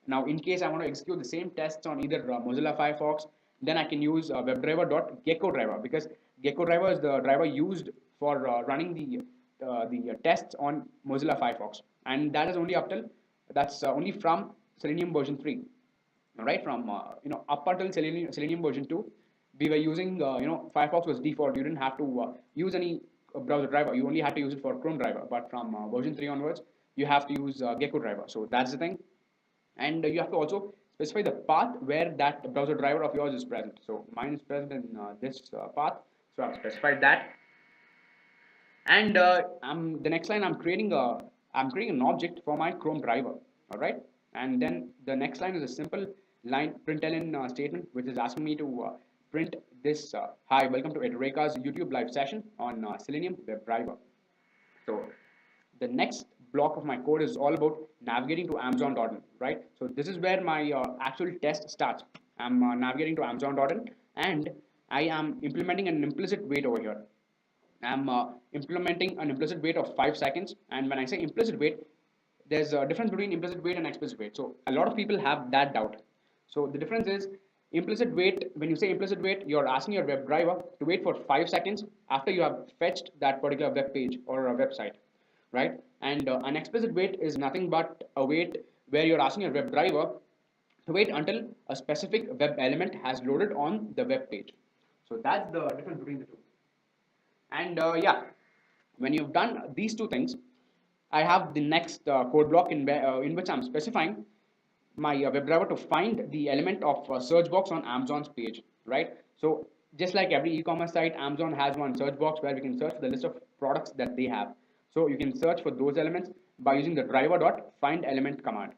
Now, in case I want to execute the same tests on either Mozilla Firefox, then I can use webdriver.geckodriver, because Gecko driver is the driver used for running the tests on Mozilla Firefox, and that is only only from Selenium version 3. Right, from up until Selenium version 2, we were using Firefox was default. You didn't have to use any browser driver. You only had to use it for Chrome driver. But from version 3 onwards, you have to use Gecko driver. So that's the thing. And you have to also specify the path where that browser driver of yours is present. So mine is present in this path. So I've specified that. And the next line, I'm creating an object for my Chrome driver. All right. And then the next line is a simple line println statement, which is asking me to print this: hi, welcome to Edureka's YouTube live session on Selenium WebDriver. So the next block of my code is all about navigating to Amazon.in, right? So this is where my actual test starts. I'm navigating to Amazon.in, and I am implementing an implicit wait over here. I'm implementing an implicit wait of 5 seconds, and when I say implicit wait, there's a difference between implicit wait and explicit wait. So a lot of people have that doubt. So the difference is, implicit wait, when you say implicit wait, you're asking your WebDriver to wait for 5 seconds after you have fetched that particular web page or a website, right? And an explicit wait is nothing but a wait where you're asking your WebDriver to wait until a specific web element has loaded on the web page. So that's the difference between the two. And yeah, when you've done these 2 things, I have the next code block in which I'm specifying my WebDriver to find the element of search box on Amazon's page, right? So just like every e-commerce site, Amazon has one search box where we can search for the list of products that they have. So you can search for those elements by using the driver.findElement command.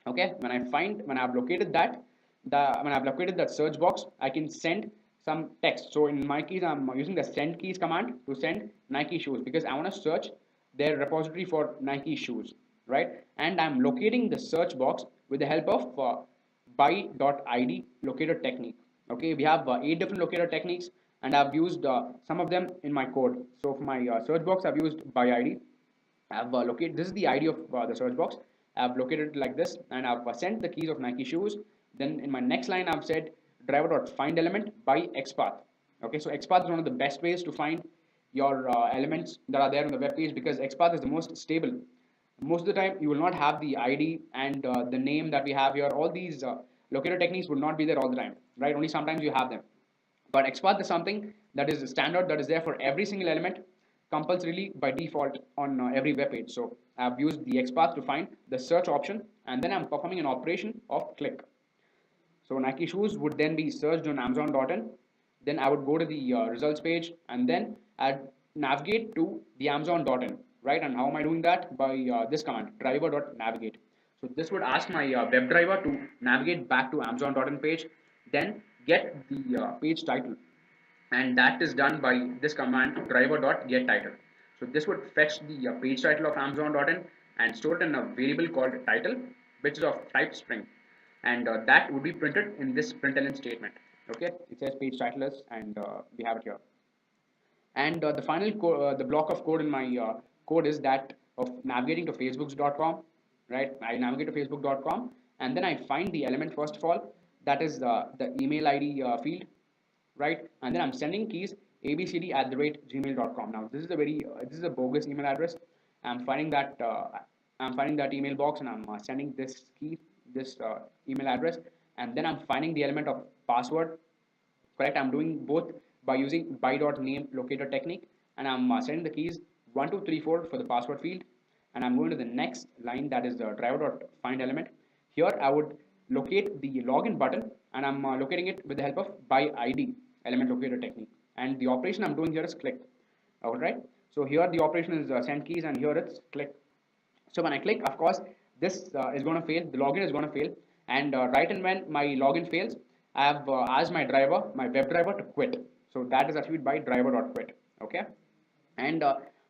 Okay, when I've located that search box, I can send some text. So in my case, I'm using the send keys command to send Nike shoes, because I want to search their repository for Nike shoes, right? And I'm locating the search box with the help of by.id locator technique. Okay, we have 8 different locator techniques, and I've used some of them in my code. So for my search box, I've used by ID. I've located, this is the ID of the search box. I've located it like this, and I've sent the keys of Nike shoes. Then in my next line, I've said driver.find element by XPath. Okay, so XPath is one of the best ways to find your elements that are there on the web page, because XPath is the most stable. Most of the time, you will not have the ID and the name that we have here. All these locator techniques would not be there all the time, right? Only sometimes you have them. But XPath is something that is standard, that is there for every single element, compulsorily by default on every web page. So I've used the XPath to find the search option, and then I'm performing an operation of click. So Nike shoes would then be searched on Amazon.in. Then I would go to the results page, and then I'd navigate to the Amazon.in, right? And how am I doing that? By this command, driver.navigate. So this would ask my web driver to navigate back to Amazon.in page, then get the page title. And that is done by this command, driver.getTitle. So this would fetch the page title of Amazon.in and store it in a variable called title, which is of type string. And that would be printed in this println statement. Okay, it says page title is, and we have it here. And the final the block of code in my code is that of navigating to facebooks.com, right? I navigate to facebook.com, and then I find the element first of all, that is the email ID field, right? And then I'm sending keys abcd@gmail.com. Now this is a very this is a bogus email address. I'm finding that email box, and I'm sending this key, this email address, and then I'm finding the element of password. Correct? I'm doing both by using by.name locator technique, and I'm sending the keys 1 2 3 4 for the password field, and I'm going to the next line, that is the driver.find element. Here I would locate the login button, and I'm locating it with the help of by ID element locator technique, and the operation I'm doing here is click. Alright, so here the operation is send keys, and here it's click. So when I click, of course this is going to fail, the login is going to fail, and right and when my login fails, I have asked my web driver to quit. So that is achieved by driver.quit. Okay, and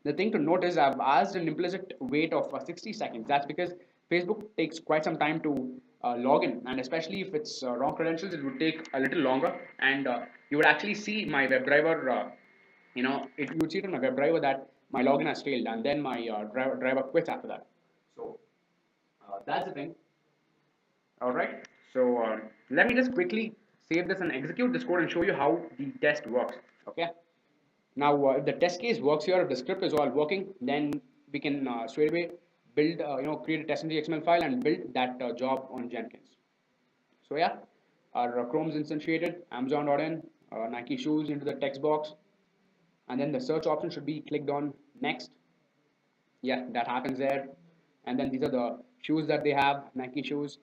the thing to note is I've asked an implicit wait of 60 seconds. That's because Facebook takes quite some time to log in, and especially if it's wrong credentials, it would take a little longer, and you would actually see my web driver, you would see it on my web driver that my login has failed, and then my driver quits after that. So that's the thing. All right, so let me just quickly save this and execute this code and show you how the test works. Okay, now if the test case works here, if the script is all working, then we can straight away build, create a test.ng XML file and build that job on Jenkins. So yeah, our Chrome's instantiated, Amazon.in, Nike shoes into the text box, and then the search option should be clicked on next. Yeah, that happens there, and then these are the shoes that they have, Nike shoes.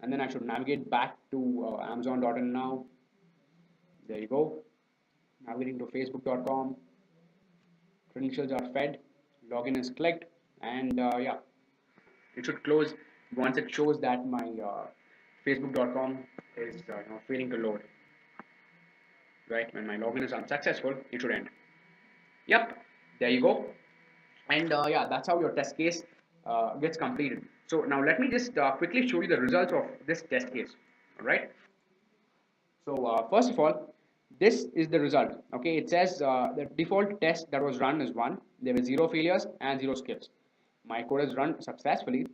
And then I should navigate back to Amazon.in now. There you go. Navigating to facebook.com. Credentials are fed. Login is clicked. And yeah, it should close once it shows that my facebook.com is failing to load. Right, when my login is unsuccessful, it should end. Yep, there you go. And yeah, that's how your test case gets completed. So now let me just quickly show you the results of this test case. All right. So first of all, this is the result. Okay, it says the default test that was run is 1. There were 0 failures and 0 skips. My code is run successfully,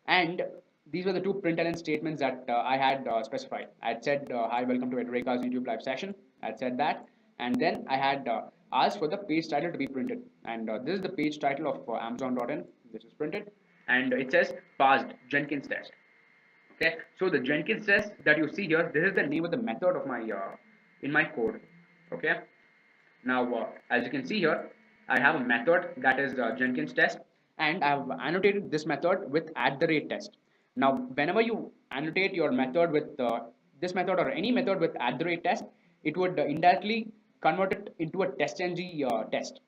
and these were the 2 println statements that I had specified. I had said, hi, welcome to Edureka's YouTube live session. I had said that, and then I had asked for the page title to be printed, and this is the page title of Amazon.in. This is printed, and it says passed Jenkins test. Okay, so the Jenkins test that you see here, this is the name of the method of my in my code. Okay, now as you can see here, I have a method that is Jenkins test, and I have annotated this method with @test. Now whenever you annotate your method with this method or any method with @test, it would indirectly convert it into a test.ng test.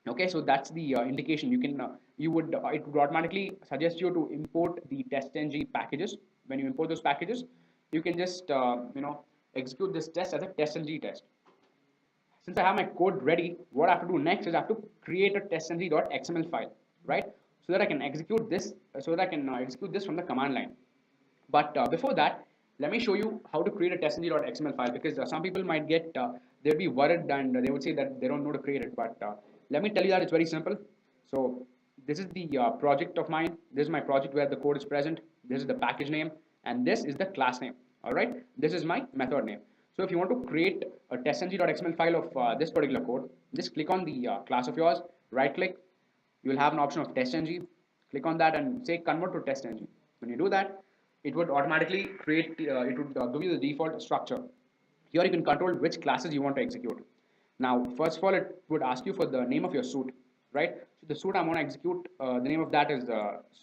Okay, so that's the indication. You can it would automatically suggest you to import the test.ng packages. When you import those packages, you can just execute this test as a test.ng test. Since I have my code ready, what I have to do next is I have to create a test.ng.xml file, right? So that I can execute this, execute this from the command line. But before that, let me show you how to create a testng.xml file, because some people might get they'll be worried and they would say that they don't know to create it, but let me tell you that it's very simple. So this is the project of mine. This is my project where the code is present. This is the package name, and this is the class name. All right, this is my method name. So if you want to create a testng.xml file of this particular code, just click on the class of yours, right click, you will have an option of testng. Click on that and say convert to testng. When you do that, it would automatically create, it would give you the default structure. Here you can control which classes you want to execute. Now, first of all, it would ask you for the name of your suite, right? So the suite I want to execute, the name of that is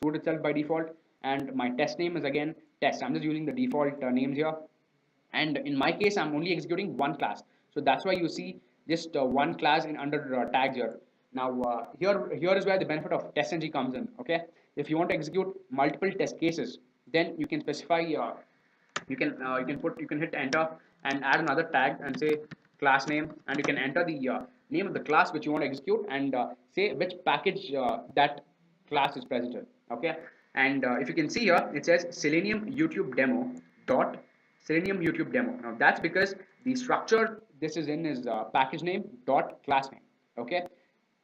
suite itself by default, and my test name is again test. I'm just using the default names here, and in my case, I'm only executing one class. So that's why you see just one class in under tags here. Now here is where the benefit of testng comes in. Okay, if you want to execute multiple test cases, then you can specify you can hit enter and add another tag and say class name, and you can enter the name of the class which you want to execute, and say which package that class is present in. Okay, and if you can see here, it says Selenium YouTube demo dot Selenium YouTube demo. Now that's because the structure this is in is package name dot class name. Okay,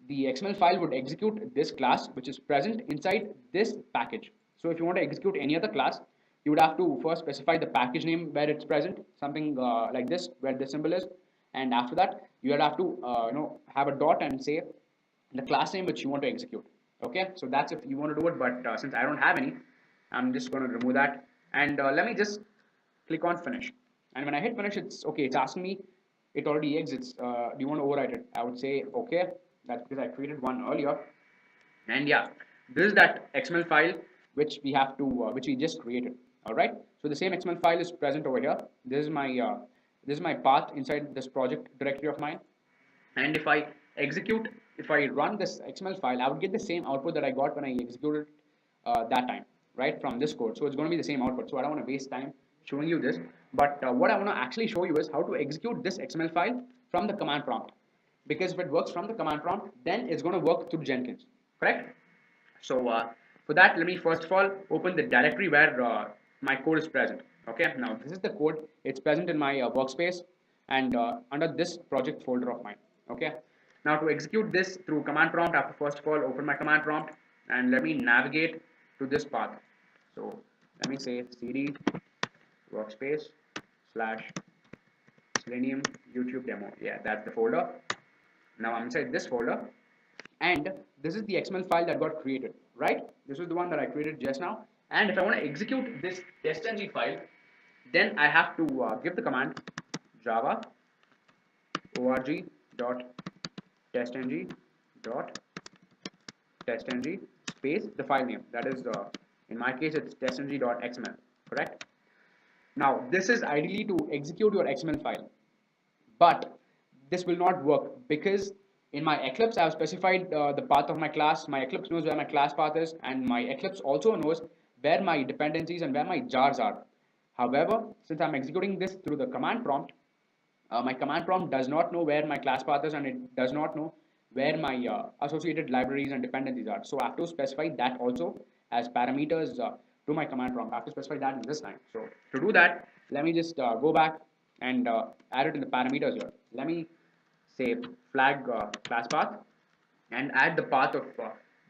the XML file would execute this class which is present inside this package. So if you want to execute any other class, you would have to first specify the package name where it's present, something like this, where the symbol is, and after that you would have to have a dot and say the class name which you want to execute. Okay, so that's if you want to do it, but since I don't have any, I'm just going to remove that, and let me just click on finish. And when I hit finish, it's okay, it's asking me, it already exits, do you want to overwrite it? I would say okay, that's because I created one earlier. And yeah, this is that XML file which we have to which we just created. All right, so the same XML file is present over here. This is my path inside this project directory of mine, and if I run this XML file, I would get the same output that I got when I executed that time, right, from this code. So it's going to be the same output. So I don't want to waste time showing you this, but what I want to actually show you is how to execute this XML file from the command prompt, because if it works from the command prompt, then it's going to work through Jenkins, correct? So for that, let me first of all open the directory where my code is present. Okay, now this is the code. It's present in my workspace and under this project folder of mine. Okay, now to execute this through command prompt, I have to first of all open my command prompt and let me navigate to this path. So let me say cd workspace / Selenium YouTube demo. Yeah, that's the folder. Now I'm inside this folder, and this is the XML file that got created, right? This is the one that I created just now. And if I want to execute this testng file, then I have to give the command java org.testng space the file name, that is in my case it's testng.xml, correct? Now this is ideally to execute your XML file, but this will not work because in my Eclipse I have specified the path of my class. My Eclipse knows where my class path is, and my Eclipse also knows where my dependencies and where my jars are. However, since I'm executing this through the command prompt, my command prompt does not know where my class path is, and it does not know where my associated libraries and dependencies are. So I have to specify that also as parameters to my command prompt. I have to specify that in this line. So to do that, let me just go back and add it in the parameters here. Let me say flag class path and add the path of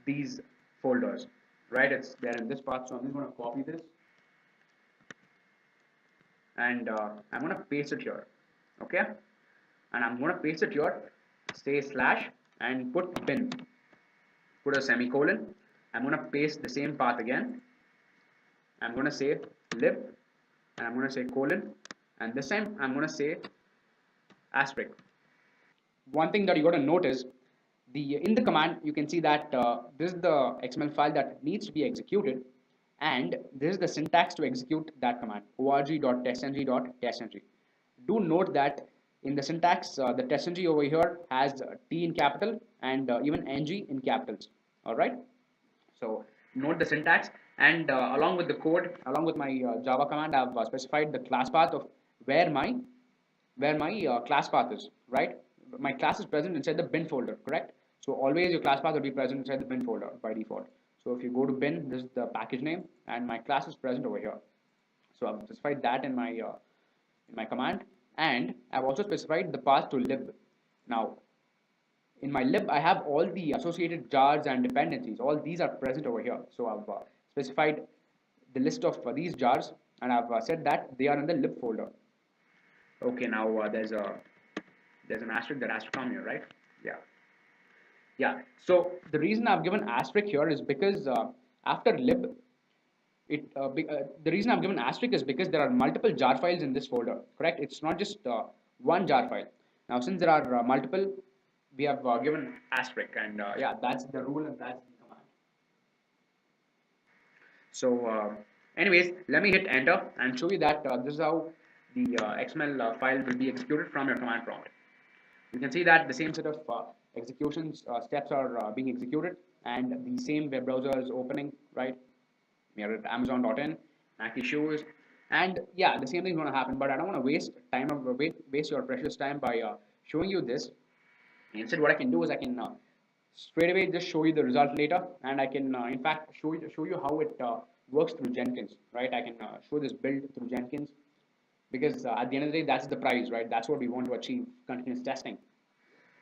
these folders, right? It's there in this path. So I'm just going to copy this and I'm going to paste it here. Okay, and I'm going to paste it here, say slash and put bin, put a semicolon. I'm going to paste the same path again. I'm going to say lib, and I'm going to say colon, and this time I'm going to say asterisk. One thing that you got to note is in the command you can see that this is the XML file that needs to be executed, and this is the syntax to execute that command, org.testng.testng. Do note that in the syntax, the testng over here has T in capital and even ng in capitals. All right. So note the syntax, and along with the code, along with my Java command, I've specified the class path of where my class path is. Right. My class is present inside the bin folder. Correct. So always your class path will be present inside the bin folder by default. So if you go to bin, this is the package name, and my class is present over here. So I've specified that in my command, and I've also specified the path to lib. Now in my lib, I have all the associated jars and dependencies. All these are present over here. So I've specified the list of these jars, and I've said that they are in the lib folder. Okay, now there's an asterisk that has to come here, right? Yeah. So the reason I've given asterisk here is because after lib, the reason I've given asterisk is because there are multiple jar files in this folder, correct? It's not just one jar file. Now, since there are multiple, we have given asterisk, and yeah, that's the rule and that's the command. So, anyways, let me hit enter and show you that this is how the XML file will be executed from your command prompt. You can see that the same set of executions steps are being executed, and the same web browser is opening, right? We are at Amazon.in, Nike shoes, and yeah, the same thing is going to happen. But I don't want to waste time waste your precious time by showing you this. Instead, what I can do is I can straight away just show you the result later, and I can in fact show you how it works through Jenkins, right? I can show this build through Jenkins, because at the end of the day, that's the prize, right? That's what we want to achieve: continuous testing,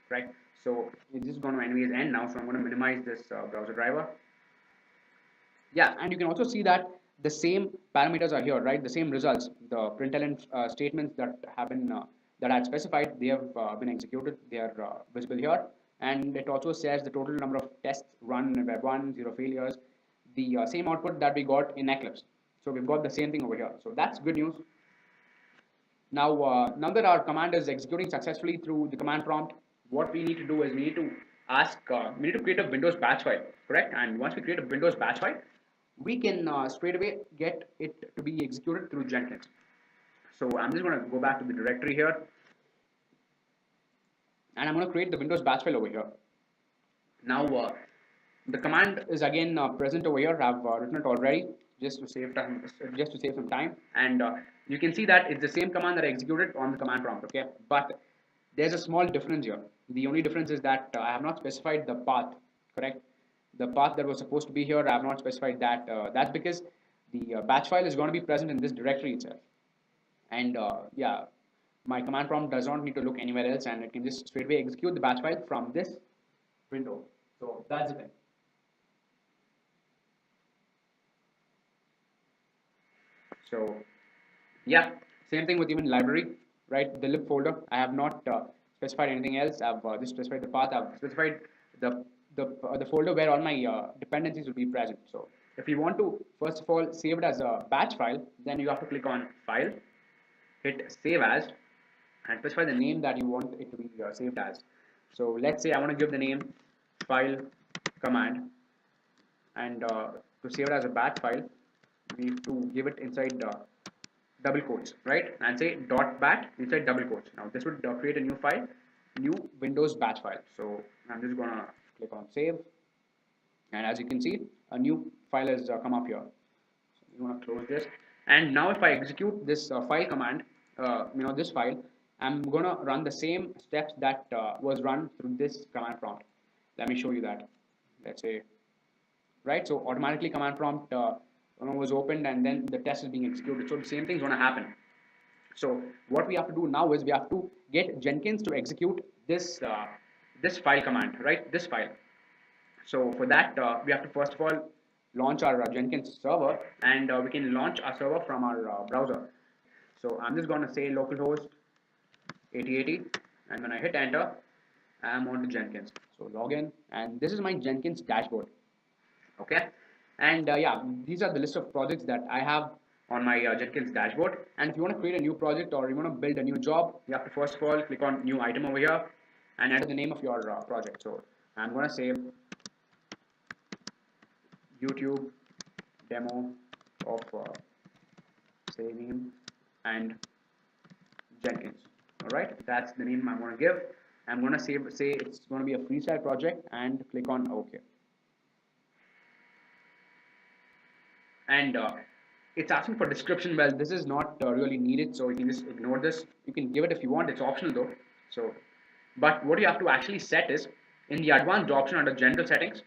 right? So this is going to anyways end now, so I'm going to minimize this browser driver. Yeah, and you can also see that the same parameters are here, right? The same results, the println statements that have been that I had specified, they have been executed. They are visible here, and it also says the total number of tests run in web1, 0 failures, the same output that we got in Eclipse. So we've got the same thing over here. So that's good news. Now, now that our command is executing successfully through the command prompt, what we need to do is we need to create a Windows batch file, correct? And once we create a Windows batch file, we can straight away get it to be executed through Jenkins. So I'm just going to go back to the directory here, and I'm going to create the Windows batch file over here. Now the command is again present over here. I've written it already just to save time, some time, and you can see that it's the same command that I executed on the command prompt. Okay, but there's a small difference here. The only difference is that I have not specified the path, correct? The path that was supposed to be here, I have not specified that. That's because the batch file is going to be present in this directory itself. And yeah, my command prompt does not need to look anywhere else, and it can just straight away execute the batch file from this window. So that's the thing. So yeah, same thing with even library, right? The lib folder, I have not specified anything else. I've just specified the path. I've specified the folder where all my dependencies will be present. So if you want to first of all save it as a batch file, then you have to click on File, hit Save As, and specify the name that you want it to be saved as. So let's say I want to give the name File Command, and to save it as a batch file, we have to give it inside double quotes, right? And say .bat inside double quotes. Now this would create a new file, new Windows batch file. So I'm just gonna click on save, and as you can see, a new file has come up here. So you want to close this, and now if I execute this file command, this file, I'm gonna run the same steps that was run through this command prompt. Let me show you that. Let's say, right? So automatically command prompt was opened, and then the test is being executed. So the same thing is going to happen. So what we have to do now is we have to get Jenkins to execute this this file command, right? This file. So for that, we have to first of all launch our Jenkins server, and we can launch our server from our browser. So I'm just going to say localhost 8080, and when I hit enter, I'm on to Jenkins. So login, and this is my Jenkins dashboard. Okay, and yeah, these are the list of projects that I have on my Jenkins dashboard. And if you want to create a new project or you want to build a new job, you have to first of all click on new item over here and enter the name of your project. So I'm going to save YouTube demo of Selenium and Jenkins. All right, that's the name I'm going to give. I'm going to say it's going to be a freestyle project, and click on OK. And it's asking for description. Well, this is not really needed, so you can just ignore this. You can give it if you want. It's optional though. So, but what you have to actually set is in the advanced option under general settings,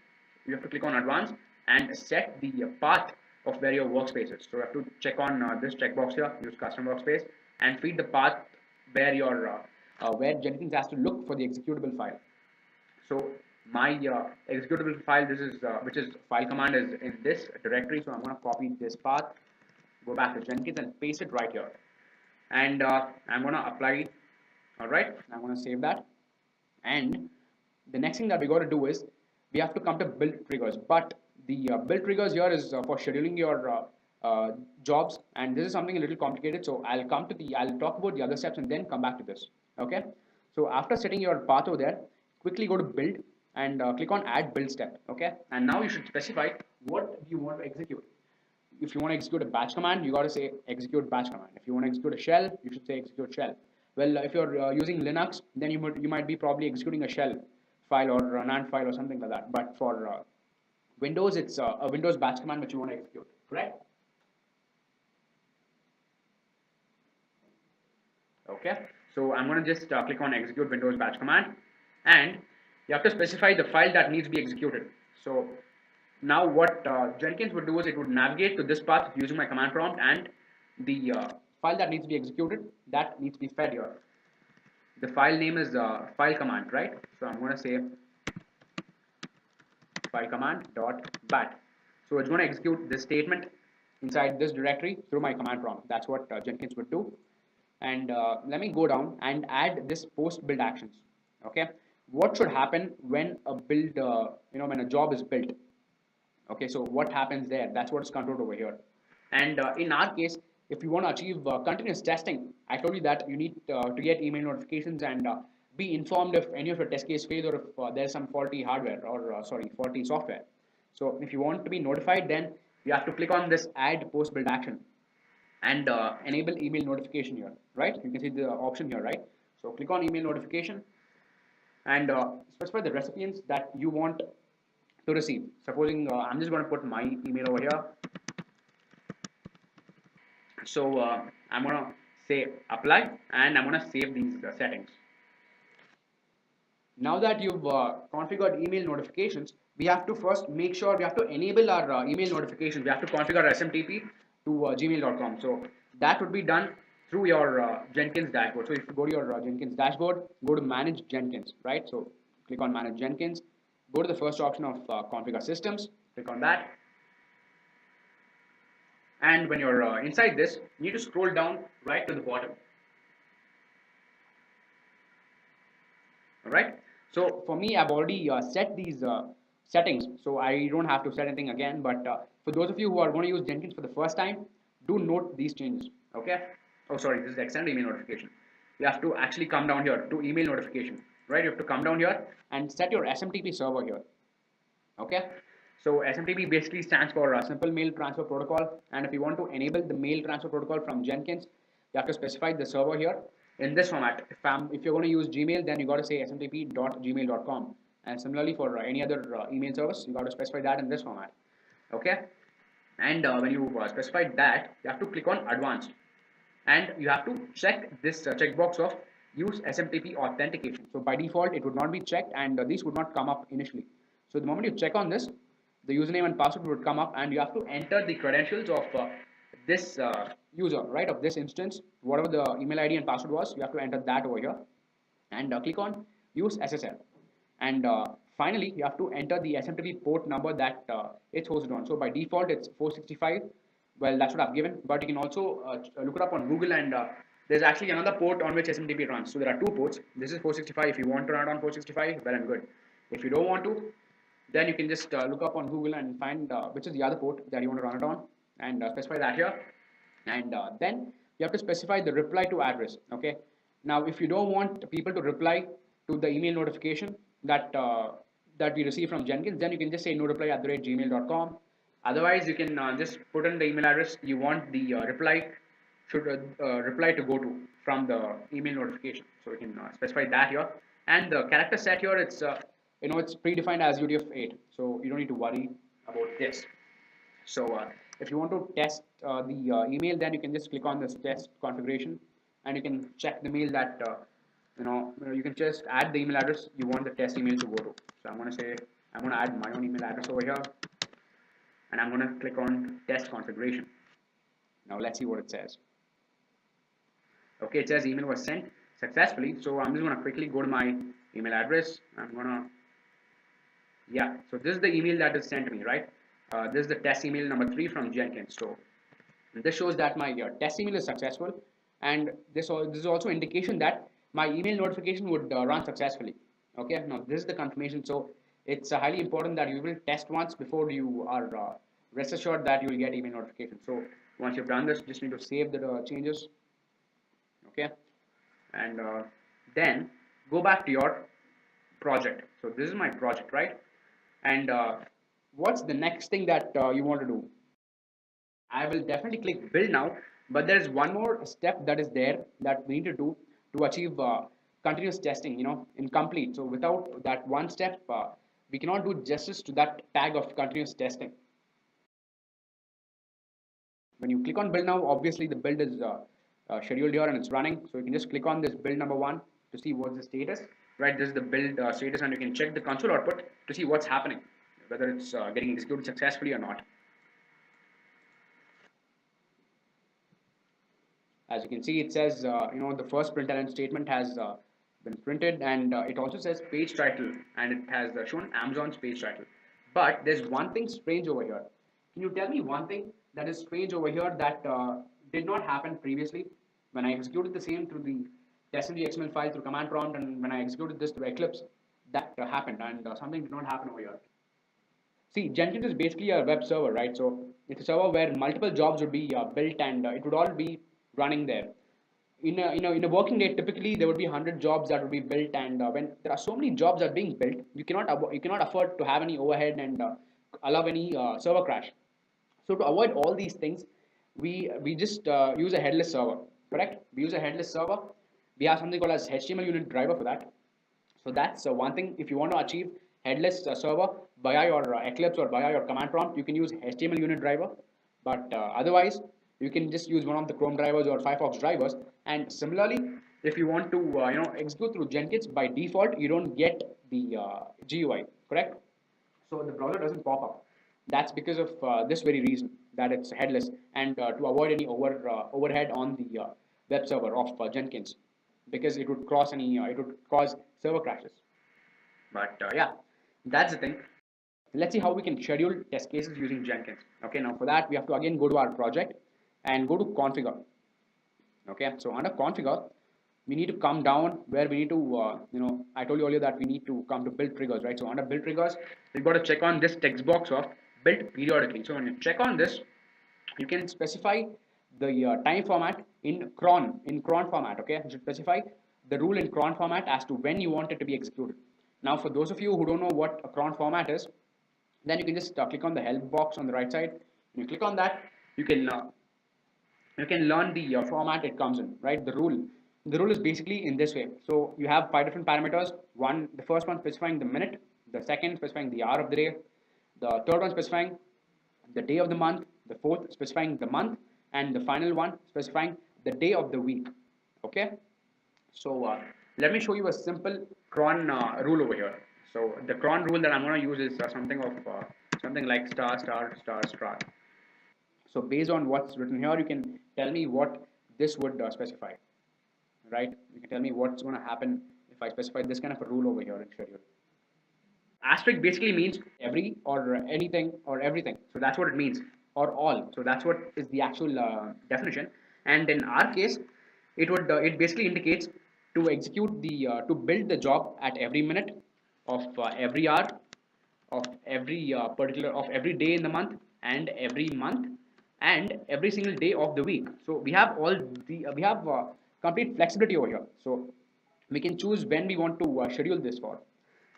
you have to click on advanced and set the path of where your workspace is. So you have to check on this checkbox here, use custom workspace, and feed the path where your where Jenkins has to look for the executable file. So my executable file, this is which is file command, is in this directory. So I'm going to copy this path, go back to Jenkins and paste it right here, and I'm going to apply. All right, I'm going to save that. And the next thing that we got to do is we have to come to build triggers. But the build triggers here is for scheduling your jobs, and this is something a little complicated. So I'll talk about the other steps and then come back to this. Okay. So after setting your path over there, quickly go to build and click on add build step. Okay. And now you should specify what you want to execute. If you want to execute a batch command, you got to say execute batch command. If you want to execute a shell, you should say execute shell. Well, if you're using Linux, then you might be probably executing a shell file or an AND file or something like that. But for Windows, it's a Windows batch command which you want to execute. Correct? Okay. So I'm going to just click on execute Windows batch command, and you have to specify the file that needs to be executed. So now what Jenkins would do is it would navigate to this path using my command prompt, and the file that needs to be executed, that needs to be fed here. The file name is file command, right? So I'm going to say file command dot bat. So it's going to execute this statement inside this directory through my command prompt. That's what Jenkins would do. And let me go down and add this post build actions. Okay, what should happen when a build, when a job is built? Okay, so what happens there? That's what's controlled over here. And in our case, if you want to achieve continuous testing, I told you that you need to get email notifications and be informed if any of your test case fails or if there's some faulty hardware or faulty software. So if you want to be notified, then you have to click on this add post build action and enable email notification here, right? You can see the option here, right? So click on email notification and specify the recipients that you want to receive. Supposing I'm just going to put my email over here. So I'm going to say apply, and I'm going to save these settings. Now that you've configured email notifications, we have to first make sure we have to enable our email notifications. We have to configure our SMTP to gmail.com. So that would be done through your Jenkins dashboard. So if you go to your Jenkins dashboard, go to manage Jenkins, right? So click on manage Jenkins, go to the first option of configure systems, click on that. And when you're inside this, you need to scroll down right to the bottom. All right. So for me, I've already set these settings, so I don't have to set anything again. But for those of you who are going to use Jenkins for the first time, do note these changes. Okay. Oh, sorry, this is extend email notification. You have to actually come down here to email notification, right? You have to come down here and set your SMTP server here. Okay. So SMTP basically stands for Simple Mail Transfer Protocol, and if you want to enable the mail transfer protocol from Jenkins, you have to specify the server here in this format. If you're going to use Gmail, then you got to say smtp.gmail.com, and similarly for any other email service, you got to specify that in this format. Okay, and when you specify that, you have to click on Advanced, and you have to check this checkbox of Use SMTP authentication. So by default, it would not be checked, and these would not come up initially. So the moment you check on this, the username and password would come up, and you have to enter the credentials of this user, right, of this instance. Whatever the email ID and password was, you have to enter that over here, and click on use SSL. And finally, you have to enter the SMTP port number that it's hosted on. So by default, it's 465. Well, that's what I've given, but you can also look it up on Google, and there's actually another port on which SMTP runs. So there are two ports. This is 465. If you want to run it on 465, well and good. If you don't want to, then you can just look up on Google and find which is the other port that you want to run it on, and specify that here. And then you have to specify the reply to address. Okay. Now, if you don't want people to reply to the email notification that that we receive from Jenkins, then you can just say no-reply@gmail.com. Otherwise, you can just put in the email address you want the reply to go to from the email notification. So you can specify that here. And the character set here, it's it's predefined as UTF-8, so you don't need to worry about this. So if you want to test the email, then you can just click on this test configuration, and you can check the mail that you can just add the email address you want the test email to go to. So I'm going to add my own email address over here, and I'm going to click on test configuration. Now let's see what it says. Okay, it says email was sent successfully. So I'm just going to quickly go to my email address. I'm going to, yeah, so this is the email that is sent to me, right? This is the test email number 3 from Jenkins. So this shows that my test email is successful, and this is also indication that my email notification would run successfully. Okay, now this is the confirmation. So it's highly important that you will test once before you are rest assured that you will get email notification. So once you've done this, you just need to save the changes. Okay, and then go back to your project. So this is my project, right? And what's the next thing that you want to do? I will definitely click build now, but there is one more step that is there that we need to do to achieve continuous testing, in complete. So without that one step, we cannot do justice to that tag of continuous testing. When you click on build now, obviously the build is scheduled here and it's running. So you can just click on this build number 1 to see what's the status. Right, this is the build status, and you can check the console output to see what's happening, whether it's getting executed successfully or not. As you can see, it says, the first println statement has been printed, and it also says page title, and it has shown Amazon's page title. But there's one thing strange over here. Can you tell me one thing that is strange over here that did not happen previously? When I executed the same through the test.xml file through command prompt, and when I executed this through Eclipse, that happened, and something did not happen over here. See, Jenkins is basically a web server, right? So it's a server where multiple jobs would be built, and it would all be running there. In a working day, typically there would be 100 jobs that would be built, and when there are so many jobs that are being built, you cannot afford to have any overhead and allow any server crash. So to avoid all these things, we just use a headless server, correct? We use a headless server. We have something called as HTML unit driver for that. So that's one thing. If you want to achieve headless server via your Eclipse or via your command prompt, you can use HTML unit driver. But otherwise, you can just use one of the Chrome drivers or Firefox drivers. And similarly, if you want to execute through Jenkins, by default you don't get the GUI, correct? So the browser doesn't pop up. That's because of this very reason, that it's headless, and to avoid any overhead on the web server of Jenkins, because it would cause server crashes. But yeah, that's the thing. Let's see how we can schedule test cases using Jenkins. Okay, now for that we have to again go to our project and go to configure. Okay, so under configure, we need to come down where we need to, I told you earlier that we need to come to build triggers, right? So under build triggers, we've got to check on this text box of build periodically. So when you check on this, you can specify the time format in cron format. Okay, you should specify the rule in cron format as to when you want it to be executed. Now for those of you who don't know what a cron format is, then you can just click on the help box on the right side. When you click on that, you can learn the format it comes in, right? The rule is basically in this way. So you have 5 different parameters. The first one specifying the minute, the second specifying the hour of the day, the third one specifying the day of the month, the fourth specifying the month, and the final one specifying the day of the week. Okay, so let me show you a simple cron rule over here. So the cron rule that I'm going to use is something like star star star star. So based on what's written here, you can tell me what this would specify, right? You can tell me what's going to happen if I specify this kind of a rule over here in schedule. Asterisk basically means every or anything or everything. So that's what it means, or all. So that's what is the actual definition. And in our case, it basically indicates to execute to build the job at every minute of every hour of every day in the month, and every month, and every single day of the week. So we have complete flexibility over here. So we can choose when we want to schedule this for.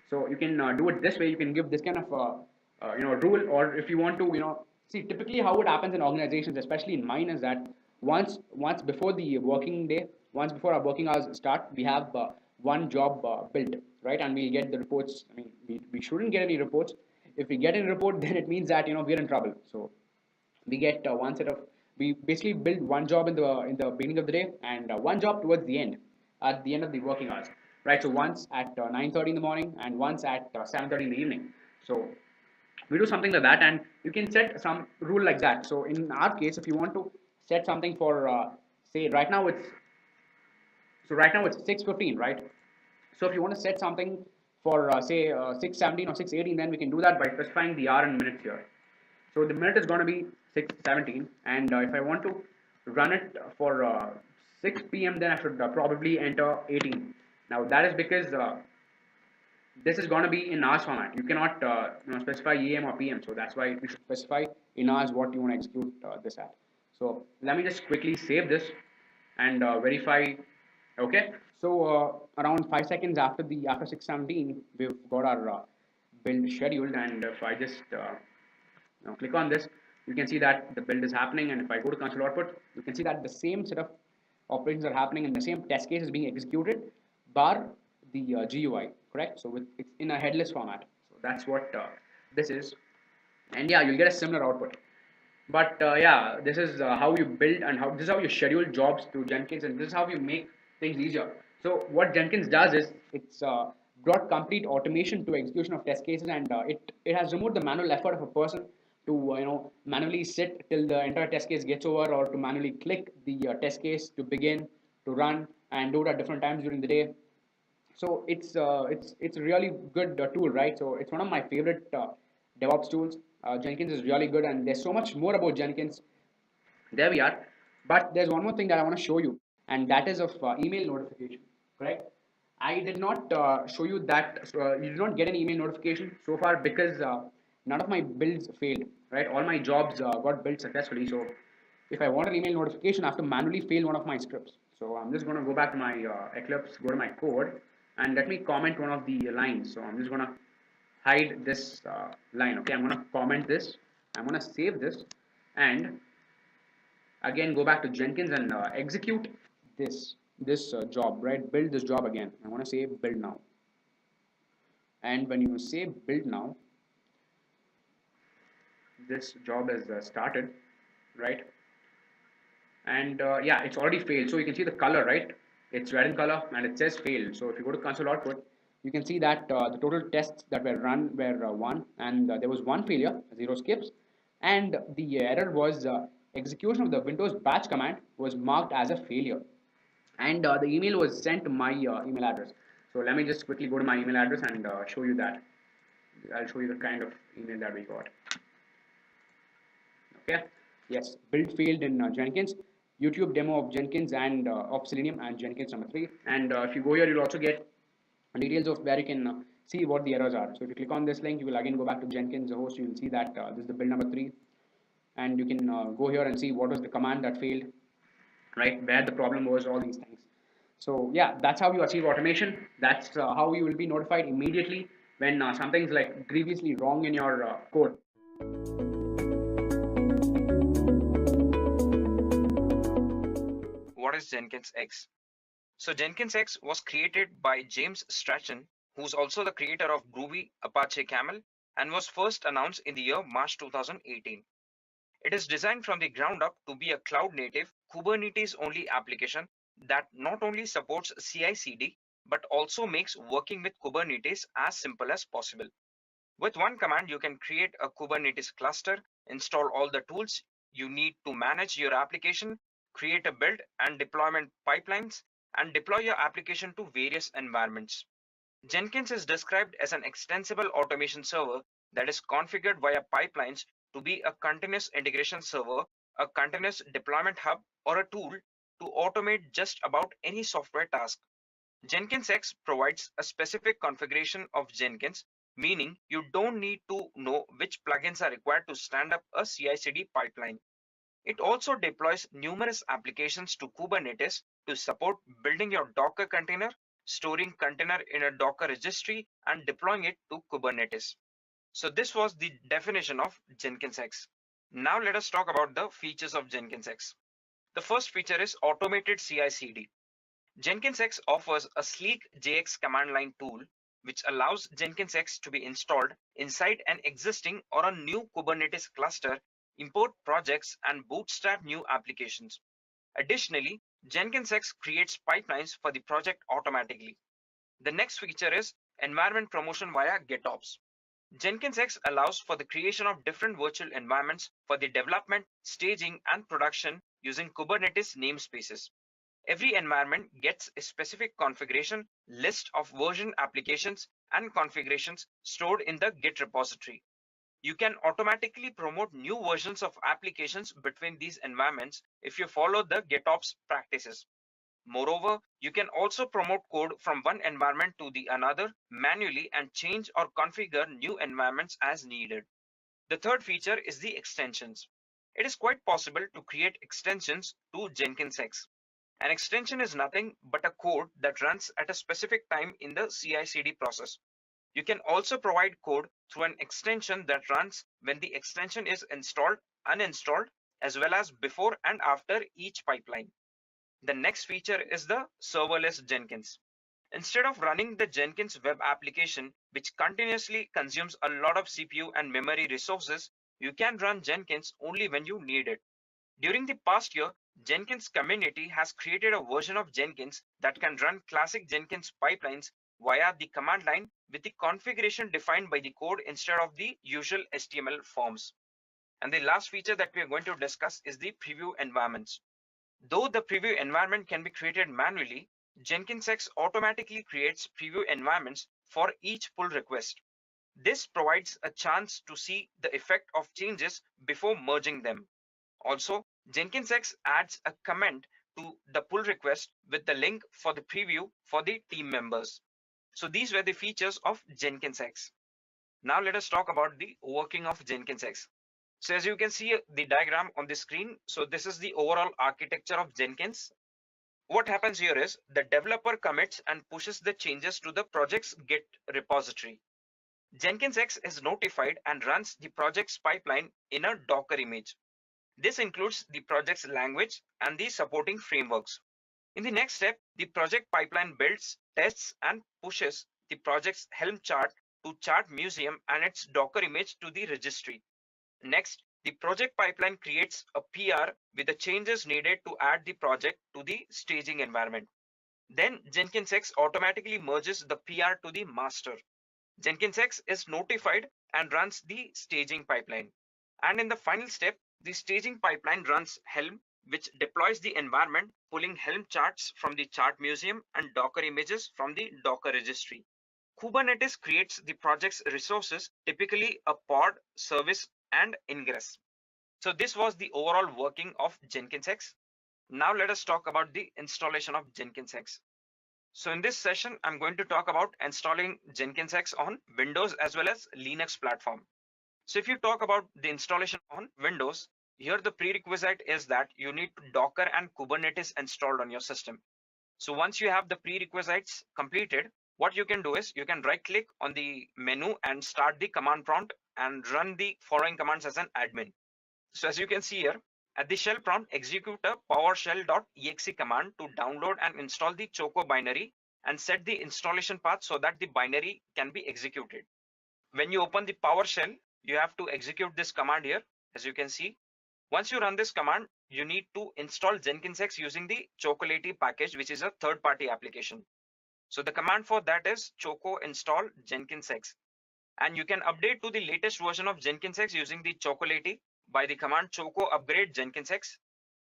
So you can do it this way. You can give this kind of rule, or if you want to see, typically how it happens in organizations, especially in mine, is that once before the working day, once before our working hours start, we have one job built, right? And we'll get the reports. I mean, we shouldn't get any reports. If we get any report, then it means that we're in trouble. So we get we basically build one job in the beginning of the day, and one job towards the end, at the end of the working hours, right? So once at 9:30 in the morning, and once at 7:30 in the evening. So We do something like that, and you can set some rule like that. So in our case, if you want to set something for say right now it's 6:15, right? So if you want to set something for say 6:17 or 6:18, then we can do that by specifying the hour and minutes here. So the minute is going to be 6:17, and if I want to run it for 6 p.m., then I should probably enter 18. Now that is because this is going to be in hours format. You cannot specify AM or PM, so that's why you should specify in hours what you want to execute this at. So let me just quickly save this and verify. Okay, so around 5 seconds after 6:17, we've got our build scheduled, and if I just click on this, you can see that the build is happening, and if I go to console output, you can see that the same set of operations are happening and the same test case is being executed, bar the GUI, correct? So it's in a headless format. So that's what this is, and yeah, you'll get a similar output. But yeah, this is how you build and this is how you schedule jobs to Jenkins, and this is how you make things easier. So what Jenkins does is it's brought complete automation to execution of test cases, and it has removed the manual effort of a person to manually sit till the entire test case gets over, or to manually click the test case to begin to run and do it at different times during the day. So it's a really good tool, right? So it's one of my favorite DevOps tools. Jenkins is really good, and there's so much more about Jenkins. There we are. But there's one more thing that I want to show you, and that is of email notification, correct? I did not show you that. You did not get an email notification so far because none of my builds failed, right? All my jobs got built successfully. So if I want an email notification, I have to manually fail one of my scripts. So I'm just going to go back to my Eclipse, go to my code, and let me comment one of the lines. So I'm just going to hide this line. Okay, I'm going to comment this. I'm going to save this, and again go back to Jenkins and execute this job, right? Build this job again. I want to say build now, and when you say build now, this job is started, right? And yeah, it's already failed. So you can see the color, right? It's red in color and it says failed. So if you go to console output, you can see that the total tests that were run were 1, and there was 1 failure, 0 skips, and the error was execution of the Windows batch command was marked as a failure, and the email was sent to my email address. So let me just quickly go to my email address and show you that. I'll show you the kind of email that we got. Okay, yes, build failed in Jenkins, YouTube demo of Jenkins and of Selenium and Jenkins number 3. And if you go here, you'll also get details of where you can see what the errors are. So if you click on this link, you will again go back to Jenkins host. You will see that this is the build number 3, and you can go here and see what was the command that failed, right? Where the problem was, all these things. So yeah, that's how you achieve automation. That's how you will be notified immediately when something's like grievously wrong in your code. What is Jenkins X? So Jenkins X was created by James Strachan, who's also the creator of Groovy, Apache Camel, and was first announced in the year March 2018. It is designed from the ground up to be a cloud-native, Kubernetes-only application that not only supports CI/CD, but also makes working with Kubernetes as simple as possible. With one command, you can create a Kubernetes cluster, install all the tools you need to manage your application, create a build and deployment pipelines, and deploy your application to various environments. Jenkins is described as an extensible automation server that is configured via pipelines to be a continuous integration server, a continuous deployment hub, or a tool to automate just about any software task. Jenkins X provides a specific configuration of Jenkins, meaning you don't need to know which plugins are required to stand up a CI/CD pipeline. It also deploys numerous applications to Kubernetes to support building your Docker container, storing container in a Docker registry, and deploying it to Kubernetes. So this was the definition of Jenkins X. Now let us talk about the features of Jenkins X. The first feature is automated CI/CD. Jenkins X offers a sleek JX command line tool which allows Jenkins X to be installed inside an existing or a new Kubernetes cluster, import projects, and bootstrap new applications. Additionally, Jenkins X creates pipelines for the project automatically. The next feature is environment promotion via GitOps. Jenkins X allows for the creation of different virtual environments for the development, staging, and production using Kubernetes namespaces. Every environment gets a specific configuration list of version applications and configurations stored in the Git repository. You can automatically promote new versions of applications between these environments if you follow the GitOps practices. Moreover, you can also promote code from one environment to the another manually and change or configure new environments as needed. The third feature is the extensions. It is quite possible to create extensions to Jenkins X. An extension is nothing but a code that runs at a specific time in the CI/CD process. You can also provide code through an extension that runs when the extension is installed, uninstalled, as well as before and after each pipeline. The next feature is the serverless Jenkins. Instead of running the Jenkins web application, which continuously consumes a lot of CPU and memory resources, you can run Jenkins only when you need it. During the past year, Jenkins community has created a version of Jenkins that can run classic Jenkins pipelines via the command line with the configuration defined by the code instead of the usual HTML forms. And the last feature that we are going to discuss is the preview environments. Though the preview environment can be created manually, Jenkins X automatically creates preview environments for each pull request. This provides a chance to see the effect of changes before merging them. Also, Jenkins X adds a comment to the pull request with the link for the preview for the team members. So these were the features of Jenkins X. Now let us talk about the working of Jenkins X. So as you can see the diagram on the screen, so this is the overall architecture of Jenkins. What happens here is the developer commits and pushes the changes to the project's Git repository. Jenkins X is notified and runs the project's pipeline in a Docker image. This includes the project's language and the supporting frameworks. In the next step, the project pipeline builds, tests, and pushes the project's Helm chart to Chart Museum and its Docker image to the registry. Next, the project pipeline creates a PR with the changes needed to add the project to the staging environment. Then Jenkins X automatically merges the PR to the master. Jenkins X is notified and runs the staging pipeline. And in the final step, the staging pipeline runs Helm, which deploys the environment, pulling Helm charts from the chart museum and Docker images from the Docker registry. Kubernetes creates the project's resources, typically a pod, service, and ingress. So this was the overall working of Jenkins X. Now let us talk about the installation of Jenkins X. So in this session, I'm going to talk about installing Jenkins X on Windows as well as Linux platform. So if you talk about the installation on Windows, here the prerequisite is that you need Docker and Kubernetes installed on your system. So once you have the prerequisites completed, what you can do is you can right click on the menu and start the command prompt and run the following commands as an admin. So as you can see here, at the shell prompt, execute a PowerShell.exe command to download and install the Choco binary and set the installation path so that the binary can be executed. When you open the PowerShell, you have to execute this command here, as you can see. Once you run this command, you need to install Jenkins X using the Chocolate package, which is a third-party application. So the command for that is choco install Jenkins X. And you can update to the latest version of Jenkins X using the Chocolate by the command choco upgrade Jenkins X.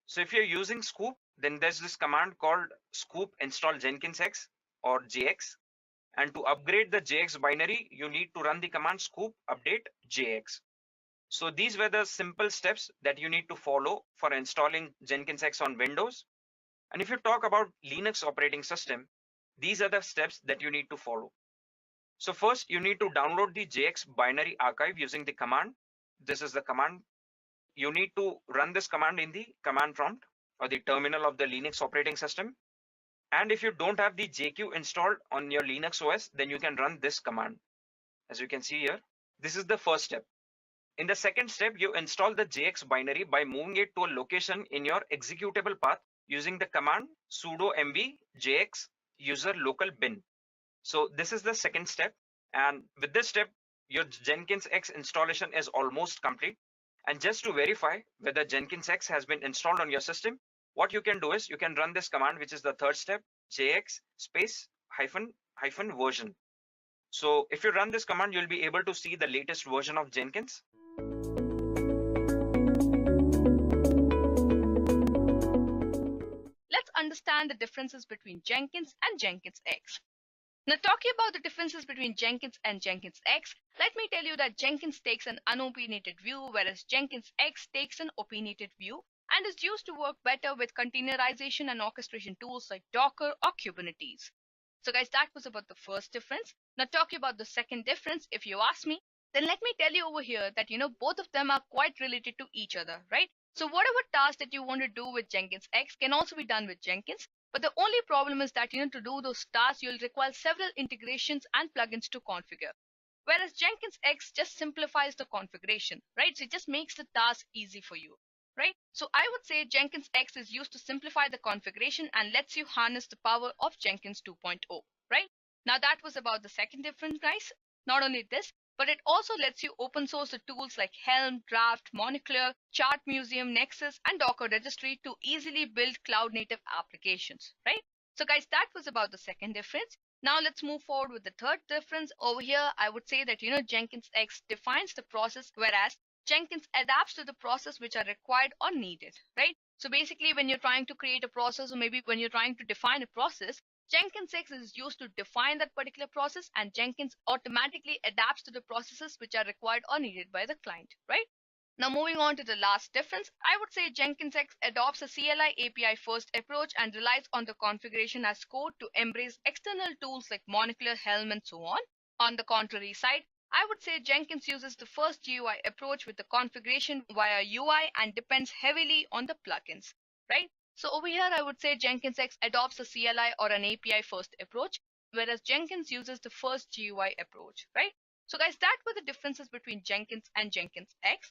So if you're using Scoop, then there's this command called Scoop install Jenkins X or JX. And to upgrade the JX binary, you need to run the command scoop update JX. So these were the simple steps that you need to follow for installing Jenkins X on Windows. And if you talk about Linux operating system, these are the steps that you need to follow. So first, you need to download the JX binary archive using the command. This is the command. You need to run this command in the command prompt or the terminal of the Linux operating system. And if you don't have the JQ installed on your Linux OS, then you can run this command. As you can see here, this is the first step. In the second step, you install the JX binary by moving it to a location in your executable path using the command sudo mv jx user local bin. So this is the second step. And with this step, your Jenkins X installation is almost complete. And just to verify whether Jenkins X has been installed on your system, what you can do is you can run this command, which is the third step, jx space hyphen version. So if you run this command, you'll be able to see the latest version of Jenkins. Let's understand the differences between Jenkins and Jenkins X. Now, talking about the differences between Jenkins and Jenkins X, let me tell you that Jenkins takes an unopinionated view, whereas Jenkins X takes an opinionated view and is used to work better with containerization and orchestration tools like Docker or Kubernetes. So guys, that was about the first difference. Now, talking about the second difference, if you ask me, then let me tell you over here that, both of them are quite related to each other, right? So whatever task that you want to do with Jenkins X can also be done with Jenkins. But the only problem is that, to do those tasks, you'll require several integrations and plugins to configure. Whereas Jenkins X just simplifies the configuration, right? So it just makes the task easy for you, right? So I would say Jenkins X is used to simplify the configuration and lets you harness the power of Jenkins 2.0, right? Now that was about the second difference, guys. Not only this, but it also lets you open source the tools like Helm, Draft, Monocle, Chart Museum, Nexus, and Docker Registry to easily build cloud-native applications, right? So guys, that was about the second difference. Now let's move forward with the third difference. Over here, I would say that, Jenkins X defines the process, whereas Jenkins adapts to the process which are required or needed, right? So basically, when you're trying to create a process, or maybe when you're trying to define a process, Jenkins X is used to define that particular process, and Jenkins automatically adapts to the processes which are required or needed by the client, right? Now moving on to the last difference, I would say Jenkins X adopts a CLI API first approach and relies on the configuration as code to embrace external tools like Monocle, Helm, and so on. On the contrary side, I would say Jenkins uses the first GUI approach with the configuration via UI and depends heavily on the plugins, right? So over here, I would say Jenkins X adopts a CLI or an API first approach, whereas Jenkins uses the first GUI approach, right? So guys, that were the differences between Jenkins and Jenkins X.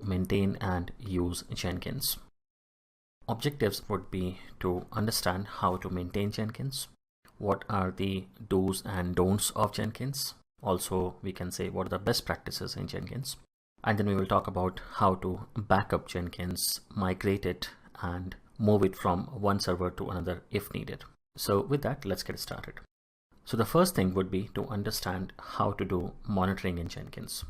Maintain and use Jenkins. Objectives would be to understand how to maintain Jenkins, what are the do's and don'ts of Jenkins. Also, we can say what are the best practices in Jenkins. And then we will talk about how to back up Jenkins, migrate it, and move it from one server to another if needed. So with that, let's get started. So the first thing would be to understand how to do monitoring in Jenkins.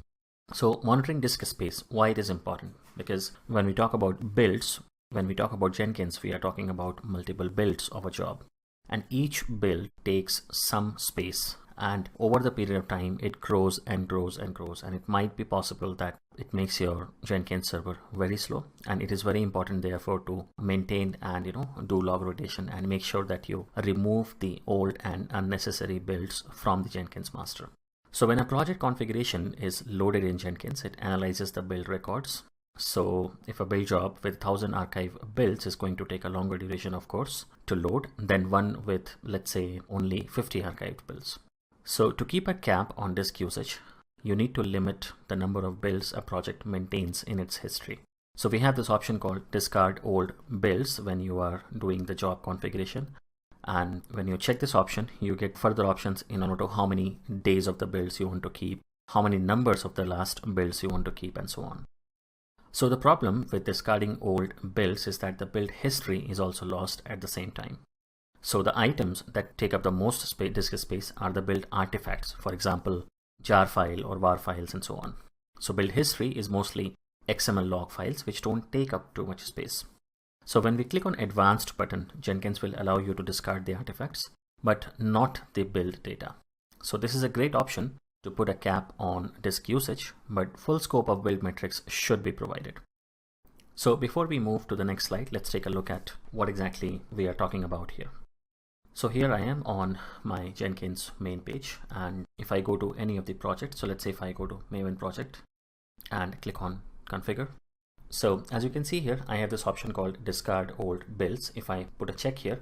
So monitoring disk space, why it is important? Because when we talk about builds, when we talk about Jenkins, we are talking about multiple builds of a job. And each build takes some space. And over the period of time, it grows and grows and grows. And it might be possible that it makes your Jenkins server very slow. And it is very important, therefore, to maintain and, do log rotation and make sure that you remove the old and unnecessary builds from the Jenkins master. So when a project configuration is loaded in Jenkins, it analyzes the build records. So if a build job with 1000 archive builds is going to take a longer duration, of course, to load than one with, let's say, only 50 archived builds. So to keep a cap on disk usage, you need to limit the number of builds a project maintains in its history. So we have this option called discard old builds when you are doing the job configuration. And when you check this option, you get further options in order to how many days of the builds you want to keep, how many numbers of the last builds you want to keep, and so on. So the problem with discarding old builds is that the build history is also lost at the same time. So the items that take up the most disk space are the build artifacts, for example, jar file or var files and so on. So build history is mostly XML log files which don't take up too much space. So when we click on advanced button, Jenkins will allow you to discard the artifacts, but not the build data. So this is a great option to put a cap on disk usage, but full scope of build metrics should be provided. So before we move to the next slide, let's take a look at what exactly we are talking about here. So here I am on my Jenkins main page, and if I go to any of the projects, so let's say if I go to Maven project and click on configure. So as you can see here, I have this option called discard old builds. If I put a check here,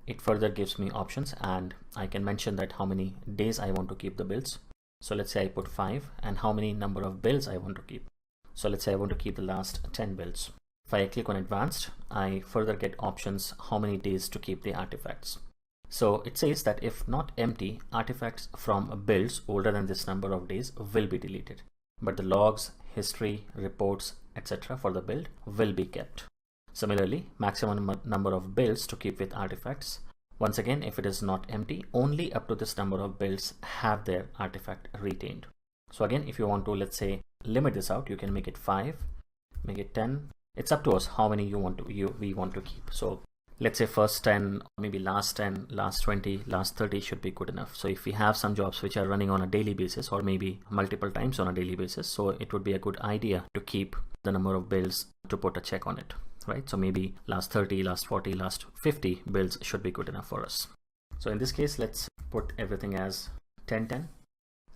it further gives me options and I can mention that how many days I want to keep the builds. So let's say I put 5 and how many number of builds I want to keep. So let's say I want to keep the last 10 builds. If I click on advanced, I further get options how many days to keep the artifacts. So it says that if not empty, artifacts from builds older than this number of days will be deleted, but the logs, history, reports, etc. for the build will be kept. Similarly, maximum number of builds to keep with artifacts. Once again, if it is not empty, only up to this number of builds have their artifact retained. So again, if you want to, let's say, limit this out, you can make it 5, make it 10. It's up to us how many we want to keep. So let's say first 10, maybe last 10, last 20, last 30 should be good enough. So if we have some jobs which are running on a daily basis or maybe multiple times on a daily basis, so it would be a good idea to keep the number of builds to put a check on it, right? So maybe last 30, last 40, last 50 builds should be good enough for us. So in this case, let's put everything as 10.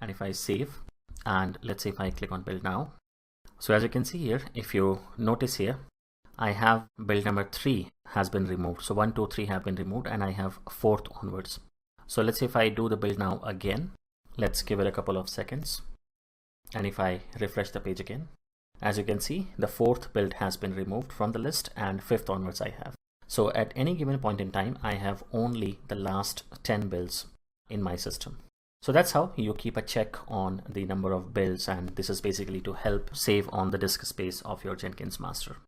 And if I save, and let's say if I click on build now. So as you can see here, if you notice here, I have build number 3 has been removed. So 1, 2, 3 have been removed and I have 4th onwards. So let's say if I do the build now again, let's give it a couple of seconds. And if I refresh the page again, as you can see, the 4th build has been removed from the list and 5th onwards I have. So at any given point in time, I have only the last 10 builds in my system. So that's how you keep a check on the number of builds, and this is basically to help save on the disk space of your Jenkins master.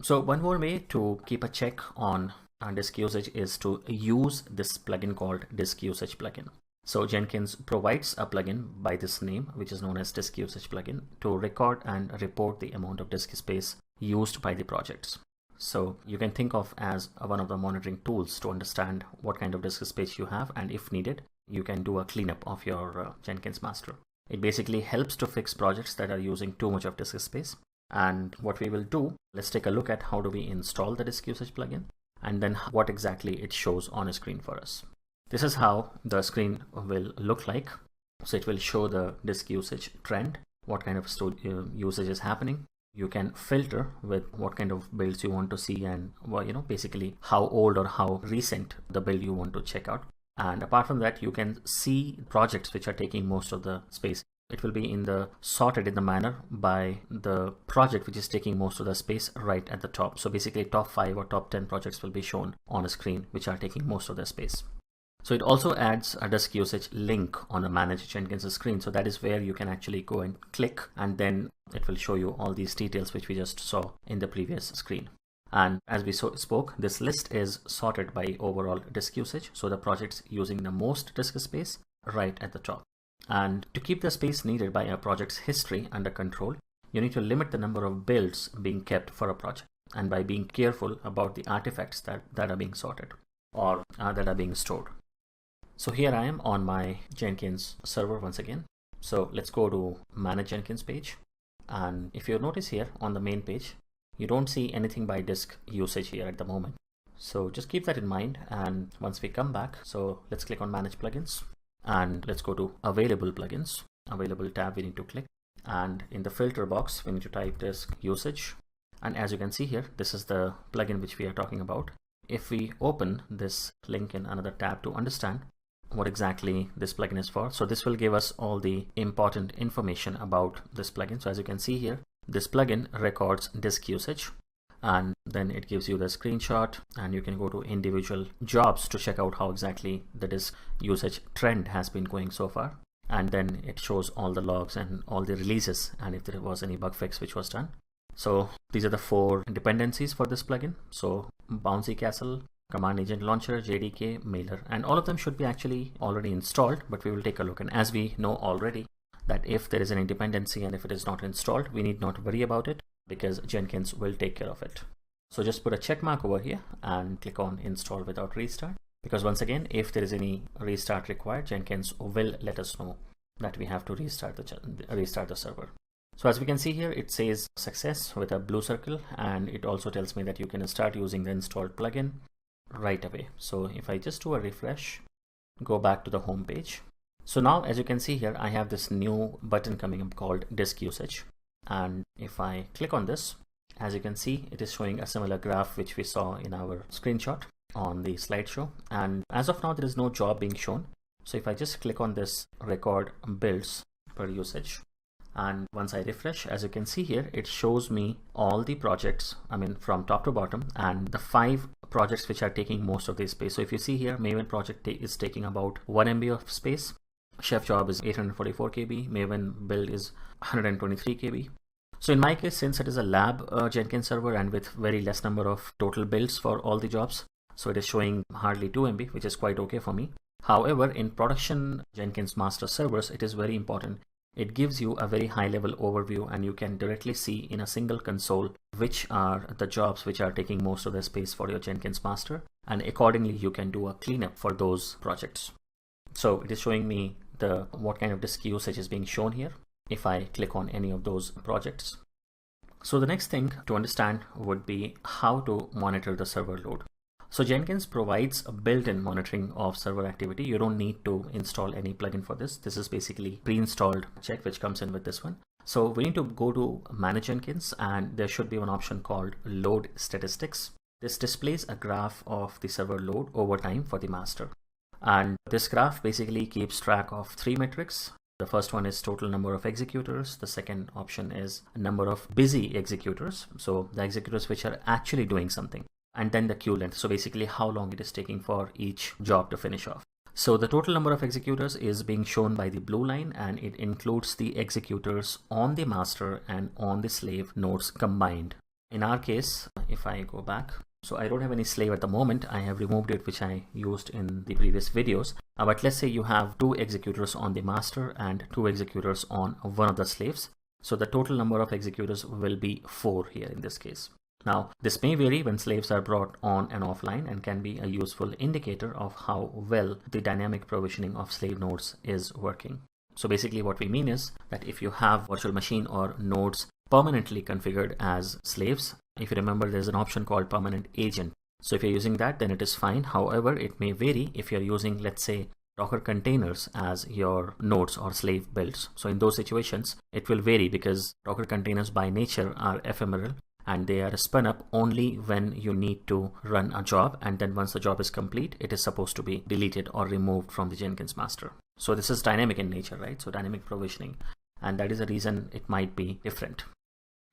So one more way to keep a check on disk usage is to use this plugin called disk usage plugin. So Jenkins provides a plugin by this name, which is known as disk usage plugin, to record and report the amount of disk space used by the projects. So you can think of as one of the monitoring tools to understand what kind of disk space you have, and if needed, you can do a cleanup of your Jenkins master. It basically helps to fix projects that are using too much of disk space. And what we will do, let's take a look at how do we install the disk usage plugin and then what exactly it shows on a screen for us. This is how the screen will look like. So it will show the disk usage trend, what kind of usage is happening. You can filter with what kind of builds you want to see and basically how old or how recent the build you want to check out. And apart from that, you can see projects which are taking most of the space. It will be sorted in the manner by the project which is taking most of the space right at the top. So basically top 5 or top 10 projects will be shown on a screen which are taking most of the space. So it also adds a disk usage link on the Manage Jenkins screen. So that is where you can actually go and click, and then it will show you all these details which we just saw in the previous screen. And as we spoke, this list is sorted by overall disk usage. So the projects using the most disk space right at the top. And to keep the space needed by a project's history under control, you need to limit the number of builds being kept for a project, and by being careful about the artifacts that are being sorted or that are being stored. So here I am on my Jenkins server once again. So let's go to Manage Jenkins page. And if you notice here on the main page, you don't see anything by disk usage here at the moment. So just keep that in mind. And once we come back, so let's click on Manage Plugins and let's go to Available Plugins. Available tab we need to click. And in the filter box, we need to type disk usage. And as you can see here, this is the plugin which we are talking about. If we open this link in another tab to understand what exactly this plugin is for. So this will give us all the important information about this plugin. So as you can see here, this plugin records disk usage, and then it gives you the screenshot, and you can go to individual jobs to check out how exactly the disk usage trend has been going so far. And then it shows all the logs and all the releases and if there was any bug fix which was done. So these are the 4 dependencies for this plugin. So Bouncy Castle, Command Agent Launcher, JDK, Mailer, and all of them should be actually already installed, but we will take a look. And as we know already that if there is any dependency and if it is not installed, we need not worry about it because Jenkins will take care of it. So just put a check mark over here and click on Install Without Restart, because once again, if there is any restart required, Jenkins will let us know that we have to restart the server. So as we can see here, it says success with a blue circle, and it also tells me that you can start using the installed plugin right away. So if I just do a refresh, go back to the home page. So now as you can see here, I have this new button coming up called disk usage. And if I click on this, as you can see, it is showing a similar graph which we saw in our screenshot on the slideshow. And as of now, there is no job being shown. So if I just click on this record builds per usage, and once I refresh, as you can see here, it shows me all the projects, from top to bottom, and the 5 projects which are taking most of the space. So if you see here, Maven project is taking about 1 MB of space. Chef job is 844 KB. Maven build is 123 KB. So in my case, since it is a lab Jenkins server and with very less number of total builds for all the jobs, so it is showing hardly 2 MB, which is quite okay for me. However, in production Jenkins master servers, it is very important. It gives you a very high level overview and you can directly see in a single console which are the jobs which are taking most of the space for your Jenkins master, and accordingly you can do a cleanup for those projects. So it is showing me what kind of disk usage is being shown here if I click on any of those projects. So the next thing to understand would be how to monitor the server load. So Jenkins provides a built-in monitoring of server activity. You don't need to install any plugin for this. This is basically pre-installed check which comes in with this one. So we need to go to Manage Jenkins, and there should be one option called Load Statistics. This displays a graph of the server load over time for the master. And this graph basically keeps track of 3 metrics. The first one is total number of executors. The second option is number of busy executors. So the executors which are actually doing something. And then the queue length. So basically how long it is taking for each job to finish off. So the total number of executors is being shown by the blue line, and it includes the executors on the master and on the slave nodes combined. In our case, if I go back, so I don't have any slave at the moment. I have removed it, which I used in the previous videos. But let's say you have 2 executors on the master and 2 executors on one of the slaves. So the total number of executors will be 4 here in this case. Now, this may vary when slaves are brought on and offline and can be a useful indicator of how well the dynamic provisioning of slave nodes is working. So basically what we mean is that if you have virtual machine or nodes permanently configured as slaves, if you remember, there's an option called permanent agent. So if you're using that, then it is fine. However, it may vary if you're using, let's say, Docker containers as your nodes or slave builds. So in those situations, it will vary because Docker containers by nature are ephemeral, and they are spun up only when you need to run a job, and then once the job is complete, it is supposed to be deleted or removed from the Jenkins master. So this is dynamic in nature, right? So dynamic provisioning, and that is the reason it might be different.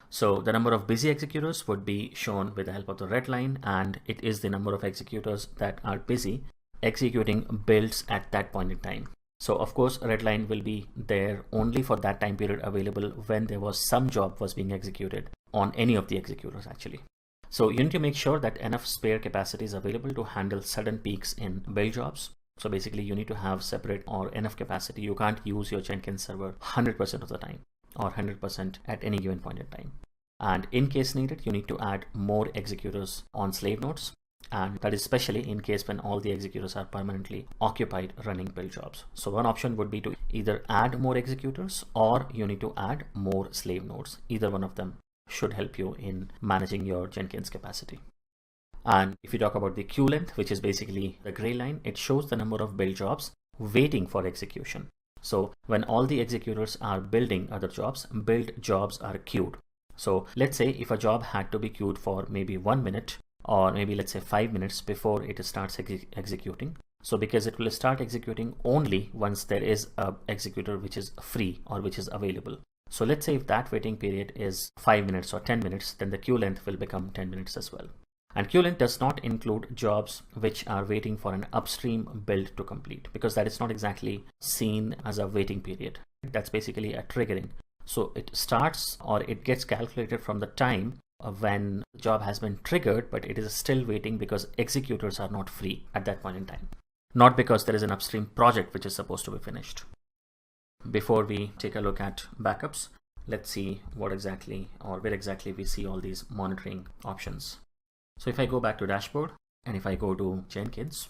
So the number of busy executors would be shown with the help of the red line, and it is the number of executors that are busy executing builds at that point in time. So of course, red line will be there only for that time period available when there was some job was being executed on any of the executors actually. So you need to make sure that enough spare capacity is available to handle sudden peaks in build jobs. So basically you need to have separate or enough capacity. You can't use your Jenkins server 100% of the time or 100% at any given point in time. And in case needed, you need to add more executors on slave nodes. And that is especially in case when all the executors are permanently occupied running build jobs. So one option would be to either add more executors or you need to add more slave nodes. Either one of them should help you in managing your Jenkins capacity. And if you talk about the queue length, which is basically the gray line, it shows the number of build jobs waiting for execution. So when all the executors are building other jobs, build jobs are queued. So let's say if a job had to be queued for maybe 1 minute, or maybe let's say 5 minutes before it starts executing. So because it will start executing only once there is a executor which is free or which is available. So let's say if that waiting period is 5 minutes or 10 minutes, then the queue length will become 10 minutes as well. And queue length does not include jobs which are waiting for an upstream build to complete, because that is not exactly seen as a waiting period. That's basically a triggering. So it starts, or it gets calculated from the time when the job has been triggered, but it is still waiting because executors are not free at that point in time, not because there is an upstream project which is supposed to be finished. Before we take a look at backups, let's see what exactly or where exactly we see all these monitoring options. So if I go back to dashboard and if I go to Jenkins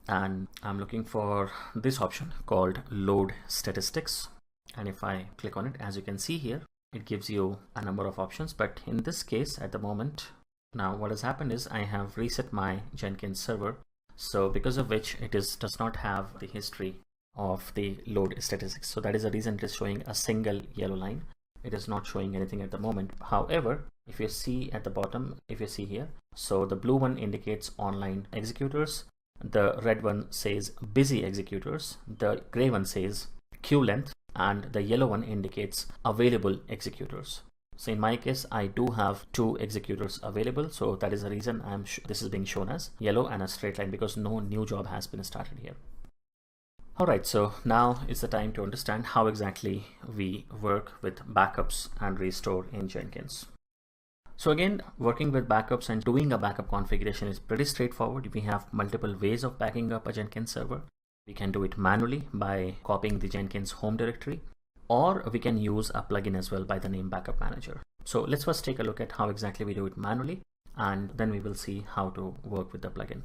and I'm looking for this option called load statistics, and if I click on it, as you can see here, it gives you a number of options. But in this case at the moment, now what has happened is I have reset my Jenkins server. So because of which it does not have the history of the load statistics. So that is the reason it is showing a single yellow line. It is not showing anything at the moment. However, if you see at the bottom, if you see here, so the blue one indicates online executors, the red one says busy executors, the gray one says queue length, and the yellow one indicates available executors. So in my case, I do have 2 executors available. So that is the reason this is being shown as yellow and a straight line, because no new job has been started here. Alright, so now is the time to understand how exactly we work with backups and restore in Jenkins. So again, working with backups and doing a backup configuration is pretty straightforward. We have multiple ways of backing up a Jenkins server. We can do it manually by copying the Jenkins home directory, or we can use a plugin as well by the name Backup Manager. So let's first take a look at how exactly we do it manually, and then we will see how to work with the plugin.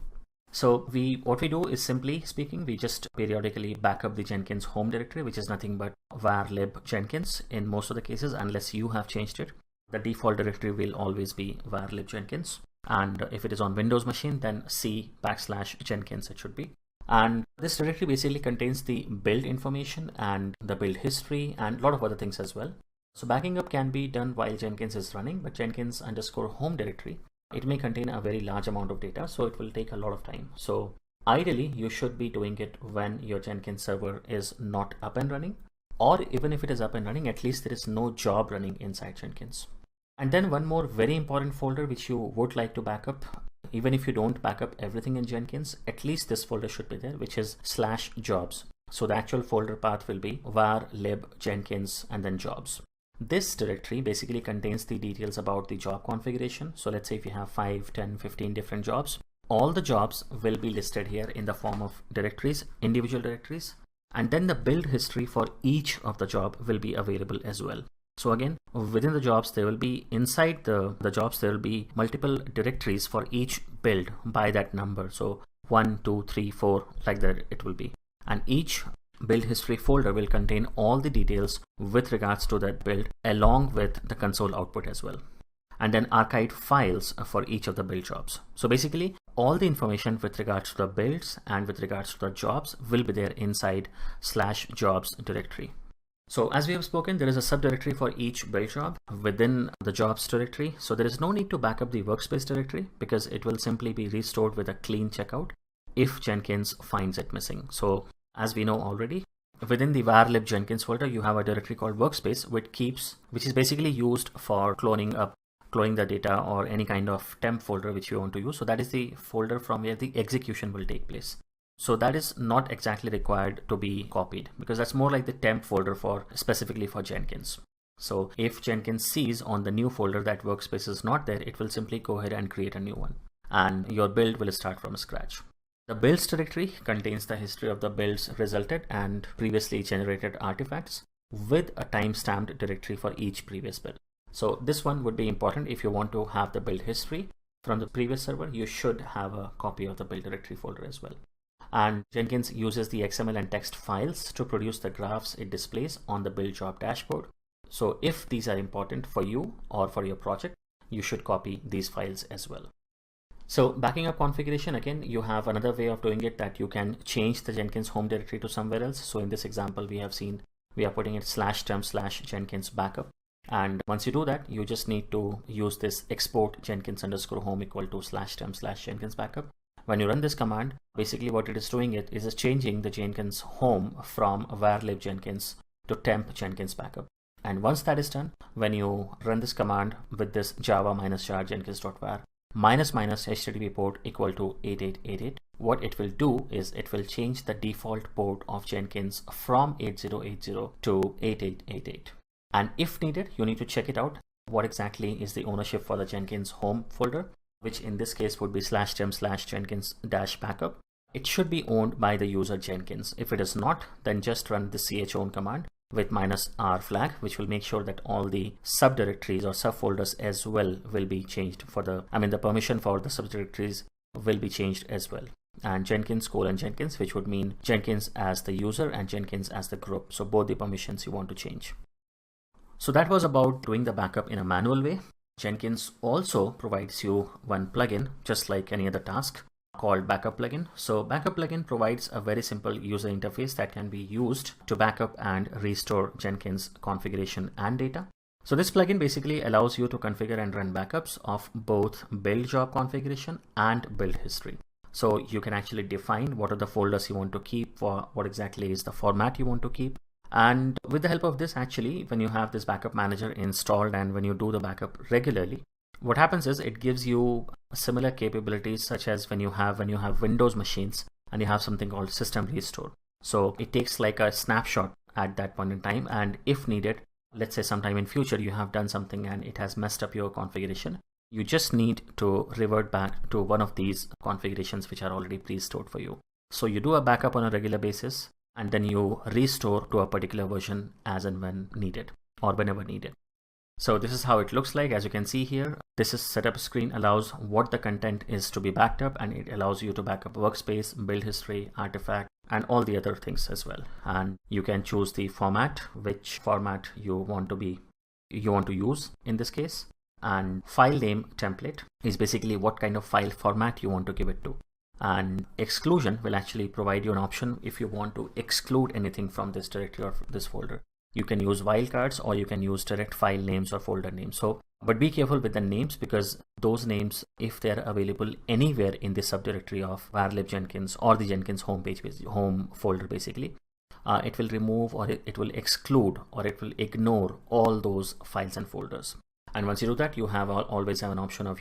So what we do is, simply speaking, we just periodically back up the Jenkins home directory, which is nothing but var lib Jenkins in most of the cases, unless you have changed it. The default directory will always be var lib Jenkins. And if it is on Windows machine, then c/Jenkins it should be. And this directory basically contains the build information and the build history and a lot of other things as well. So backing up can be done while Jenkins is running, but Jenkins_home directory, it may contain a very large amount of data, so it will take a lot of time. So ideally, you should be doing it when your Jenkins server is not up and running, or even if it is up and running, at least there is no job running inside Jenkins. And then one more very important folder which you would like to back up, even if you don't back up everything in Jenkins, at least this folder should be there, which is /jobs. So the actual folder path will be var lib Jenkins and then jobs. This directory basically contains the details about the job configuration. So let's say if you have 5, 10, 15 different jobs, all the jobs will be listed here in the form of directories, individual directories, and then the build history for each of the job will be available as well. So again, within the jobs, there will be inside the jobs, there will be multiple directories for each build by that number. So 1, 2, 3, 4, like that it will be. And each build history folder will contain all the details with regards to that build, along with the console output as well. And then archived files for each of the build jobs. So basically, all the information with regards to the builds and with regards to the jobs will be there inside /jobs directory. So as we have spoken, there is a subdirectory for each build job within the jobs directory. So there is no need to back up the workspace directory, because it will simply be restored with a clean checkout if Jenkins finds it missing. So as we know already, within the var lib Jenkins folder, you have a directory called workspace, which is basically used for cloning the data or any kind of temp folder which you want to use. So that is the folder from where the execution will take place. So that is not exactly required to be copied, because that's more like the temp folder specifically for Jenkins. So if Jenkins sees on the new folder that workspace is not there, it will simply go ahead and create a new one, and your build will start from scratch. The builds directory contains the history of the builds resulted and previously generated artifacts, with a time-stamped directory for each previous build. So this one would be important. If you want to have the build history from the previous server, you should have a copy of the build directory folder as well. And Jenkins uses the XML and text files to produce the graphs it displays on the build job dashboard. So if these are important for you or for your project, you should copy these files as well. So backing up configuration, again, you have another way of doing it, that you can change the Jenkins home directory to somewhere else. So in this example, we have seen we are putting it /temp/Jenkins backup. And once you do that, you just need to use this export Jenkins_home equal to /temp/Jenkins backup. When you run this command, basically what it is doing is changing the Jenkins home from var lib Jenkins to temp Jenkins backup. And once that is done, when you run this command with this java -jar jenkins.var --HTTP port equal to 8888, what it will do is it will change the default port of Jenkins from 8080 to 8888. And if needed, you need to check it out. What exactly is the ownership for the Jenkins home folder, which in this case would be /temp/Jenkins-backup. It should be owned by the user Jenkins. If it is not, then just run the chown command with -r flag, which will make sure that all the subdirectories or subfolders as well will be changed the permission for the subdirectories will be changed as well. And Jenkins:Jenkins, which would mean Jenkins as the user and Jenkins as the group. So both the permissions you want to change. So that was about doing the backup in a manual way. Jenkins also provides you one plugin, just like any other task, called Backup Plugin. So Backup Plugin provides a very simple user interface that can be used to backup and restore Jenkins configuration and data. So this plugin basically allows you to configure and run backups of both build job configuration and build history. So you can actually define what are the folders you want to keep, for what exactly is the format you want to keep. And with the help of this, actually, when you have this backup manager installed and when you do the backup regularly, what happens is it gives you similar capabilities, such as when you have Windows machines and you have something called system restore. So it takes like a snapshot at that point in time, and if needed, let's say sometime in future you have done something and it has messed up your configuration, you just need to revert back to one of these configurations which are already pre-stored for you. So you do a backup on a regular basis, and then you restore to a particular version as and when needed or whenever needed. So this is how it looks like. As you can see here, this is setup screen allows what the content is to be backed up, and it allows you to back up workspace, build history, artifact, and all the other things as well. And you can choose the format, which format you want to use in this case. And file name template is basically what kind of file format you want to give it to. And exclusion will actually provide you an option if you want to exclude anything from this directory or this folder. You can use wildcards, or you can use direct file names or folder names. But be careful with the names, because those names, if they're available anywhere in the subdirectory of varlib Jenkins or the Jenkins homepage, home folder basically, it will remove, or it will exclude, or it will ignore all those files and folders. And once you do that, you always have an option of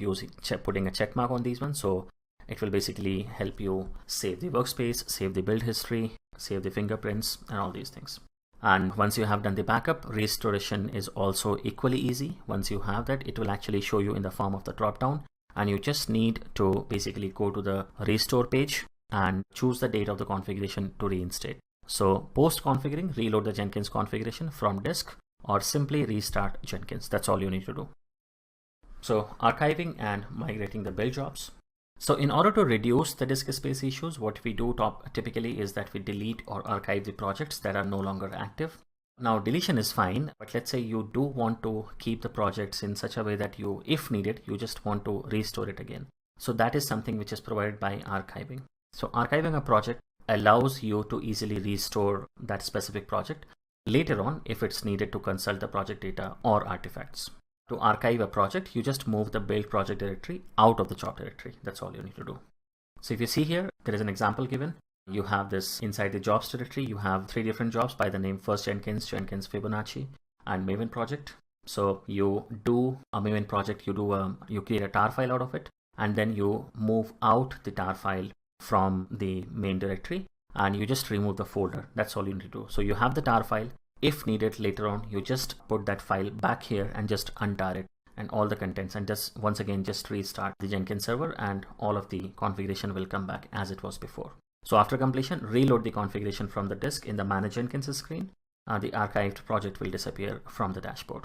putting a check mark on these ones. So it will basically help you save the workspace, save the build history, save the fingerprints, and all these things. And once you have done the backup, restoration is also equally easy. Once you have that, it will actually show you in the form of the drop down, and you just need to basically go to the restore page and choose the date of the configuration to reinstate. So post configuring, reload the Jenkins configuration from disk, or simply restart Jenkins. That's all you need to do. So archiving and migrating the build jobs. So in order to reduce the disk space issues, what we do typically is that we delete or archive the projects that are no longer active. Now deletion is fine, but let's say you do want to keep the projects in such a way that you, if needed, you just want to restore it again. So that is something which is provided by archiving. So archiving a project allows you to easily restore that specific project later on if it's needed to consult the project data or artifacts. To archive a project, you just move the build project directory out of the job directory. That's all you need to do. So if you see here, there is an example given. You have this inside the jobs directory. You have 3 different jobs by the name first Jenkins, Jenkins Fibonacci, and Maven project. So you do a Maven project, you create a tar file out of it, and then you move out the tar file from the main directory, and you just remove the folder. That's all you need to do. So you have the tar file. If needed later on, you just put that file back here and just untar it and all the contents, and just once again just restart the Jenkins server, and all of the configuration will come back as it was before. So after completion, reload the configuration from the disk in the Manage Jenkins screen. The archived project will disappear from the dashboard.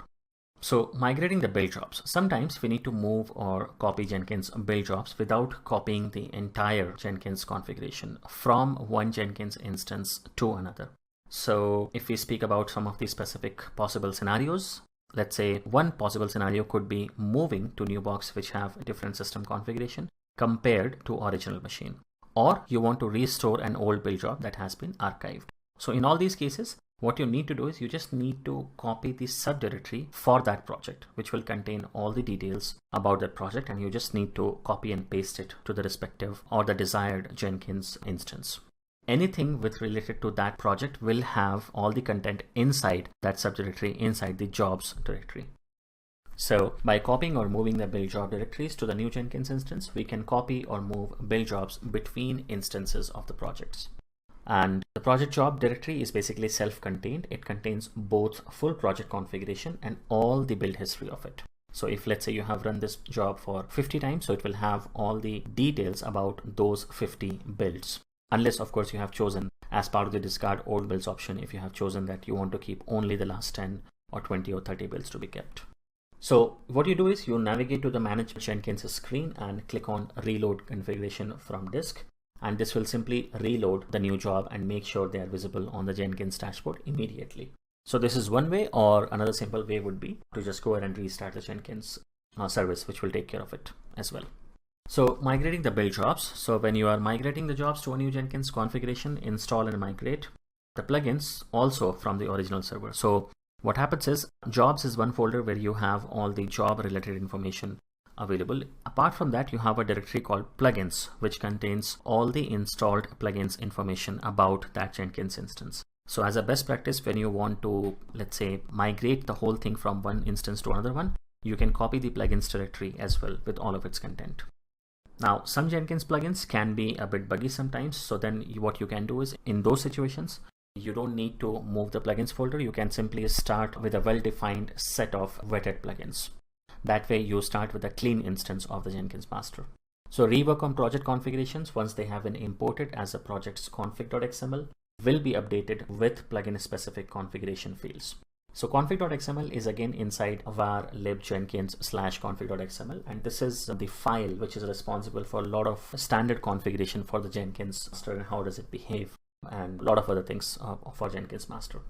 So migrating the build jobs. Sometimes we need to move or copy Jenkins build jobs without copying the entire Jenkins configuration from one Jenkins instance to another. So if we speak about some of the specific possible scenarios, let's say one possible scenario could be moving to new box which have a different system configuration compared to original machine, or you want to restore an old build job that has been archived. So in all these cases, what you need to do is you just need to copy the subdirectory for that project, which will contain all the details about that project, and you just need to copy and paste it to the respective or the desired Jenkins instance. Anything related to that project will have all the content inside that subdirectory, inside the jobs directory. So by copying or moving the build job directories to the new Jenkins instance, we can copy or move build jobs between instances of the projects. And the project job directory is basically self-contained. It contains both full project configuration and all the build history of it. So if let's say you have run this job for 50 times, so it will have all the details about those 50 builds. Unless of course you have chosen as part of the discard old builds option, if you have chosen that you want to keep only the last 10 or 20 or 30 builds to be kept. So what you do is you navigate to the Manage Jenkins screen and click on Reload Configuration from Disk. And this will simply reload the new job and make sure they are visible on the Jenkins dashboard immediately. So this is one way, or another simple way would be to just go ahead and restart the Jenkins service, which will take care of it as well. So migrating the build jobs. So when you are migrating the jobs to a new Jenkins configuration, install and migrate the plugins also from the original server. So what happens is jobs is one folder where you have all the job related information available. Apart from that, you have a directory called plugins, which contains all the installed plugins information about that Jenkins instance. So as a best practice, when you want to, let's say, migrate the whole thing from one instance to another one, you can copy the plugins directory as well with all of its content. Now, some Jenkins plugins can be a bit buggy sometimes. So then what you can do is, in those situations, you don't need to move the plugins folder. You can simply start with a well-defined set of vetted plugins. That way you start with a clean instance of the Jenkins master. So rework on project configurations once they have been imported as a project's config.xml will be updated with plugin specific configuration fields. So config.xml is again inside var lib jenkins/config.xml, and this is the file which is responsible for a lot of standard configuration for the Jenkins master and how does it behave and a lot of other things for Jenkins master.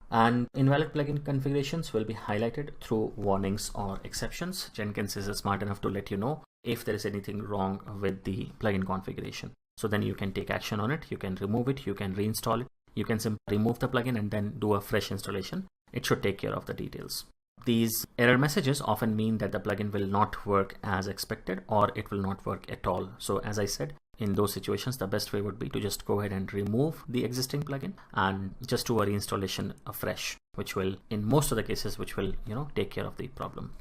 And invalid plugin configurations will be highlighted through warnings or exceptions. Jenkins is smart enough to let you know if there is anything wrong with the plugin configuration. So then you can take action on it, you can remove it, you can reinstall it, you can simply remove the plugin and then do a fresh installation. It should take care of the details. These error messages often mean that the plugin will not work as expected or it will not work at all. So as I said, in those situations, the best way would be to just go ahead and remove the existing plugin and just do a reinstallation afresh, which will, in most of the cases, which will, take care of the problem.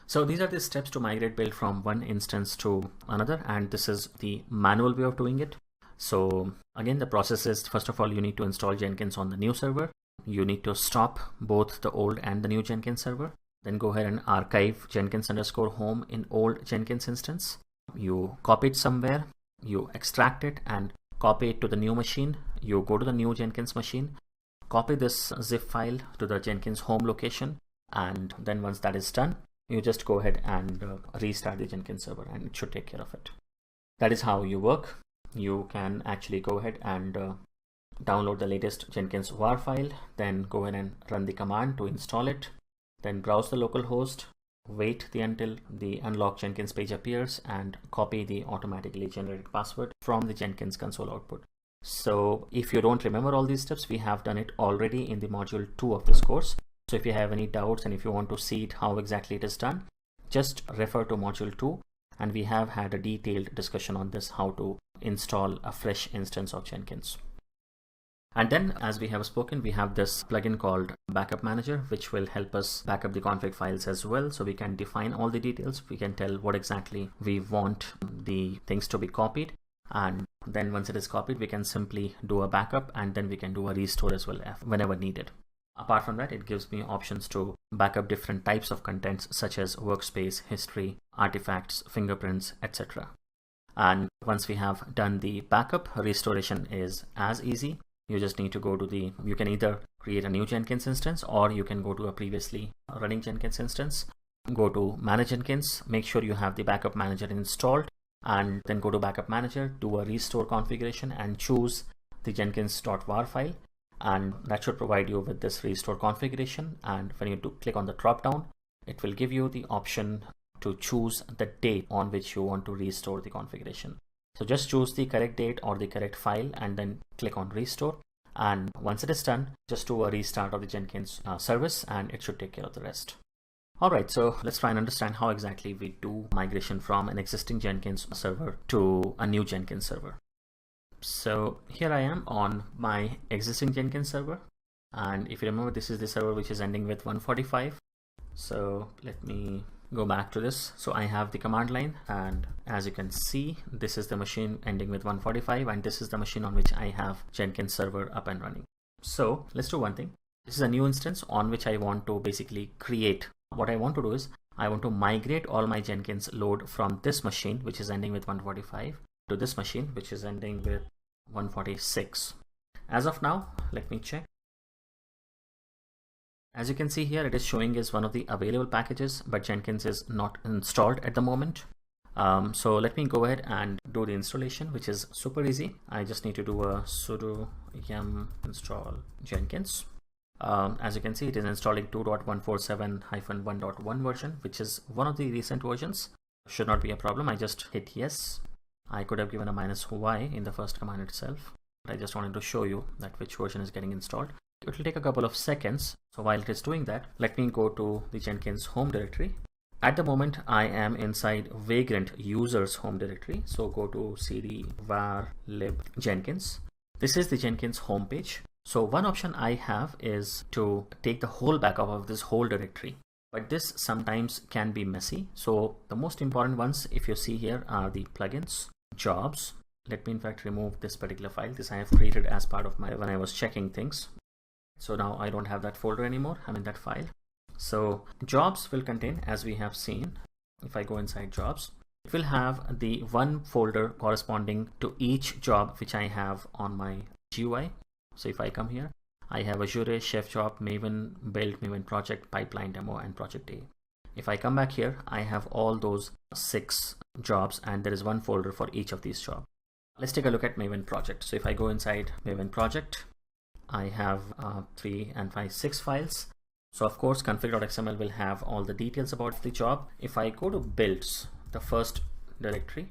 So these are the steps to migrate build from one instance to another, and this is the manual way of doing it. So again, the process is, first of all, you need to install Jenkins on the new server. You need to stop both the old and the new Jenkins server. Then go ahead and archive Jenkins_home in old Jenkins instance. You copy it somewhere, you extract it and copy it to the new machine. You go to the new Jenkins machine, copy this zip file to the Jenkins home location, and then once that is done, you just go ahead and restart the Jenkins server and it should take care of it. That is how you work. You can actually go ahead and download the latest Jenkins var file, then go ahead and run the command to install it, then browse the local host, wait until the unlock Jenkins page appears and copy the automatically generated password from the Jenkins console output. So if you don't remember all these steps, we have done it already in the module 2 of this course. So if you have any doubts and if you want to see it, how exactly it is done, just refer to module 2, and we have had a detailed discussion on this, how to install a fresh instance of Jenkins. And then, as we have spoken, we have this plugin called Backup Manager, which will help us back up the config files as well. So we can define all the details. We can tell what exactly we want the things to be copied. And then once it is copied, we can simply do a backup and then we can do a restore as well whenever needed. Apart from that, it gives me options to backup different types of contents such as workspace, history, artifacts, fingerprints, etc. And once we have done the backup, restoration is as easy. You just need to go to you can either create a new Jenkins instance or you can go to a previously running Jenkins instance. Go to Manage Jenkins, make sure you have the Backup Manager installed, and then go to Backup Manager, do a restore configuration and choose the Jenkins.var file. And that should provide you with this restore configuration. And when you click on the drop down, it will give you the option to choose the date on which you want to restore the configuration. So just choose the correct date or the correct file and then click on restore. And once it is done, just do a restart of the Jenkins service and it should take care of the rest. All right, so let's try and understand how exactly we do migration from an existing Jenkins server to a new Jenkins server. So here I am on my existing Jenkins server. And if you remember, this is the server which is ending with 145. So let me go back to this. So I have the command line, and as you can see, this is the machine ending with 145, and this is the machine on which I have Jenkins server up and running. So let's do one thing. This is a new instance on which I want to basically create. What I want to do is I want to migrate all my Jenkins load from this machine, which is ending with 145, to this machine, which is ending with 146. As of now, let me check. As you can see here, it is showing as one of the available packages, but Jenkins is not installed at the moment. So let me go ahead and do the installation, which is super easy. I just need to do a sudo yum install Jenkins. As you can see, it is installing 2.147-1.1 version, which is one of the recent versions. Should not be a problem. I just hit yes. I could have given a -y in the first command itself, but I just wanted to show you that which version is getting installed. It will take a couple of seconds. So while it is doing that, let me go to the Jenkins home directory. At the moment, I am inside Vagrant users home directory. So go to cd var lib Jenkins. This is the Jenkins home page. So one option I have is to take the whole backup of this whole directory. but this sometimes can be messy. So the most important ones, if you see here, are the plugins, jobs. Let me in fact remove this particular file. This I have created as part of my, when I was checking things. So now I don't have that folder anymore. I'm in that file. So jobs will contain, as we have seen, if I go inside jobs, it will have the one folder corresponding to each job which I have on my GUI. So if I come here, I have Azure, Chef Job, Maven, Build, Maven Project, Pipeline Demo, and Project A. If I come back here, I have all those 6 jobs, and there is one folder for each of these jobs. Let's take a look at Maven Project. So if I go inside Maven Project, I have 3 and 5, 6 files. So of course, config.xml will have all the details about the job. If I go to builds, the first directory,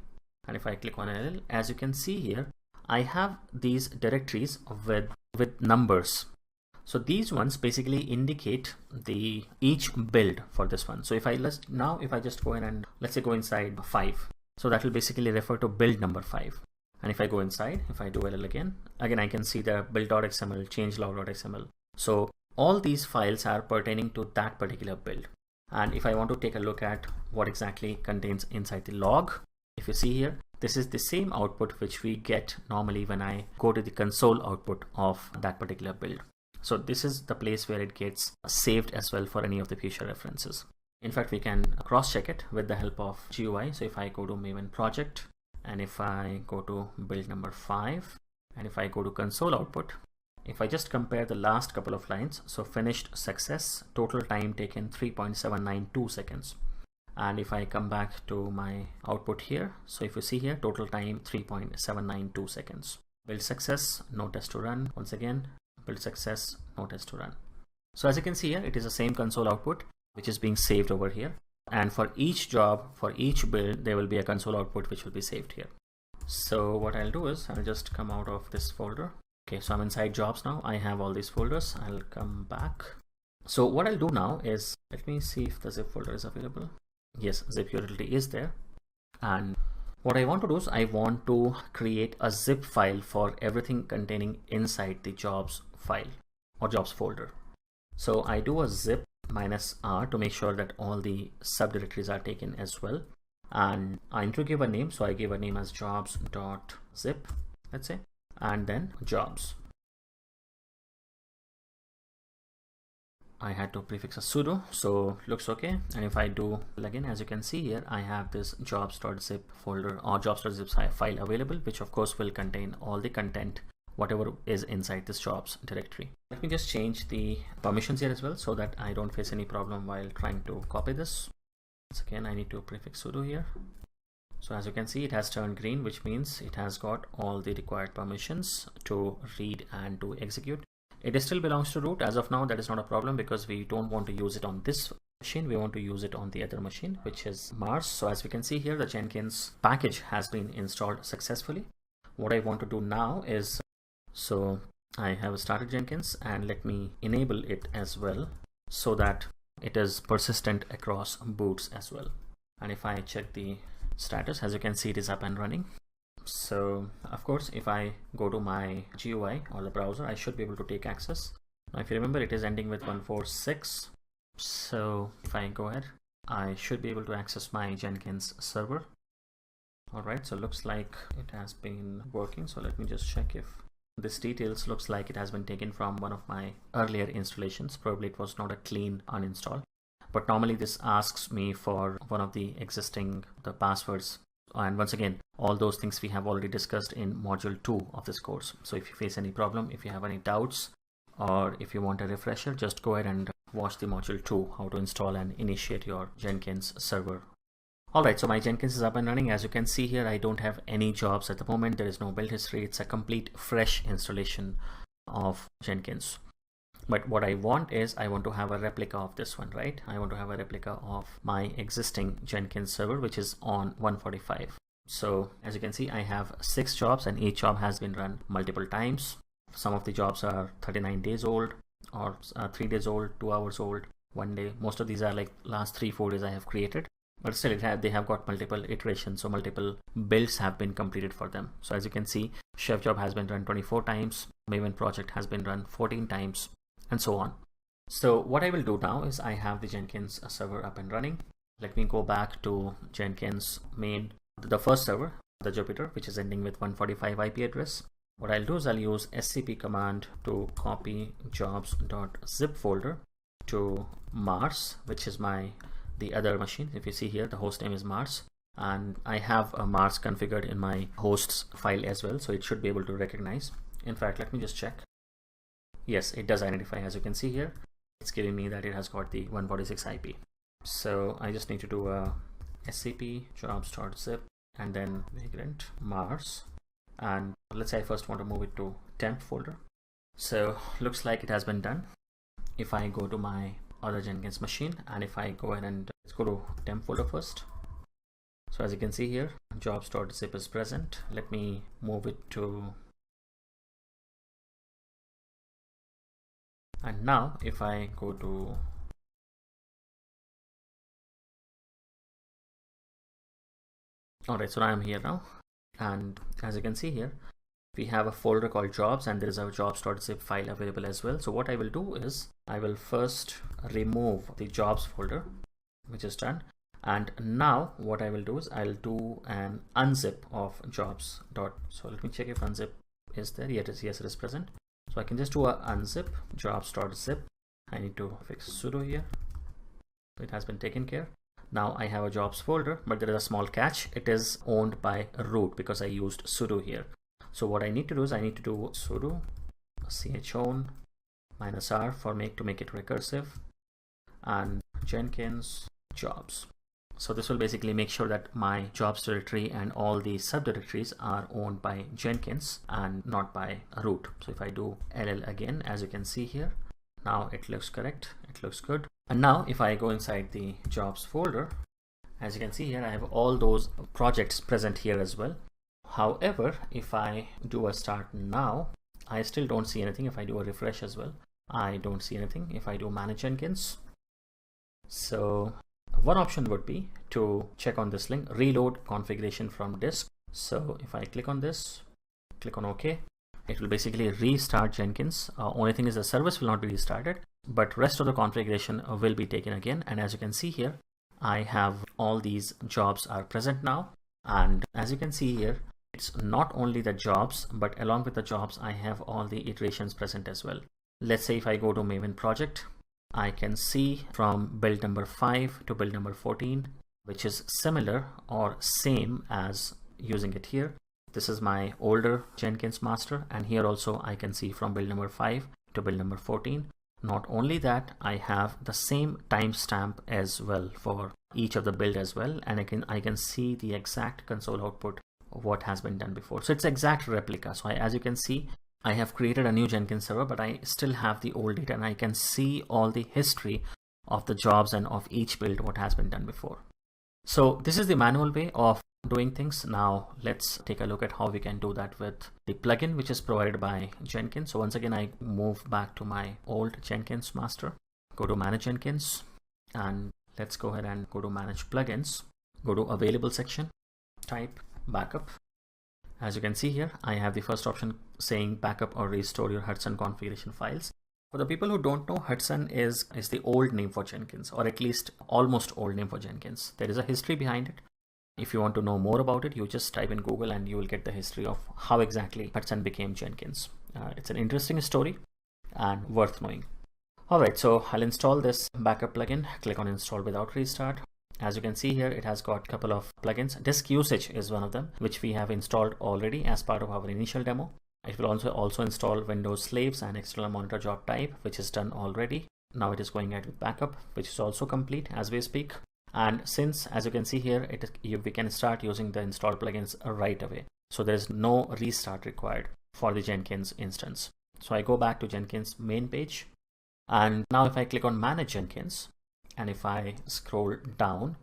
and if I click on LL, as you can see here, I have these directories with numbers. So these ones basically indicate the each build for this one. So if I just go in and let's say go inside 5, so that will basically refer to build number 5. And if I go inside, if I do LL again I can see the build.xml, changelog.xml. So all these files are pertaining to that particular build. And if I want to take a look at what exactly contains inside the log, if you see here, this is the same output which we get normally when I go to the console output of that particular build. So this is the place where it gets saved as well for any of the future references. In fact, we can cross check it with the help of GUI. So if I go to Maven project, and if I go to build number 5, and if I go to console output, if I just compare the last couple of lines, so finished success, total time taken 3.792 seconds. And if I come back to my output here, so if you see here, total time 3.792 seconds. Build success, no test to run. Once again, build success, no test to run. So as you can see here, it is the same console output which is being saved over here. And for each job, for each build, there will be a console output which will be saved here. So what I'll do is I'll just come out of this folder. Okay, so I'm inside jobs now. I have all these folders. I'll come back. So what I'll do now is, let me see if the zip folder is available. Yes, zip utility is there. And what I want to do is I want to create a zip file for everything containing inside the jobs file or jobs folder. So I do a zip -r to make sure that all the subdirectories are taken as well. And I need to give a name. So I give a name as jobs.zip, let's say, and then jobs. I had to prefix a sudo, so looks okay. And if I do again, as you can see here, I have this jobs.zip folder or jobs.zip file available, which of course will contain all the content, whatever is inside this jobs directory. Let me just change the permissions here as well so that I don't face any problem while trying to copy this. Once again, I need to prefix sudo here. So as you can see, it has turned green, which means it has got all the required permissions to read and to execute. It still belongs to root. As of now, that is not a problem because we don't want to use it on this machine. We want to use it on the other machine, which is Mars. So as we can see here, the Jenkins package has been installed successfully. What I want to do now is, so I have started Jenkins, and let me enable it as well so that it is persistent across boots as well. And if I check the status, as you can see, it is up and running. So of course, if I go to my GUI or the browser, I should be able to take access. Now, if you remember, it is ending with 146. So if I go ahead, I should be able to access my Jenkins server. All right, so looks like it has been working. So let me just check if this details looks like it has been taken from one of my earlier installations. Probably it was not a clean uninstall, but normally this asks me for one of the existing passwords. And once again, all those things we have already discussed in module 2 of this course. So if you face any problem, if you have any doubts, or if you want a refresher, just go ahead and watch the module 2, how to install and initiate your Jenkins server. Alright, so my Jenkins is up and running. As you can see here, I don't have any jobs at the moment. There is no build history. It's a complete fresh installation of Jenkins. But what I want is I want to have a replica of this one, right? I want to have a replica of my existing Jenkins server, which is on 145. So as you can see, I have 6 jobs and each job has been run multiple times. Some of the jobs are 39 days old or 3 days old, 2 hours old, 1 day. Most of these are like last 3-4 days I have created, but still they have got multiple iterations. So multiple builds have been completed for them. So as you can see, Chef job has been run 24 times. Maven project has been run 14 times, and so on. So what I will do now is I have the Jenkins server up and running. Let me go back to Jenkins main, the first server, the Jupyter, which is ending with 145 IP address. What I'll do is I'll use scp command to copy jobs.zip folder to Mars, which is the other machine. If you see here, the host name is Mars, and I have a Mars configured in my hosts file as well, so it should be able to recognize. In fact, let me just check. Yes, it does identify. As you can see here, it's giving me that it has got the 146 IP. So I just need to do a scp jobs.zip and then vagrant Mars, and let's say I first want to move it to temp folder. So looks like it has been done. If I go to my other Jenkins machine, and if I go ahead and let's go to temp folder first. So as you can see here, jobs.zip is present. Let me move it to, and now if I go to, alright, so I am here now, and as you can see here, we have a folder called jobs, and there is a jobs.zip file available as well. So what I will do is I will first remove the jobs folder, which is done. And now what I will do is I'll do an unzip of jobs. So let me check if unzip is there. Yes, it is present. So I can just do a unzip jobs.zip. I need to fix sudo here. So it has been taken care. Now I have a jobs folder, but there is a small catch. It is owned by root because I used sudo here. So what I need to do is I need to do sudo chown -r for to make it recursive, and Jenkins jobs. So this will basically make sure that my jobs directory and all the subdirectories are owned by Jenkins and not by root. So if I do ll again, as you can see here, now it looks correct. It looks good. And now if I go inside the jobs folder, as you can see here, I have all those projects present here as well. However, if I do a start now, I still don't see anything. If I do a refresh as well, I don't see anything. If I do manage Jenkins, so one option would be to check on this link, reload configuration from disk. So if I click on this, click on OK, it will basically restart Jenkins. Only thing is the service will not be restarted, but rest of the configuration will be taken again. And as you can see here, I have all these jobs are present now. And as you can see here, it's not only the jobs, but along with the jobs, I have all the iterations present as well. Let's say if I go to Maven project, I can see from build number 5 to build number 14, which is similar or same as using it here. This is my older Jenkins master, and here also I can see from build number 5 to build number 14. Not only that, I have the same timestamp as well for each of the build as well, and I can see the exact console output of what has been done before. So it's exact replica. So as you can see, I have created a new Jenkins server, but I still have the old data, and I can see all the history of the jobs and of each build what has been done before. So this is the manual way of doing things. Now let's take a look at how we can do that with the plugin which is provided by Jenkins. So once again, I move back to my old Jenkins master, go to manage Jenkins, and let's go ahead and go to manage plugins, go to available section, type backup. As you can see here, I have the first option saying backup or restore your Hudson configuration files. For the people who don't know, Hudson is the old name for Jenkins, or at least almost old name for Jenkins. There is a history behind it. If you want to know more about it, you just type in Google and you will get the history of how exactly Hudson became Jenkins. It's an interesting story and worth knowing. Alright, so I'll install this backup plugin, click on install without restart. As you can see here, it has got a couple of plugins. Disk usage is one of them, which we have installed already as part of our initial demo. It will also install Windows slaves and external monitor job type, which is done already. Now it is going ahead with backup, which is also complete as we speak. And since, as you can see here, we can start using the installed plugins right away. So there is no restart required for the Jenkins instance. So I go back to Jenkins main page. And now if I click on manage Jenkins, and if I scroll down,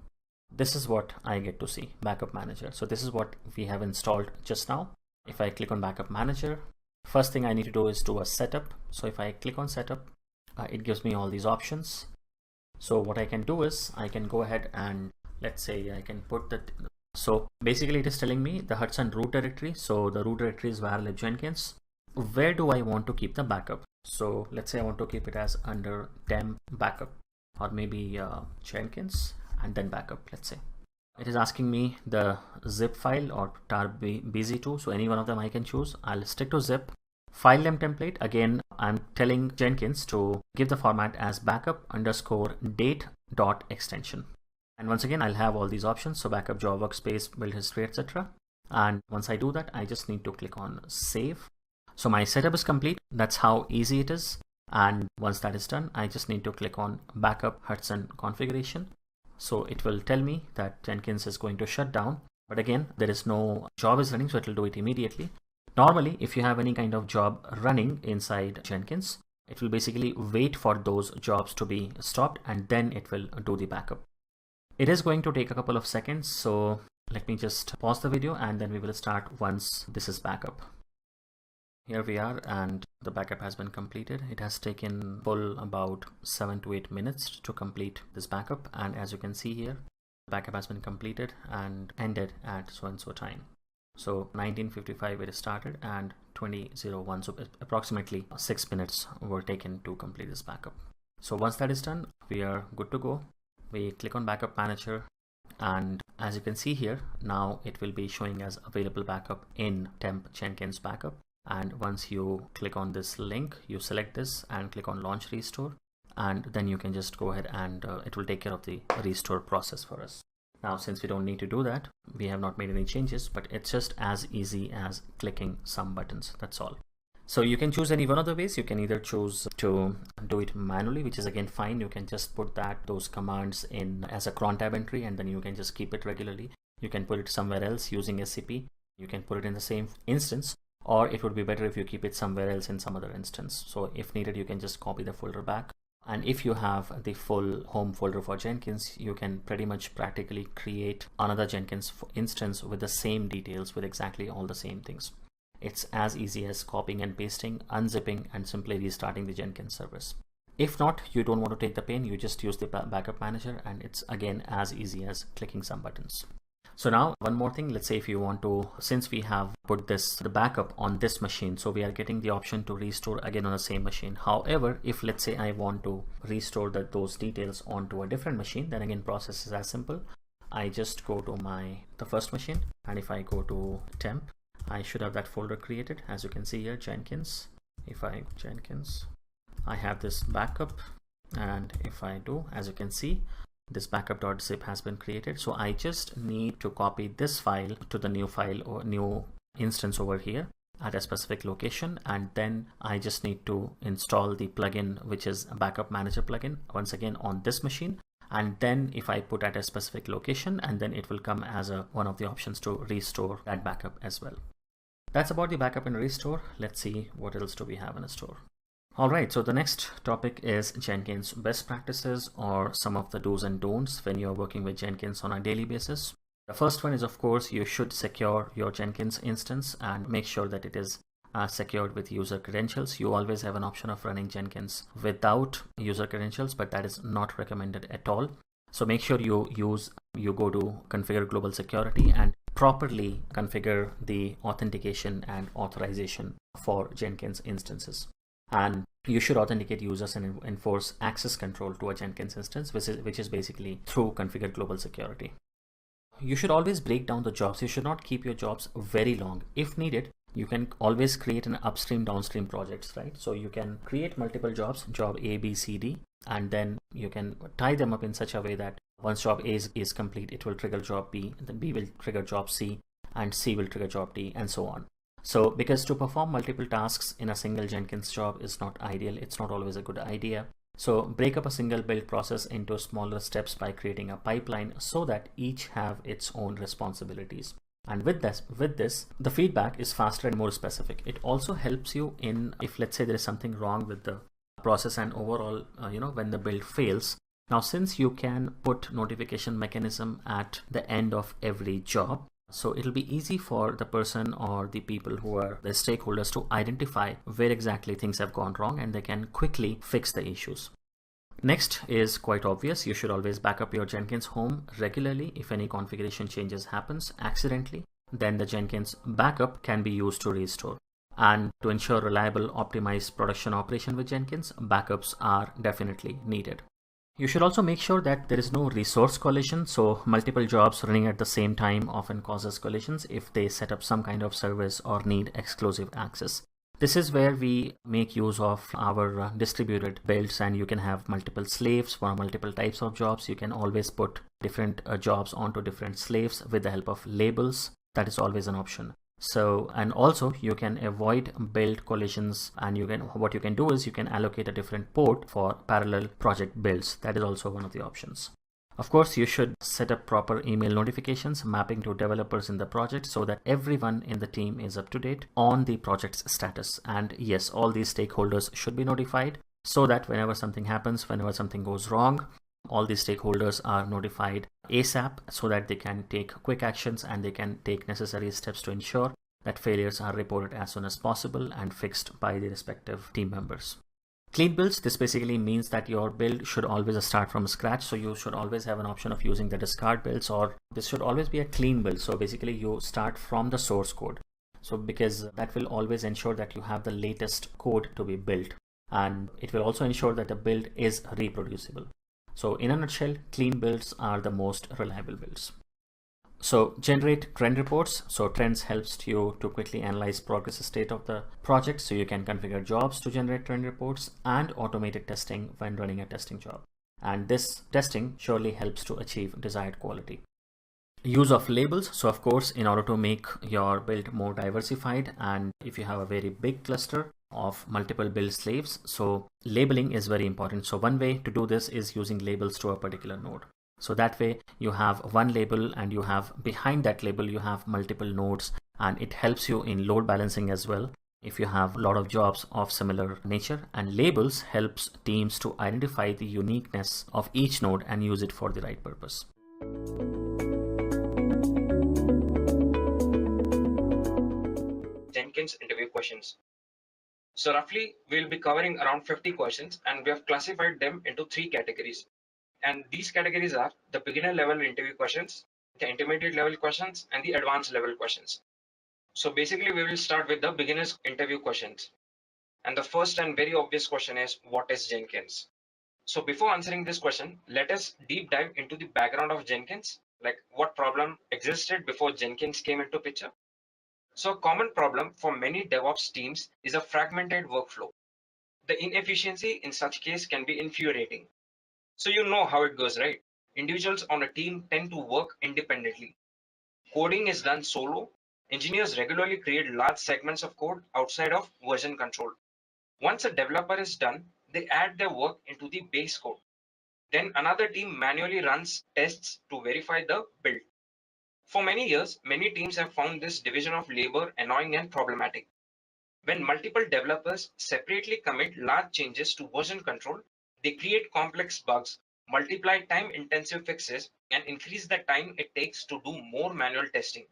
this is what I get to see, backup manager. So this is what we have installed just now. If I click on backup manager, first thing I need to do is do a setup. So if I click on setup, it gives me all these options. So what I can do is I can go ahead and let's say I can put that. So basically it is telling me the Hudson root directory. So the root directory is varlib Jenkins. Where do I want to keep the backup? So let's say I want to keep it as under temp backup, or maybe Jenkins and then backup, let's say. It is asking me the zip file or tar bz2, so any one of them I can choose. I'll stick to zip. File name template, again I'm telling Jenkins to give the format as backup_date.extension. And once again I'll have all these options, so backup, job workspace, build history, etc. And once I do that, I just need to click on save. So my setup is complete. That's how easy it is. And once that is done, I just need to click on backup Hudson configuration. So it will tell me that Jenkins is going to shut down. But again, there is no job is running, so it will do it immediately. Normally, if you have any kind of job running inside Jenkins, it will basically wait for those jobs to be stopped and then it will do the backup. It is going to take a couple of seconds, so let me just pause the video and then we will start once this is backup. Here we are, and the backup has been completed. It has taken full about 7 to 8 minutes to complete this backup, and as you can see here, the backup has been completed and ended at so and so time. So 19:55 it started and 20:01, so approximately 6 minutes were taken to complete this backup. So once that is done, we are good to go. We click on backup manager, and as you can see here, now it will be showing as available backup in temp Jenkins backup. And once you click on this link, you select this and click on launch restore, and then you can just go ahead and it will take care of the restore process for us. Now, since we don't need to do that, we have not made any changes, but it's just as easy as clicking some buttons. That's all. So you can choose any one of the ways. You can either choose to do it manually, which is again fine. You can just put those commands in as a cron tab entry, and then you can just keep it regularly. You can put it somewhere else using SCP. You can put it in the same instance, or it would be better if you keep it somewhere else in some other instance. So if needed, you can just copy the folder back. And if you have the full home folder for Jenkins, you can pretty much practically create another Jenkins instance with the same details, with exactly all the same things. It's as easy as copying and pasting, unzipping, and simply restarting the Jenkins service. If not, you don't want to take the pain, you just use the backup manager, and it's again as easy as clicking some buttons. So now one more thing, let's say if you want to, since we have put the backup on this machine, so we are getting the option to restore again on the same machine. However, if let's say I want to restore those details onto a different machine, then again process is as simple. I just go to the first machine, and if I go to temp, I should have that folder created. As you can see here, Jenkins. If I Jenkins, I have this backup, and if I do, as you can see, this backup.zip has been created. So I just need to copy this file to the new file or new instance over here at a specific location, and then I just need to install the plugin, which is a backup manager plugin, once again on this machine. And then if I put at a specific location, and then it will come as one of the options to restore that backup as well. That's about the backup and restore. Let's see what else do we have in a store. All right, so the next topic is Jenkins best practices, or some of the do's and don'ts when you're working with Jenkins on a daily basis. The first one is, of course, you should secure your Jenkins instance and make sure that it is secured with user credentials. You always have an option of running Jenkins without user credentials, but that is not recommended at all. So make sure you go to configure global security and properly configure the authentication and authorization for Jenkins instances. And you should authenticate users and enforce access control to a Jenkins instance, which is basically through configure global security. You should always break down the jobs. You should not keep your jobs very long. If needed, you can always create an upstream downstream projects, right? So you can create multiple jobs, job A, B, C, D, and then you can tie them up in such a way that once job A is complete, it will trigger job B, then B will trigger job C, and C will trigger job D, and so on. So because to perform multiple tasks in a single Jenkins job is not ideal, it's not always a good idea. So break up a single build process into smaller steps by creating a pipeline so that each have its own responsibilities. And with this, the feedback is faster and more specific. It also helps you in, if let's say there is something wrong with the process and overall, when the build fails. Now, since you can put notification mechanism at the end of every job, so it'll be easy for the person or the people who are the stakeholders to identify where exactly things have gone wrong, and they can quickly fix the issues. Next is quite obvious. You should always back up your Jenkins home regularly. If any configuration changes happens accidentally, then the Jenkins backup can be used to restore. And to ensure reliable, optimized production operation with Jenkins, backups are definitely needed. You should also make sure that there is no resource collision. So multiple jobs running at the same time often causes collisions if they set up some kind of service or need exclusive access. This is where we make use of our distributed builds, and you can have multiple slaves for multiple types of jobs. You can always put different jobs onto different slaves with the help of labels. That is always an option. So, and also you can avoid build collisions, and what you can do is you can allocate a different port for parallel project builds. That is also one of the options. Of course, you should set up proper email notifications mapping to developers in the project so that everyone in the team is up to date on the project's status. And yes, all these stakeholders should be notified so that whenever something happens, whenever something goes wrong, all these stakeholders are notified ASAP so that they can take quick actions and they can take necessary steps to ensure that failures are reported as soon as possible and fixed by the respective team members. Clean builds, this basically means that your build should always start from scratch. So you should always have an option of using the discard builds, or this should always be a clean build. So basically you start from the source code. So because that will always ensure that you have the latest code to be built, and it will also ensure that the build is reproducible. So in a nutshell, clean builds are the most reliable builds. So generate trend reports. So trends helps you to quickly analyze progress state of the project. So you can configure jobs to generate trend reports and automated testing when running a testing job. And this testing surely helps to achieve desired quality. Use of labels. So of course, in order to make your build more diversified, and if you have a very big cluster of multiple build slaves, so labeling is very important. So one way to do this is using labels to a particular node. So that way you have one label, and you have behind that label you have multiple nodes, and it helps you in load balancing as well if you have a lot of jobs of similar nature. And labels helps teams to identify the uniqueness of each node and use it for the right purpose. Jenkins interview questions. So roughly we'll be covering around 50 questions, and we have classified them into 3 categories. And these categories are the beginner level interview questions, the intermediate level questions, and the advanced level questions. So basically we will start with the beginners interview questions. And the first and very obvious question is, what is Jenkins? So before answering this question, let us deep dive into the background of Jenkins, like what problem existed before Jenkins came into picture. So a common problem for many DevOps teams is a fragmented workflow. The inefficiency in such case can be infuriating. So you know how it goes, right? Individuals on a team tend to work independently. Coding is done solo. Engineers regularly create large segments of code outside of version control. Once a developer is done, they add their work into the base code. Then another team manually runs tests to verify the build. For many years, many teams have found this division of labor annoying and problematic. When multiple developers separately commit large changes to version control, they create complex bugs, multiply time-intensive fixes, and increase the time it takes to do more manual testing.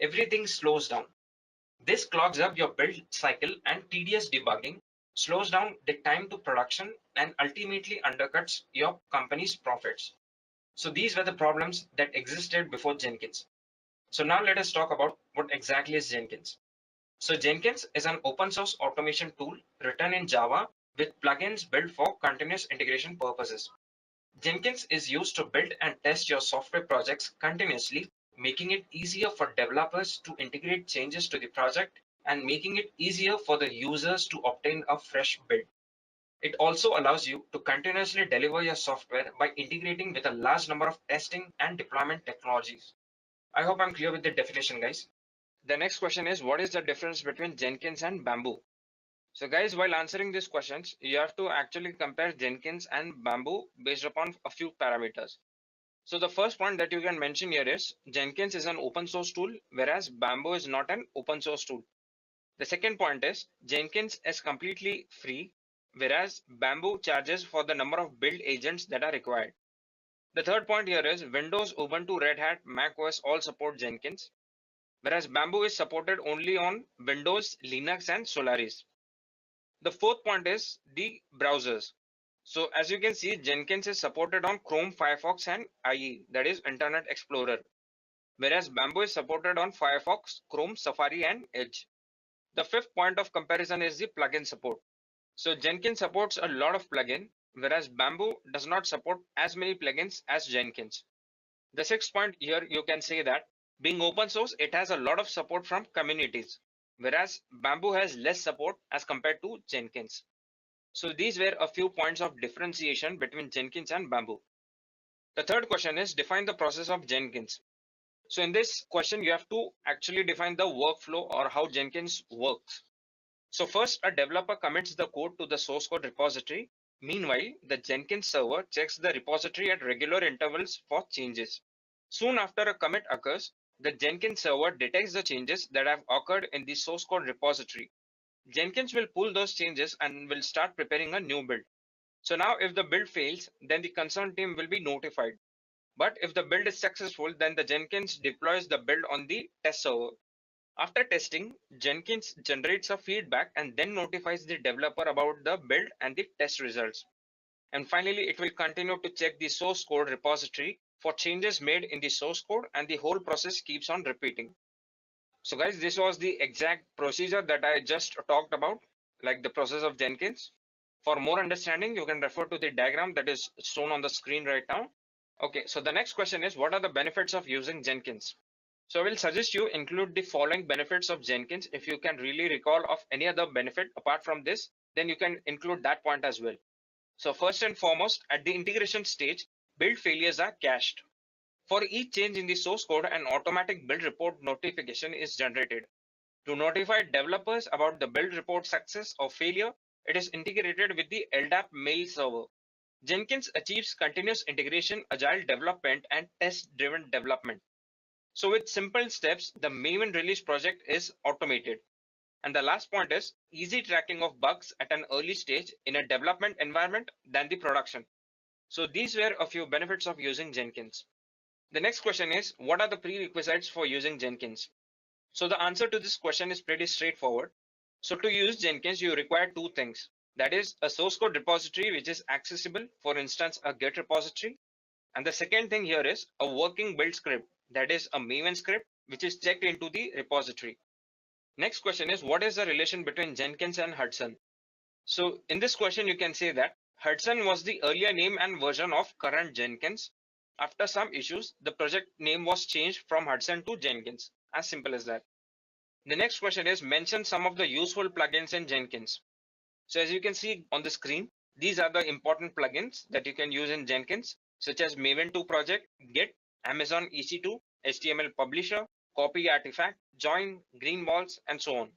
Everything slows down. This clogs up your build cycle, and tedious debugging slows down the time to production and ultimately undercuts your company's profits. So these were the problems that existed before Jenkins. So now let us talk about what exactly is Jenkins. So Jenkins is an open source automation tool written in Java with plugins built for continuous integration purposes. Jenkins is used to build and test your software projects continuously, making it easier for developers to integrate changes to the project and making it easier for the users to obtain a fresh build. It also allows you to continuously deliver your software by integrating with a large number of testing and deployment technologies. I hope I'm clear with the definition, guys. The next question is, what is the difference between Jenkins and Bamboo? So guys, while answering these questions, you have to actually compare Jenkins and Bamboo based upon a few parameters. So the first point that you can mention here is Jenkins is an open source tool, whereas Bamboo is not an open source tool. The second point is Jenkins is completely free, whereas Bamboo charges for the number of build agents that are required. The third point here is Windows, Ubuntu, Red Hat, Mac OS all support Jenkins, whereas Bamboo is supported only on Windows, Linux, and Solaris. The fourth point is the browsers. So as you can see, Jenkins is supported on Chrome, Firefox, and IE, that is Internet Explorer, whereas Bamboo is supported on Firefox, Chrome, Safari, and Edge. The fifth point of comparison is the plugin support. So Jenkins supports a lot of plugins, whereas Bamboo does not support as many plugins as Jenkins. The sixth point here, you can say that being open source, it has a lot of support from communities, whereas Bamboo has less support as compared to Jenkins. So these were a few points of differentiation between Jenkins and Bamboo. The third question is define the process of Jenkins. So in this question, you have to actually define the workflow or how Jenkins works. So first, a developer commits the code to the source code repository. Meanwhile, the Jenkins server checks the repository at regular intervals for changes. Soon after a commit occurs, the Jenkins server detects the changes that have occurred in the source code repository. Jenkins will pull those changes and will start preparing a new build. So now if the build fails, then the concerned team will be notified. But if the build is successful, then the Jenkins deploys the build on the test server. After testing, Jenkins generates a feedback and then notifies the developer about the build and the test results. And finally, it will continue to check the source code repository for changes made in the source code, and the whole process keeps on repeating. So guys, this was the exact procedure that I just talked about, like the process of Jenkins. For more understanding, you can refer to the diagram that is shown on the screen right now. Okay, so the next question is, what are the benefits of using Jenkins? So I will suggest you include the following benefits of Jenkins. If you can really recall of any other benefit apart from this, then you can include that point as well. So first and foremost, at the integration stage, build failures are cached. For each change in the source code, an automatic build report notification is generated. To notify developers about the build report success or failure, it is integrated with the LDAP mail server. Jenkins achieves continuous integration, agile development, and test-driven development. So with simple steps, the Maven release project is automated. And the last point is easy tracking of bugs at an early stage in a development environment than the production. So these were a few benefits of using Jenkins. The next question is, what are the prerequisites for using Jenkins? So the answer to this question is pretty straightforward. So to use Jenkins, you require two things. That is a source code repository which is accessible, for instance, a Git repository. And the second thing here is a working build script, that is a Maven script, which is checked into the repository. Next question is, what is the relation between Jenkins and Hudson? So in this question, you can say that Hudson was the earlier name and version of current Jenkins. After some issues, the project name was changed from Hudson to Jenkins. As simple as that. The next question is, mention some of the useful plugins in Jenkins. So as you can see on the screen, these are the important plugins that you can use in Jenkins, such as Maven 2 project, Git, Amazon EC2, HTML Publisher, Copy Artifact, Join, Green Balls, and so on.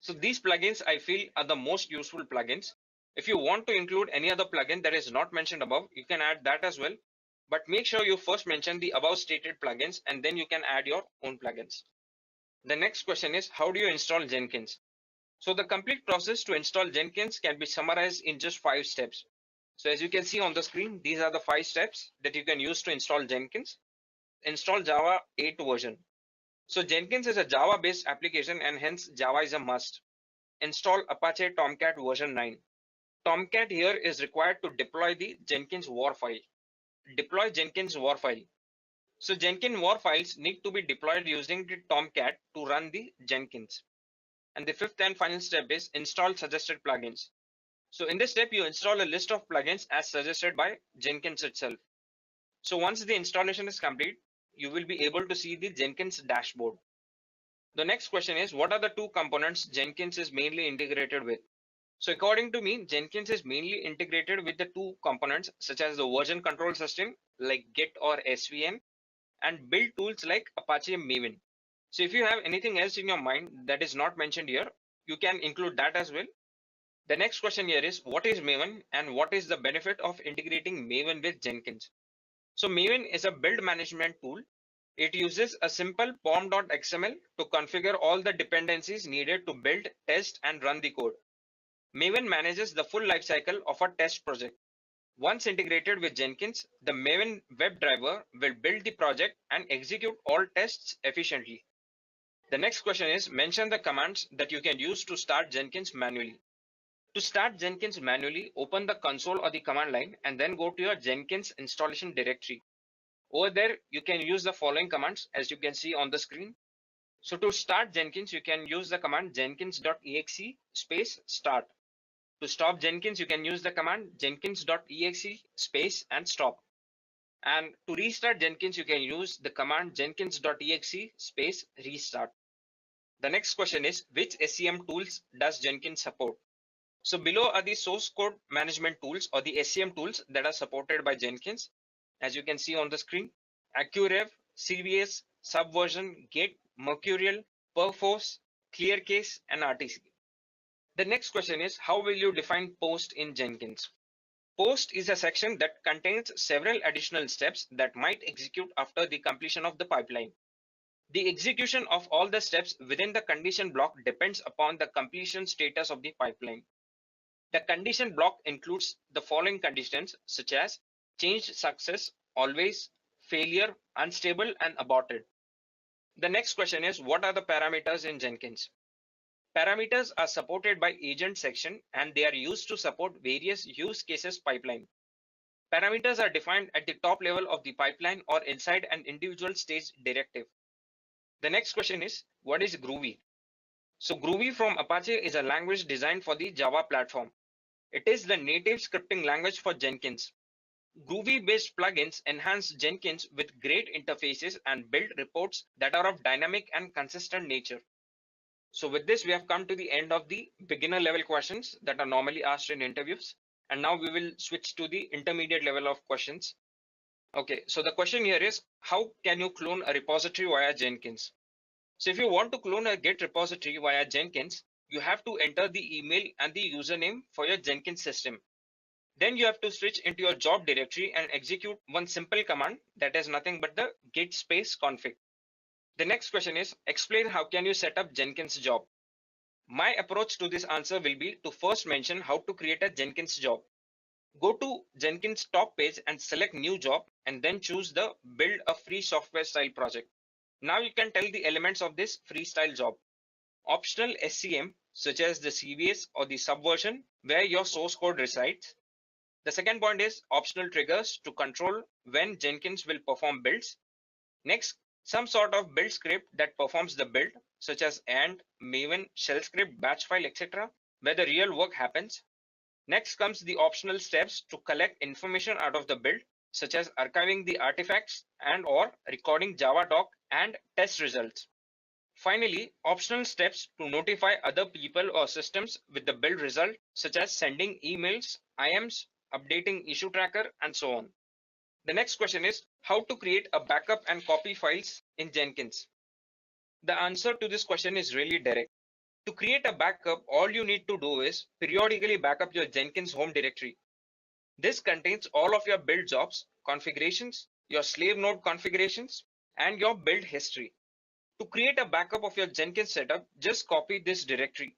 So these plugins I feel are the most useful plugins. If you want to include any other plugin that is not mentioned above, you can add that as well. But make sure you first mention the above stated plugins and then you can add your own plugins. The next question is, how do you install Jenkins? So the complete process to install Jenkins can be summarized in just 5 steps. So as you can see on the screen, these are the 5 steps that you can use to install Jenkins. Install Java 8 version. So Jenkins is a Java based application and hence Java is a must. Install Apache Tomcat version 9. Tomcat here is required to deploy the Jenkins war file. Deploy Jenkins war file. So Jenkins war files need to be deployed using the Tomcat to run the Jenkins. And the fifth and final step is install suggested plugins. So in this step, you install a list of plugins as suggested by Jenkins itself. So once the installation is complete, you will be able to see the Jenkins dashboard. The next question is, what are the two components Jenkins is mainly integrated with? So according to me, Jenkins is mainly integrated with the two components such as the version control system like Git or SVN and build tools like Apache Maven. So if you have anything else in your mind that is not mentioned here, you can include that as well. The next question here is, what is Maven and what is the benefit of integrating Maven with Jenkins? So Maven is a build management tool. It uses a simple pom.xml to configure all the dependencies needed to build, test, and run the code. Maven manages the full lifecycle of a test project. Once integrated with Jenkins, the Maven WebDriver will build the project and execute all tests efficiently. The next question is, mention the commands that you can use to start Jenkins manually. To start Jenkins manually, open the console or the command line and then go to your Jenkins installation directory. Over there, you can use the following commands as you can see on the screen. So to start Jenkins, you can use the command jenkins.exe space start. To stop Jenkins, you can use the command jenkins.exe space and stop. And to restart Jenkins, you can use the command jenkins.exe space restart. The next question is, which SCM tools does Jenkins support? So below are the source code management tools or the SCM tools that are supported by Jenkins. As you can see on the screen, Accurev, CVS, Subversion, Git, Mercurial, Perforce, Clearcase, and RTC. The next question is, how will you define post in Jenkins? Post is a section that contains several additional steps that might execute after the completion of the pipeline. The execution of all the steps within the condition block depends upon the completion status of the pipeline. The condition block includes the following conditions such as changed success, always, failure, unstable, and aborted. The next question is, what are the parameters in Jenkins? Parameters are supported by agent section and they are used to support various use cases pipeline. Parameters are defined at the top level of the pipeline or inside an individual stage directive. The next question is, what is Groovy? So Groovy from Apache is a language designed for the Java platform. It is the native scripting language for Jenkins. Groovy-based plugins enhance Jenkins with great interfaces and build reports that are of dynamic and consistent nature. So with this, we have come to the end of the beginner level questions that are normally asked in interviews. And now we will switch to the intermediate level of questions. Okay, so the question here is, how can you clone a repository via Jenkins? So if you want to clone a Git repository via Jenkins, you have to enter the email and the username for your Jenkins system. Then you have to switch into your job directory and execute one simple command that is nothing but the git space config. The next question is, explain how can you set up Jenkins job? My approach to this answer will be to first mention how to create a Jenkins job. Go to Jenkins top page and select new job and then choose the build a free software style project. Now you can tell the elements of this freestyle job. Optional SCM such as the CVS or the Subversion where your source code resides. The second point is optional triggers to control when Jenkins will perform builds. Next, some sort of build script that performs the build such as AND, Maven, shell script, batch file, etc. where the real work happens. Next comes the optional steps to collect information out of the build such as archiving the artifacts and or recording Java doc and test results. Finally, optional steps to notify other people or systems with the build result such as sending emails, IMs, updating issue tracker, and so on. The next question is how to create a backup and copy files in Jenkins. The answer to this question is really direct. To create a backup, all you need to do is periodically backup your Jenkins home directory. This contains all of your build jobs, configurations, your slave node configurations, and your build history. To create a backup of your Jenkins setup, just copy this directory.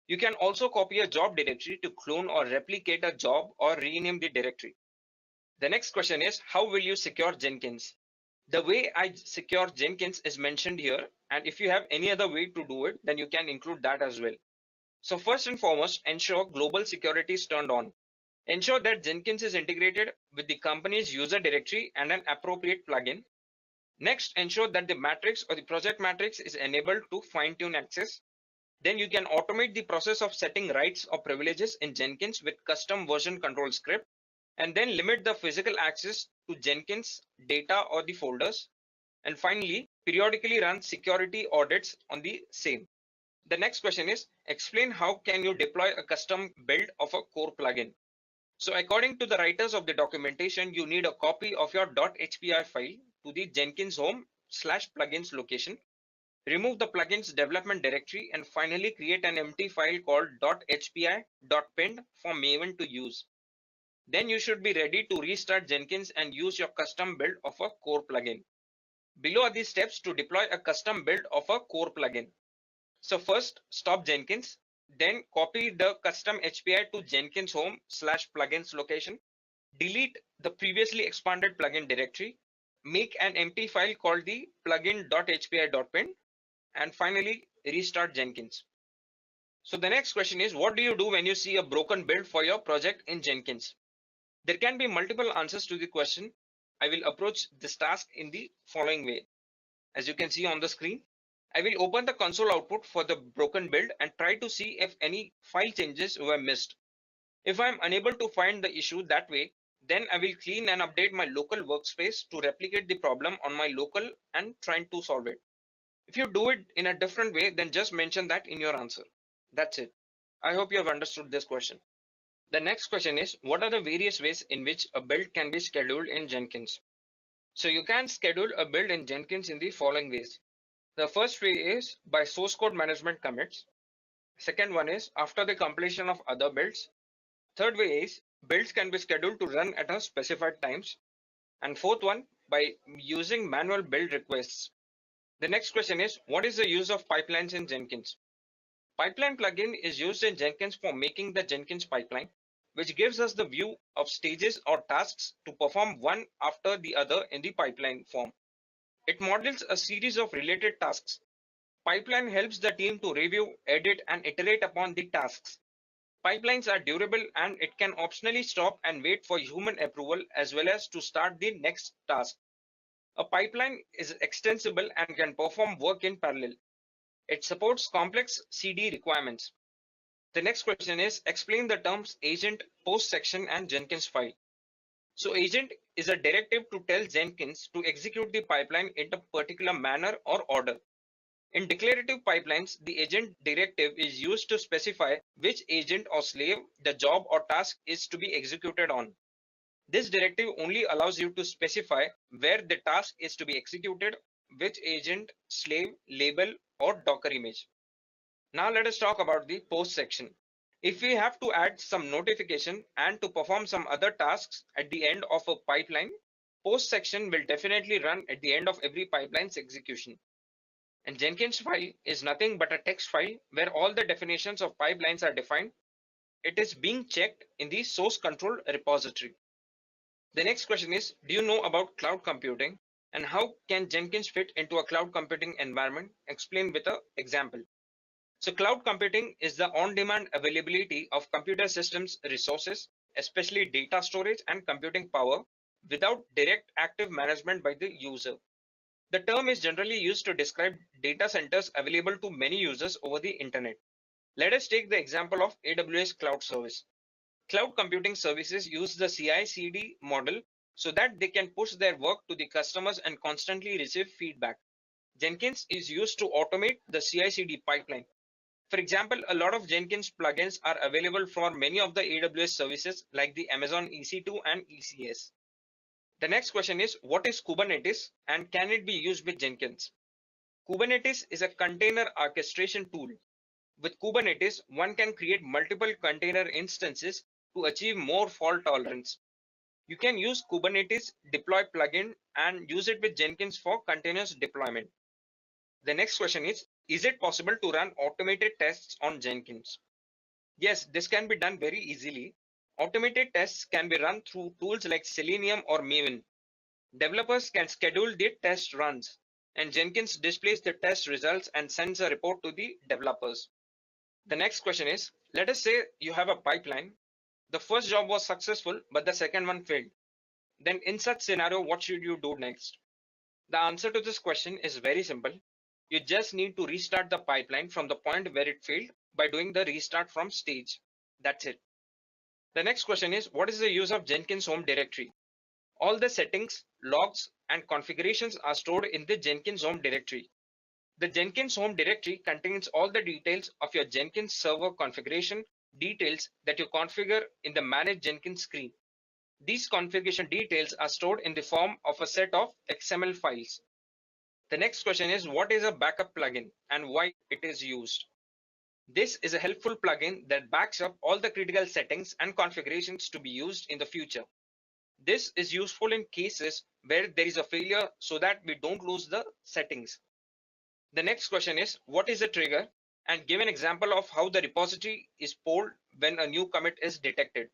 You can also copy a job directory to clone or replicate a job or rename the directory. The next question is, how will you secure Jenkins? The way I secure Jenkins is mentioned here, and if you have any other way to do it, then you can include that as well. So first and foremost, ensure global security is turned on. Ensure that Jenkins is integrated with the company's user directory and an appropriate plugin. Next, ensure that the matrix or the project matrix is enabled to fine-tune access. Then you can automate the process of setting rights or privileges in Jenkins with custom version control script, and then limit the physical access to Jenkins data or the folders. And finally, periodically run security audits on the same. The next question is, explain how can you deploy a custom build of a core plugin. So according to the writers of the documentation, you need a copy of your .hpi file to the Jenkins home/plugins location. Remove the plugins development directory and finally create an empty file called .hpi.pinned for Maven to use. Then you should be ready to restart Jenkins and use your custom build of a core plugin. Below are the steps to deploy a custom build of a core plugin. So first, stop Jenkins, then copy the custom HPI to Jenkins home/plugins location. Delete the previously expanded plugin directory. Make an empty file called the plugin.hpi.pin, and finally restart Jenkins. So the next question is, what do you do when you see a broken build for your project in Jenkins? There can be multiple answers to the question. I will approach this task in the following way. As you can see on the screen, I will open the console output for the broken build and try to see if any file changes were missed. If I am unable to find the issue that way, then I will clean and update my local workspace to replicate the problem on my local and try to solve it. If you do it in a different way, then just mention that in your answer. That's it. I hope you have understood this question. The next question is, what are the various ways in which a build can be scheduled in Jenkins? So you can schedule a build in Jenkins in the following ways. The first way is by source code management commits. Second one is after the completion of other builds. Third way is builds can be scheduled to run at a specified times. And fourth one, by using manual build requests. The next question is, what is the use of pipelines in Jenkins? Pipeline plugin is used in Jenkins for making the Jenkins pipeline, which gives us the view of stages or tasks to perform one after the other in the pipeline form. It models a series of related tasks. Pipeline helps the team to review, edit, and iterate upon the tasks. Pipelines are durable and it can optionally stop and wait for human approval as well as to start the next task. A pipeline is extensible and can perform work in parallel. It supports complex CD requirements. The next question is, explain the terms agent, post section, and Jenkinsfile. So agent is a directive to tell Jenkins to execute the pipeline in a particular manner or order. In declarative pipelines, the agent directive is used to specify which agent or slave the job or task is to be executed on. This directive only allows you to specify where the task is to be executed, which agent, slave, label, or Docker image. Now let us talk about the post section. If we have to add some notification and to perform some other tasks at the end of a pipeline, post section will definitely run at the end of every pipeline's execution. And Jenkins file is nothing but a text file where all the definitions of pipelines are defined. It is being checked in the source control repository. The next question is, do you know about cloud computing and how can Jenkins fit into a cloud computing environment? Explain with an example. So cloud computing is the on-demand availability of computer systems resources, especially data storage and computing power, without direct active management by the user. The term is generally used to describe data centers available to many users over the internet. Let us take the example of AWS Cloud Service. Cloud computing services use the CI/CD model so that they can push their work to the customers and constantly receive feedback. Jenkins is used to automate the CI/CD pipeline. For example, a lot of Jenkins plugins are available for many of the AWS services like the Amazon EC2 and ECS. The next question is, what is Kubernetes and can it be used with Jenkins? Kubernetes is a container orchestration tool. With Kubernetes, one can create multiple container instances to achieve more fault tolerance. You can use Kubernetes deploy plugin and use it with Jenkins for continuous deployment. The next question is it possible to run automated tests on Jenkins? Yes, this can be done very easily. Automated tests can be run through tools like Selenium or Maven. Developers can schedule the test runs, and Jenkins displays the test results and sends a report to the developers. The next question is, let us say you have a pipeline. The first job was successful, but the second one failed. Then in such scenario, what should you do next? The answer to this question is very simple. You just need to restart the pipeline from the point where it failed by doing the restart from stage. That's it. The next question is, what is the use of Jenkins home directory? All the settings, logs, and configurations are stored in the Jenkins home directory. The Jenkins home directory contains all the details of your Jenkins server configuration details that you configure in the Manage Jenkins screen. These configuration details are stored in the form of a set of XML files. The next question is, what is a backup plugin and why it is used? This is a helpful plugin that backs up all the critical settings and configurations to be used in the future. This is useful in cases where there is a failure so that we don't lose the settings. The next question is, what is a trigger? And give an example of how the repository is polled when a new commit is detected.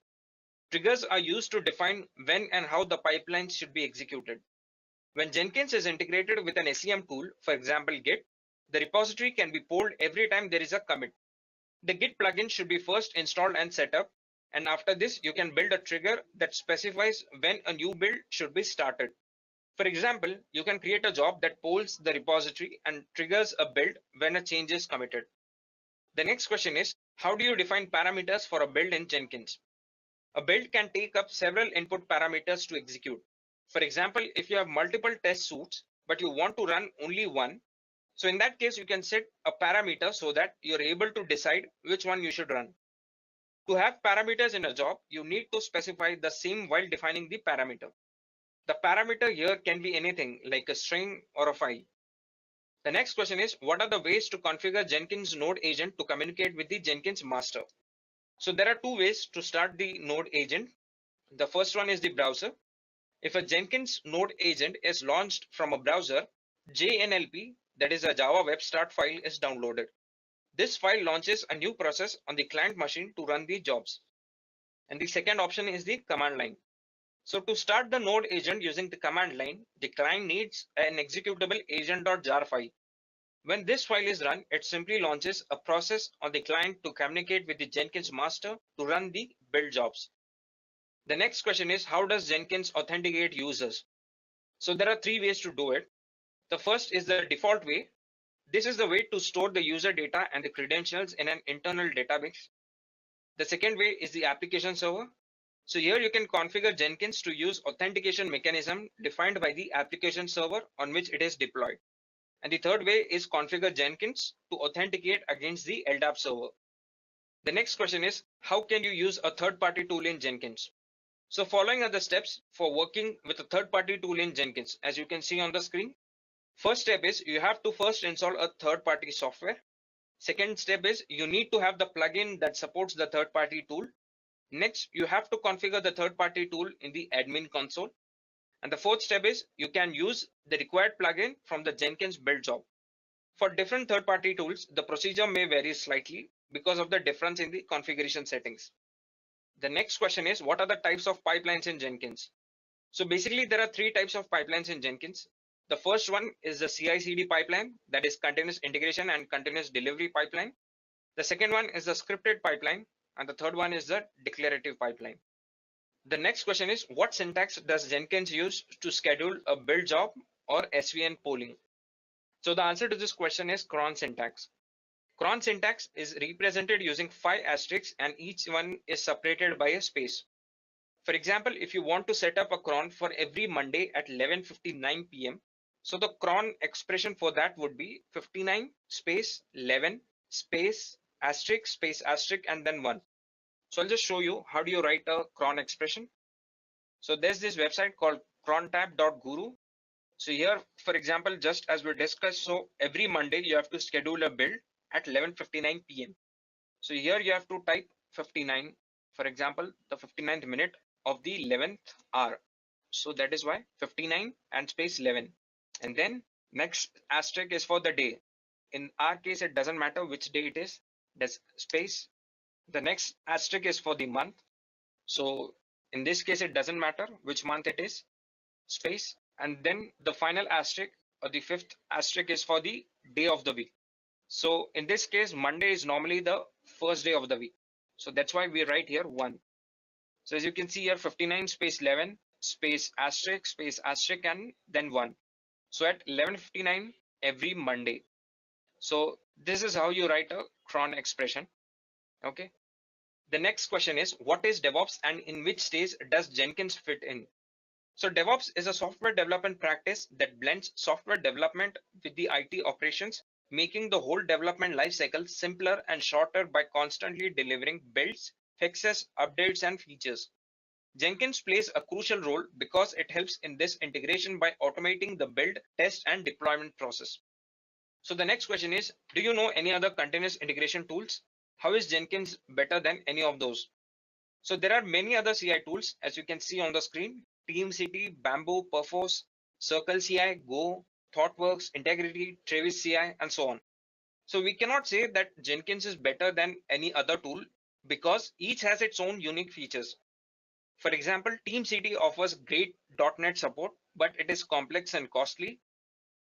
Triggers are used to define when and how the pipelines should be executed. When Jenkins is integrated with an SEM tool, for example Git, the repository can be polled every time there is a commit. The Git plugin should be first installed and set up, and after this you can build a trigger that specifies when a new build should be started. For example, you can create a job that polls the repository and triggers a build when a change is committed. The next question is, how do you define parameters for a build in Jenkins? A build can take up several input parameters to execute. For example, if you have multiple test suites, but you want to run only one, so in that case, you can set a parameter so that you're able to decide which one you should run. To have parameters in a job, you need to specify the same while defining the parameter. The parameter here can be anything like a string or a file. The next question is, what are the ways to configure Jenkins node agent to communicate with the Jenkins master? So there are two ways to start the node agent. The first one is the browser. If a Jenkins node agent is launched from a browser, JNLP, that is a Java Web Start file, is downloaded. This file launches a new process on the client machine to run the jobs. And the second option is the command line. So to start the node agent using the command line, the client needs an executable agent.jar file. When this file is run, it simply launches a process on the client to communicate with the Jenkins master to run the build jobs. The next question is, how does Jenkins authenticate users? So there are three ways to do it. The first is the default way. This is the way to store the user data and the credentials in an internal database. The second way is the application server. So here you can configure Jenkins to use authentication mechanism defined by the application server on which it is deployed. And the third way is configure Jenkins to authenticate against the LDAP server. The next question is, how can you use a third-party tool in Jenkins? So following are the steps for working with a third-party tool in Jenkins, as you can see on the screen. First step is you have to first install a third-party software. Second step is you need to have the plugin that supports the third-party tool. Next, you have to configure the third-party tool in the admin console. And the fourth step is you can use the required plugin from the Jenkins build job. For different third-party tools, the procedure may vary slightly because of the difference in the configuration settings. The next question is, what are the types of pipelines in Jenkins? So basically, there are three types of pipelines in Jenkins. The first one is the CI/CD pipeline, that is continuous integration and continuous delivery pipeline. The second one is the scripted pipeline, and the third one is the declarative pipeline. The next question is, what syntax does Jenkins use to schedule a build job or SVN polling? So the answer to this question is cron syntax. Cron syntax is represented using 5 asterisks and each one is separated by a space. For example, if you want to set up a cron for every Monday at 11:59 p.m. So the cron expression for that would be 59 space 11 space asterisk and then 1. So I'll just show you how do you write a cron expression. So there's this website called crontab.guru. So here, for example, just as we discussed, so every Monday you have to schedule a build at 11:59 p.m. So here you have to type 59, for example, the 59th minute of the 11th hour. So that is why 59 and space 11. And then next asterisk is for the day. In our case, it doesn't matter which day it is. There's space. The next asterisk is for the month. So in this case, it doesn't matter which month it is, space. And then the final asterisk or the fifth asterisk is for the day of the week. So in this case, Monday is normally the first day of the week. So that's why we write here 1. So as you can see here, 59 space 11 space asterisk and then 1. So at 11:59 every Monday. So this is how you write a cron expression. Okay. The next question is, what is DevOps and in which stage does Jenkins fit in? So DevOps is a software development practice that blends software development with the IT operations, making the whole development lifecycle simpler and shorter by constantly delivering builds, fixes, updates, and features. Jenkins plays a crucial role because it helps in this integration by automating the build, test, and deployment process. So the next question is, do you know any other continuous integration tools? How is Jenkins better than any of those? So there are many other CI tools, as you can see on the screen: TeamCity, Bamboo, Perforce, Circle CI, Go, ThoughtWorks, Integrity, Travis CI, and so on. So we cannot say that Jenkins is better than any other tool because each has its own unique features. For example, TeamCity offers great .NET support, but it is complex and costly.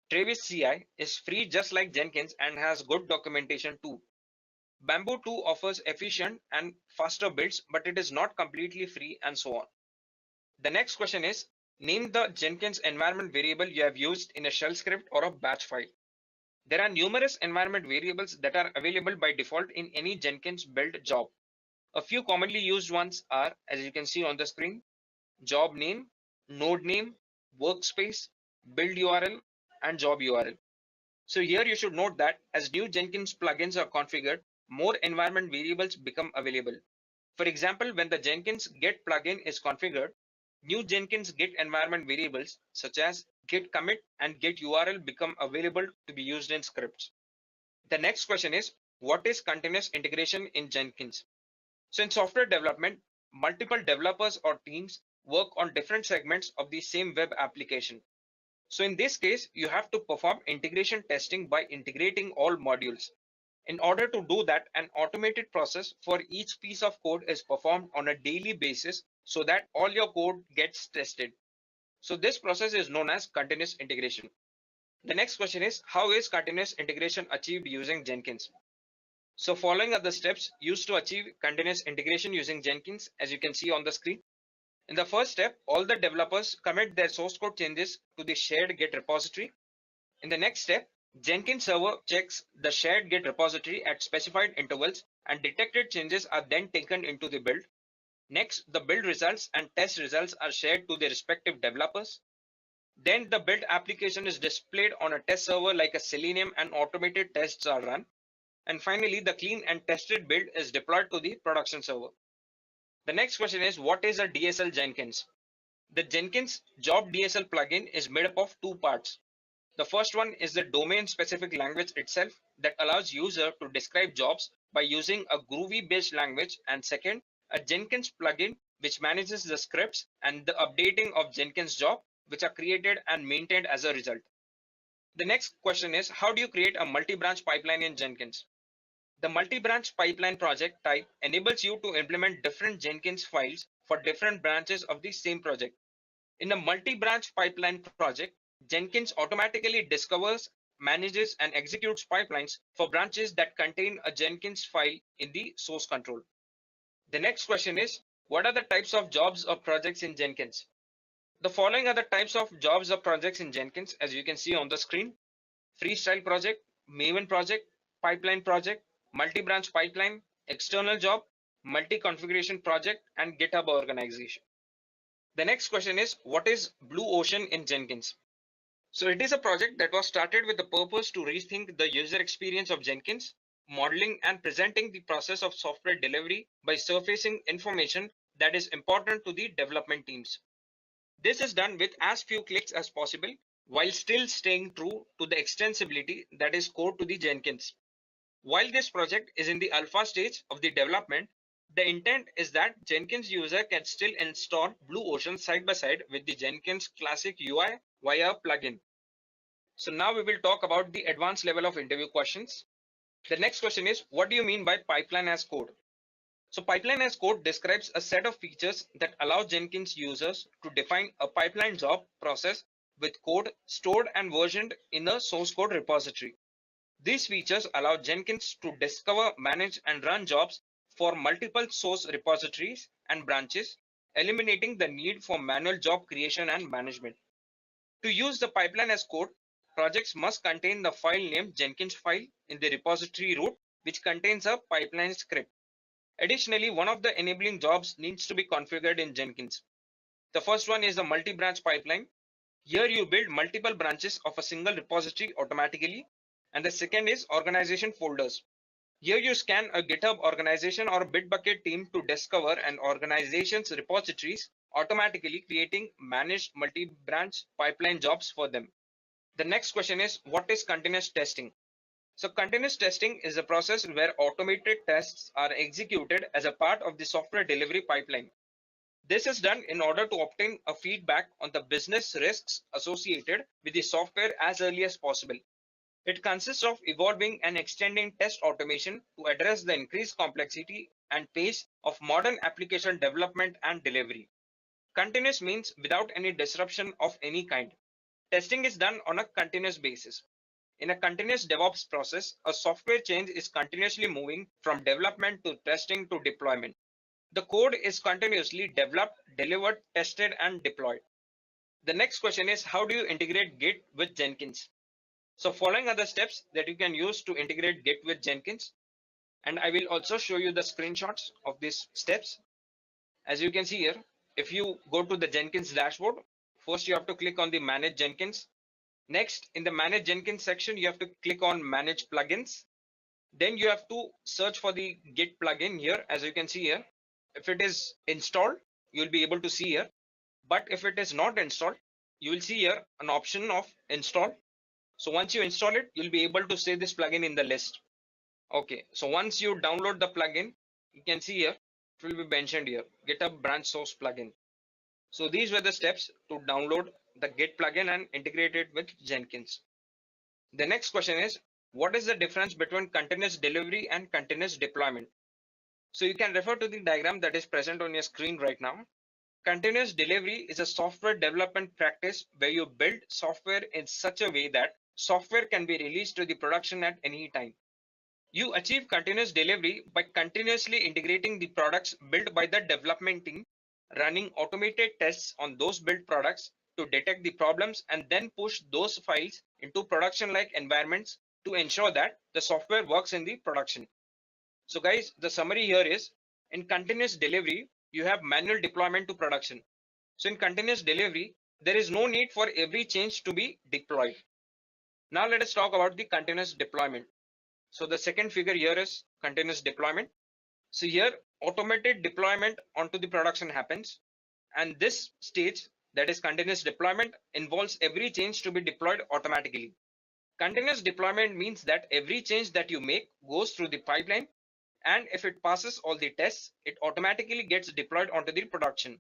Travis CI is free just like Jenkins and has good documentation too. Bamboo 2 offers efficient and faster builds, but it is not completely free and so on. The next question is, Name the Jenkins environment variable you have used in a shell script or a batch file. There are numerous environment variables that are available by default in any Jenkins build job. A few commonly used ones are, as you can see on the screen, job name, node name, workspace, build URL, and job URL. So here you should note that as new Jenkins plugins are configured, more environment variables become available. For example, when the Jenkins Git plugin is configured, new Jenkins Git environment variables such as git commit and git URL become available to be used in scripts. The next question is, what is continuous integration in Jenkins? So in software development, multiple developers or teams work on different segments of the same web application. So in this case, you have to perform integration testing by integrating all modules. In order to do that, an automated process for each piece of code is performed on a daily basis so that all your code gets tested. So this process is known as continuous integration. The next question is, how is continuous integration achieved using Jenkins? So following are the steps used to achieve continuous integration using Jenkins, as you can see on the screen. In the first step, all the developers commit their source code changes to the shared Git repository. In the next step, Jenkins server checks the shared Git repository at specified intervals and detected changes are then taken into the build. Next, the build results and test results are shared to the respective developers. Then the build application is displayed on a test server like a Selenium and automated tests are run. And finally, the clean and tested build is deployed to the production server. The next question is, what is a DSL Jenkins? The Jenkins Job DSL plugin is made up of two parts. The first one is the domain-specific language itself that allows user to describe jobs by using a Groovy-based language, and second, a Jenkins plugin which manages the scripts and the updating of Jenkins job which are created and maintained as a result. The next question is, how do you create a multi-branch pipeline in Jenkins? The multi-branch pipeline project type enables you to implement different Jenkins files for different branches of the same project. In a multi-branch pipeline project, Jenkins automatically discovers, manages, and executes pipelines for branches that contain a Jenkins file in the source control. The next question is, what are the types of jobs or projects in Jenkins? The following are the types of jobs or projects in Jenkins, as you can see on the screen: freestyle project, Maven project, pipeline project, multi-branch pipeline, external job, multi-configuration project, and GitHub organization. The next question is, what is Blue Ocean in Jenkins? So it is a project that was started with the purpose to rethink the user experience of Jenkins, modeling and presenting the process of software delivery by surfacing information that is important to the development teams. This is done with as few clicks as possible while still staying true to the extensibility that is core to the Jenkins. While this project is in the alpha stage of the development, the intent is that Jenkins user can still install Blue Ocean side by side with the Jenkins classic UI via plugin. So now we will talk about the advanced level of interview questions. The next question is, what do you mean by pipeline as code? So pipeline as code describes a set of features that allow Jenkins users to define a pipeline job process with code stored and versioned in a source code repository. These features allow Jenkins to discover, manage, and run jobs for multiple source repositories and branches, eliminating the need for manual job creation and management. To use the pipeline as code, projects must contain the file name Jenkinsfile in the repository root, which contains a pipeline script. Additionally, one of the enabling jobs needs to be configured in Jenkins. The first one is the multi-branch pipeline. Here you build multiple branches of a single repository automatically. And the second is organization folders. Here you scan a GitHub organization or a Bitbucket team to discover an organization's repositories, automatically creating managed multi-branch pipeline jobs for them. The next question is, what is continuous testing? So continuous testing is a process where automated tests are executed as a part of the software delivery pipeline. This is done in order to obtain a feedback on the business risks associated with the software as early as possible. It consists of evolving and extending test automation to address the increased complexity and pace of modern application development and delivery. Continuous means without any disruption of any kind. Testing is done on a continuous basis. In a continuous DevOps process, a software change is continuously moving from development to testing to deployment. The code is continuously developed, delivered, tested, and deployed. The next question is, how do you integrate Git with Jenkins? So following are the steps that you can use to integrate Git with Jenkins. And I will also show you the screenshots of these steps. As you can see here, if you go to the Jenkins dashboard, first you have to click on the Manage Jenkins. Next, in the Manage Jenkins section, you have to click on Manage Plugins. Then you have to search for the Git plugin here. As you can see here, if it is installed, you'll be able to see here. But if it is not installed, you will see here an option of install. So once you install it, you'll be able to save this plugin in the list. Okay, so once you download the plugin, you can see here, it will be mentioned here, GitHub branch source plugin. So these were the steps to download the Git plugin and integrate it with Jenkins. The next question is, what is the difference between continuous delivery and continuous deployment? So you can refer to the diagram that is present on your screen right now. Continuous delivery is a software development practice where you build software in such a way that software can be released to the production at any time. You achieve continuous delivery by continuously integrating the products built by the development team, running automated tests on those built products to detect the problems, and then push those files into production-like environments to ensure that the software works in the production. So guys, the summary here is, in continuous delivery, you have manual deployment to production. So in continuous delivery, there is no need for every change to be deployed. Now let us talk about the continuous deployment. So the second figure here is continuous deployment. So here automated deployment onto the production happens, and this stage, that is continuous deployment, involves every change to be deployed automatically. Continuous deployment means that every change that you make goes through the pipeline, and if it passes all the tests, it automatically gets deployed onto the production.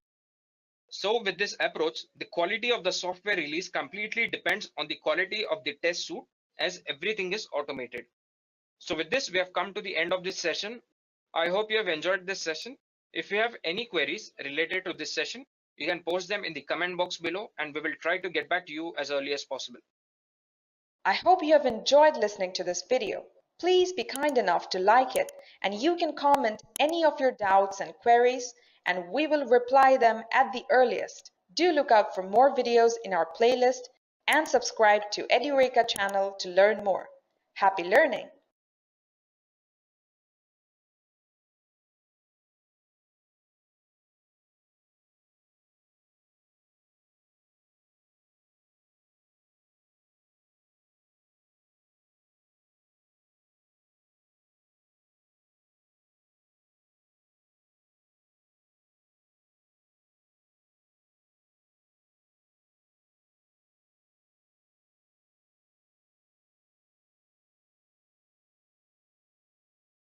So with this approach, the quality of the software release completely depends on the quality of the test suite, as everything is automated. So with this, we have come to the end of this session. I hope you have enjoyed this session. If you have any queries related to this session, you can post them in the comment box below, and we will try to get back to you as early as possible. I hope you have enjoyed listening to this video. Please be kind enough to like it, and you can comment any of your doubts and queries, and we will reply them at the earliest. Do look out for more videos in our playlist and subscribe to Edureka channel to learn more. Happy learning!